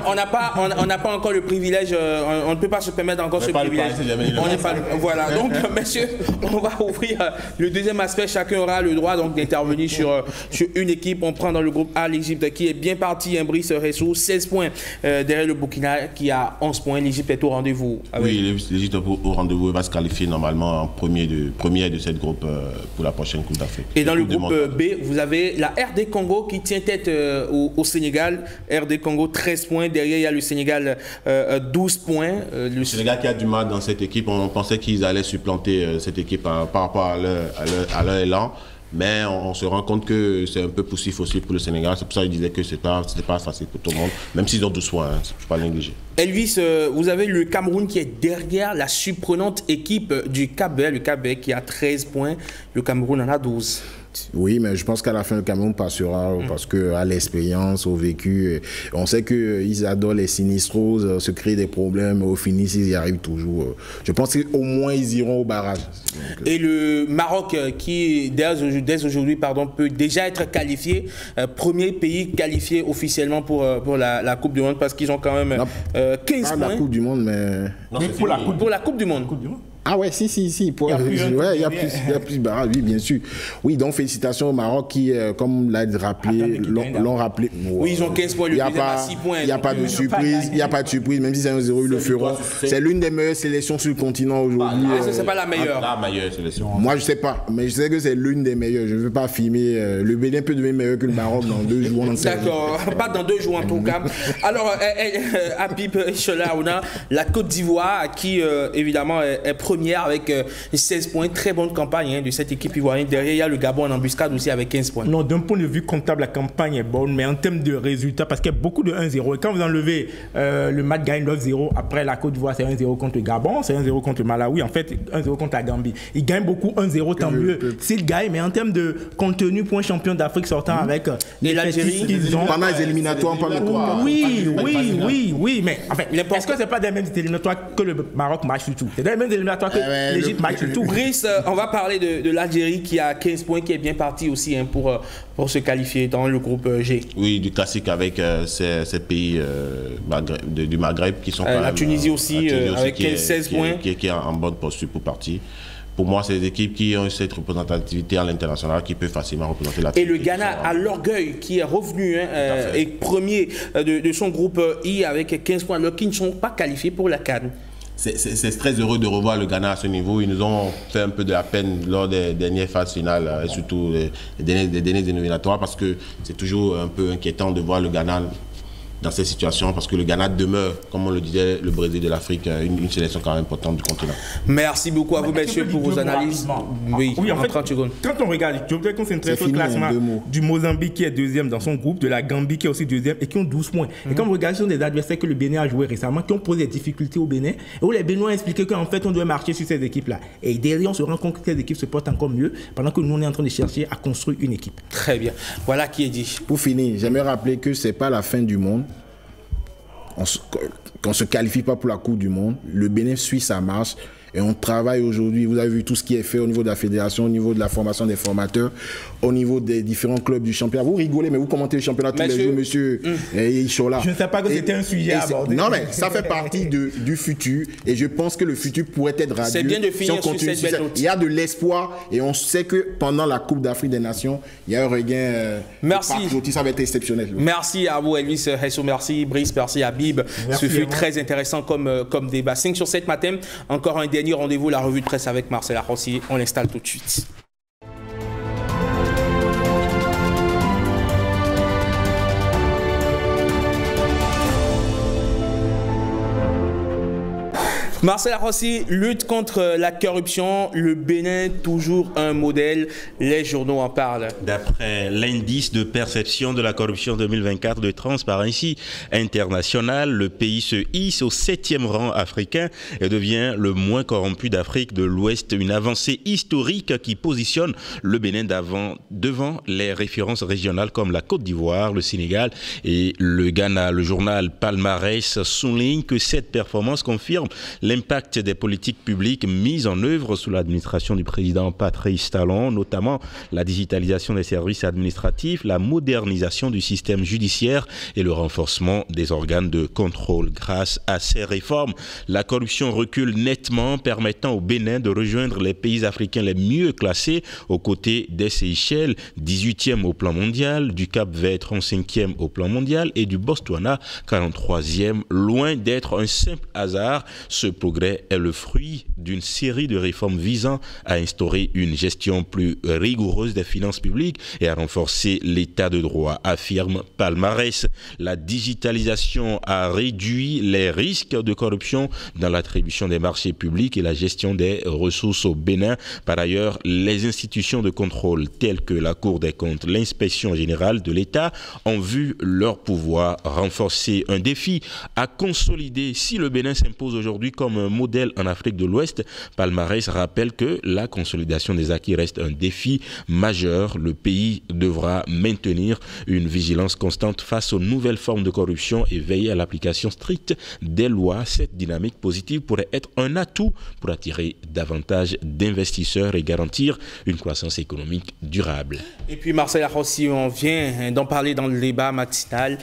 On n'a pas encore le privilège. On ne peut pas se permettre encore ce privilège. Voilà. Donc, messieurs, on va ouvrir le deuxième aspect. Chacun aura le droit d'intervenir sur une équipe. On prend dans le groupe A l'Égypte qui est bien parti, un Brice Ressou, 16 points derrière le Burkina qui a 11 points. L'Égypte est au rendez-vous. Oui, l'Égypte est au rendez-vous et va se qualifier normalement en première de cette groupe pour la prochaine Coupe d'Afrique. Et dans le groupe B, vous avez la RD Congo qui tient tête au Sénégal. RD Congo 13 points. Derrière, il y a le Sénégal 12 points. Le Sénégal qui a du mal dans cette équipe. On pensait qu'ils allaient supplanter cette équipe par rapport à leur élan. Mais on se rend compte que c'est un peu poussif aussi pour le Sénégal. C'est pour ça que je disais que c'était pas facile pour tout le monde, même s'ils ont 12 points, hein, c'est pas négliger. Elvis, vous avez le Cameroun qui est derrière la surprenante équipe du Cap-Vert. Le Cap-Vert qui a 13 points, le Cameroun en a 12. Oui, mais je pense qu'à la fin, le Cameroun passera parce qu'à l'expérience, au vécu, on sait qu'ils adorent les sinistros, se créer des problèmes, au finish, ils y arrivent toujours. Je pense qu'au moins, ils iront au barrage. Donc, et le Maroc, qui dès aujourd'hui peut déjà être qualifié, premier pays qualifié officiellement pour la Coupe du Monde, parce qu'ils ont quand même 15 points. Pas la Coupe du Monde, mais... Pour la Coupe du Monde. Ah ouais, si. Il y a plus barrage, oui, bien sûr. Oui, donc félicitations au Maroc qui, comme l'a rappelé, l'ont rappelé. Oui, ils ont 15 points, le deuxième à 6 points. Il n'y a pas de surprise, même si c'est 1-0, ils le feront. C'est l'une des meilleures sélections sur le continent aujourd'hui. C'est pas la meilleure. La meilleure sélection. Moi, je sais pas, mais je sais que c'est l'une des meilleures. Je ne veux pas filmer. Le Bénin peut devenir meilleur que le Maroc dans 2 jours. D'accord, pas dans 2 jours en tout cas. Alors, Habib Cholaouna, la Côte d'Ivoire qui, évidemment, est première avec 16 points. Très bonne campagne de cette équipe ivoirienne. Derrière, il y a le Gabon en embuscade aussi avec 15 points. Non, d'un point de vue comptable, la campagne est bonne, mais en termes de résultats, parce qu'il y a beaucoup de 1-0. Et quand vous enlevez le match gagne 9-0, après la Côte d'Ivoire, c'est 1-0 contre le Gabon, c'est 1-0 contre le Malawi, en fait, 1-0 contre la Gambie. Ils gagnent beaucoup 1-0, tant mieux s'ils gagnent, mais en termes de contenu, point champion d'Afrique sortant avec l'Algérie qu'ils ont. Pendant les éliminatoires, pas le combat. Oui, mais en fait, est-ce que c'est pas des mêmes éliminatoires que le Maroc match du tout? C'est des mêmes éliminatoires que l'Égypte match du tout. Brice, on va parler de l'Algérie qui a 15 points, qui est bien parti aussi pour se qualifier dans le groupe G. Oui, du classique avec ces pays du Maghreb qui sont quand même... La Tunisie aussi, avec 16 points. Qui est en bonne posture pour partir. Pour moi, c'est des équipes qui ont cette représentativité à l'international qui peut facilement représenter la. Et le Ghana a l'orgueil qui est revenu et premier de son groupe I avec 15 points, alors qu'ils ne sont pas qualifiés pour la CAN. C'est très heureux de revoir le Ghana à ce niveau. Ils nous ont fait un peu de la peine lors des dernières phases finales et surtout des derniers éliminatoires parce que c'est toujours un peu inquiétant de voir le Ghana dans ces situations parce que le Ghana demeure, comme on le disait, le Brésil de l'Afrique, une sélection quand même importante du continent. Merci beaucoup à vous, messieurs, pour vos analyses. Oui, en fait, 30 secondes. Quand on regarde, je voudrais concentrer sur le classement du Mozambique qui est deuxième dans son groupe, de la Gambie qui est aussi deuxième et qui ont 12 points. Et quand vous regardez sur des adversaires que le Bénin a joué récemment, qui ont posé des difficultés au Bénin, et où les Béninois ont expliqué qu'en fait, on doit marcher sur ces équipes-là. Et derrière, on se rend compte que ces équipes se portent encore mieux pendant que nous, on est en train de chercher à construire une équipe. Très bien. Voilà qui est dit. Pour finir, j'aimerais rappeler que ce n'est pas la fin du monde. Qu'on ne se qualifie pas pour la Coupe du Monde. Le Bénin suit sa marche Et on travaille aujourd'hui, vous avez vu tout ce qui est fait au niveau de la fédération, au niveau de la formation des formateurs, au niveau des différents clubs du championnat. Vous rigolez, mais vous commentez le championnat tous les jours, monsieur Ishola. Je ne sais pas que c'était un sujet à aborder. Non, mais ça fait partie du futur. Et je pense que le futur pourrait être radieux. C'est bien de finir sur cette belle note. Il y a de l'espoir et on sait que pendant la Coupe d'Afrique des Nations, il y a un regain de patriotisme, ça va être exceptionnel. Merci à vous, Elvis Hessou, merci Brice, merci Habib. Ce fut très intéressant comme débat. 5 sur 7 matin, encore un dernier rendez-vous, la revue de presse avec Marcel Arrossi. On l'installe tout de suite. Marcel Arrossi, lutte contre la corruption, le Bénin toujours un modèle, les journaux en parlent. D'après l'indice de perception de la corruption 2024 de Transparency International, le pays se hisse au 7e rang africain et devient le moins corrompu d'Afrique de l'Ouest, une avancée historique qui positionne le Bénin devant les références régionales comme la Côte d'Ivoire, le Sénégal et le Ghana. Le journal Palmarès souligne que cette performance confirme l'impact des politiques publiques mises en œuvre sous l'administration du président Patrice Talon, notamment la digitalisation des services administratifs, la modernisation du système judiciaire et le renforcement des organes de contrôle. Grâce à ces réformes, la corruption recule nettement, permettant au Bénin de rejoindre les pays africains les mieux classés aux côtés des Seychelles, 18e au plan mondial, du Cap-Vert 35e au plan mondial et du Botswana 43e. Loin d'être un simple hasard, ce progrès est le fruit d'une série de réformes visant à instaurer une gestion plus rigoureuse des finances publiques et à renforcer l'état de droit, affirme Palmarès. La digitalisation a réduit les risques de corruption dans l'attribution des marchés publics et la gestion des ressources au Bénin. Par ailleurs, les institutions de contrôle telles que la Cour des comptes, l'Inspection générale de l'État ont vu leur pouvoir renforcer. Un défi à consolider si le Bénin s'impose aujourd'hui comme un modèle en Afrique de l'Ouest. Palmarès rappelle que la consolidation des acquis reste un défi majeur. Le pays devra maintenir une vigilance constante face aux nouvelles formes de corruption et veiller à l'application stricte des lois. Cette dynamique positive pourrait être un atout pour attirer davantage d'investisseurs et garantir une croissance économique durable. Et puis Marcel Arrossi, on vient d'en parler dans le débat matinal.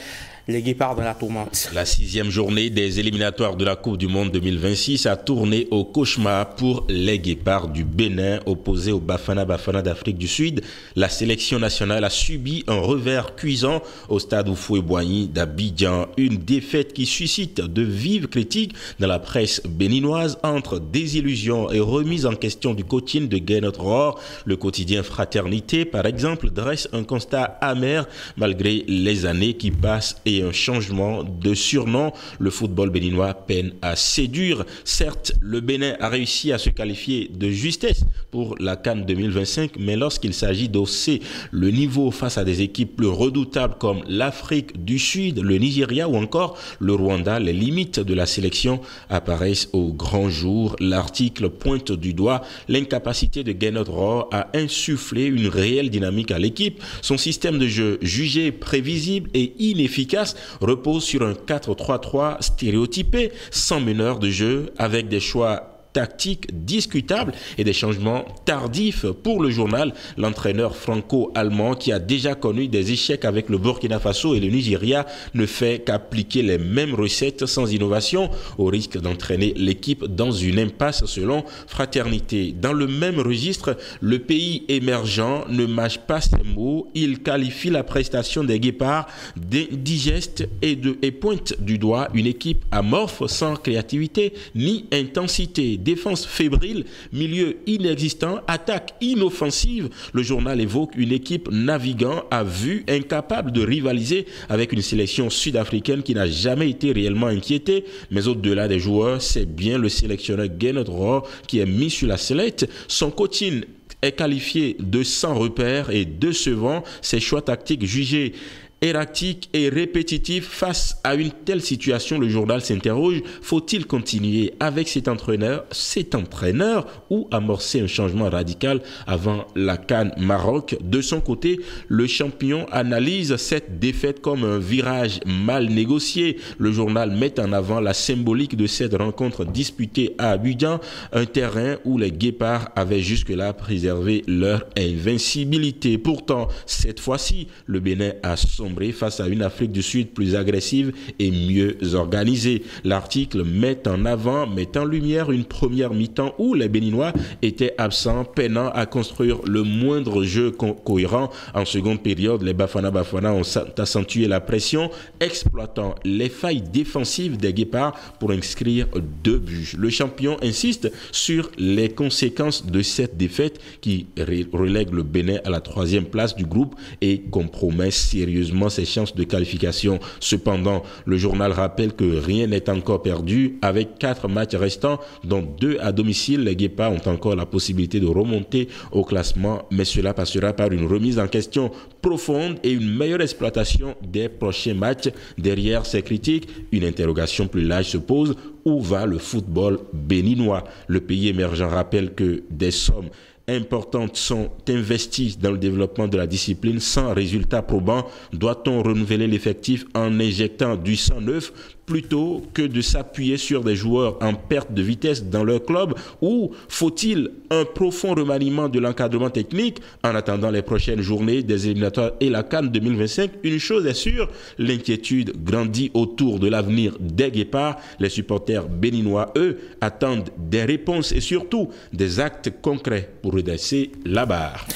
Les guépards dans la tourmente. La 6e journée des éliminatoires de la Coupe du Monde 2026 a tourné au cauchemar pour les guépards du Bénin opposés au Bafana d'Afrique du Sud. La sélection nationale a subi un revers cuisant au stade Houphouët-Boigny d'Abidjan. Une défaite qui suscite de vives critiques dans la presse béninoise entre désillusion et remise en question du coaching de Gernot Rohr. Le quotidien Fraternité, par exemple, dresse un constat amer malgré les années qui passent et un changement de surnom. Le football béninois peine à séduire. Certes, le Bénin a réussi à se qualifier de justesse pour la CAN 2025, mais lorsqu'il s'agit d'hausser le niveau face à des équipes plus redoutables comme l'Afrique du Sud, le Nigeria ou encore le Rwanda, les limites de la sélection apparaissent au grand jour. L'article pointe du doigt l'incapacité de Gernot Rohr à insuffler une réelle dynamique à l'équipe. Son système de jeu, jugé prévisible et inefficace, repose sur un 4-3-3 stéréotypé, sans meneur de jeu, avec des choix tactiques discutables et des changements tardifs. Pour le journal, l'entraîneur franco-allemand qui a déjà connu des échecs avec le Burkina Faso et le Nigeria ne fait qu'appliquer les mêmes recettes sans innovation au risque d'entraîner l'équipe dans une impasse selon Fraternité. Dans le même registre, le pays émergent ne mâche pas ses mots. Il qualifie la prestation des guépards d'indigeste et pointe du doigt une équipe amorphe sans créativité ni intensité. Défense fébrile, milieu inexistant, attaque inoffensive. Le journal évoque une équipe naviguant à vue, incapable de rivaliser avec une sélection sud-africaine qui n'a jamais été réellement inquiétée. Mais au-delà des joueurs, c'est bien le sélectionneur Gernot Rohr qui est mis sur la sellette. Son coaching est qualifié de sans repère et décevant. Ses choix tactiques jugés erratique et répétitif. Face à une telle situation, le journal s'interroge, faut-il continuer avec cet entraîneur ou amorcer un changement radical avant la CAN Maroc? De son côté, le champion analyse cette défaite comme un virage mal négocié. Le journal met en avant la symbolique de cette rencontre disputée à Abidjan, un terrain où les Guépards avaient jusque-là préservé leur invincibilité. Pourtant, cette fois-ci, le Bénin a sombré face à une Afrique du Sud plus agressive et mieux organisée. L'article met en lumière une première mi-temps où les Béninois étaient absents, peinant à construire le moindre jeu cohérent. En seconde période, les Bafana ont accentué la pression, exploitant les failles défensives des Guépards pour inscrire 2 buts. Le champion insiste sur les conséquences de cette défaite qui relègue le Bénin à la 3e place du groupe et compromet sérieusement ses chances de qualification. Cependant, le journal rappelle que rien n'est encore perdu. Avec 4 matchs restants, dont 2 à domicile, les Guépards ont encore la possibilité de remonter au classement, mais cela passera par une remise en question profonde et une meilleure exploitation des prochains matchs. Derrière ces critiques, une interrogation plus large se pose. Où va le football béninois? Le pays émergent rappelle que des sommes importantes sont investies dans le développement de la discipline sans résultat probant. Doit-on renouveler l'effectif en injectant du sang neuf plutôt que de s'appuyer sur des joueurs en perte de vitesse dans leur club, ou faut-il un profond remaniement de l'encadrement technique en attendant les prochaines journées des éliminatoires et la CAN 2025? Une chose est sûre, l'inquiétude grandit autour de l'avenir des Guépards. Les supporters béninois, eux, attendent des réponses et surtout des actes concrets pour redresser la barre.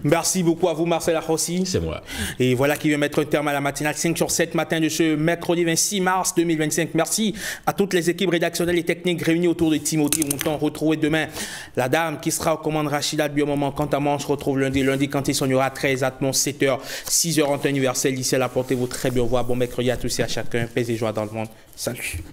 Merci beaucoup à vous, Marcel Akhossi. C'est moi. Et voilà qui vient mettre un terme à la matinale 5 sur 7 matin de ce mercredi 26 mars 2025. Merci à toutes les équipes rédactionnelles et techniques réunies autour de Timothée Mouton. Retrouvez demain la dame qui sera aux commandes, Rachida Biomomon. Quant à moi, on se retrouve lundi quand il sonnera 13 à 7h, 6h en temps universel. D'ici là, portez-vous très bien. Au revoir. Bon mercredi à tous et à chacun. Paix et joie dans le monde. Salut.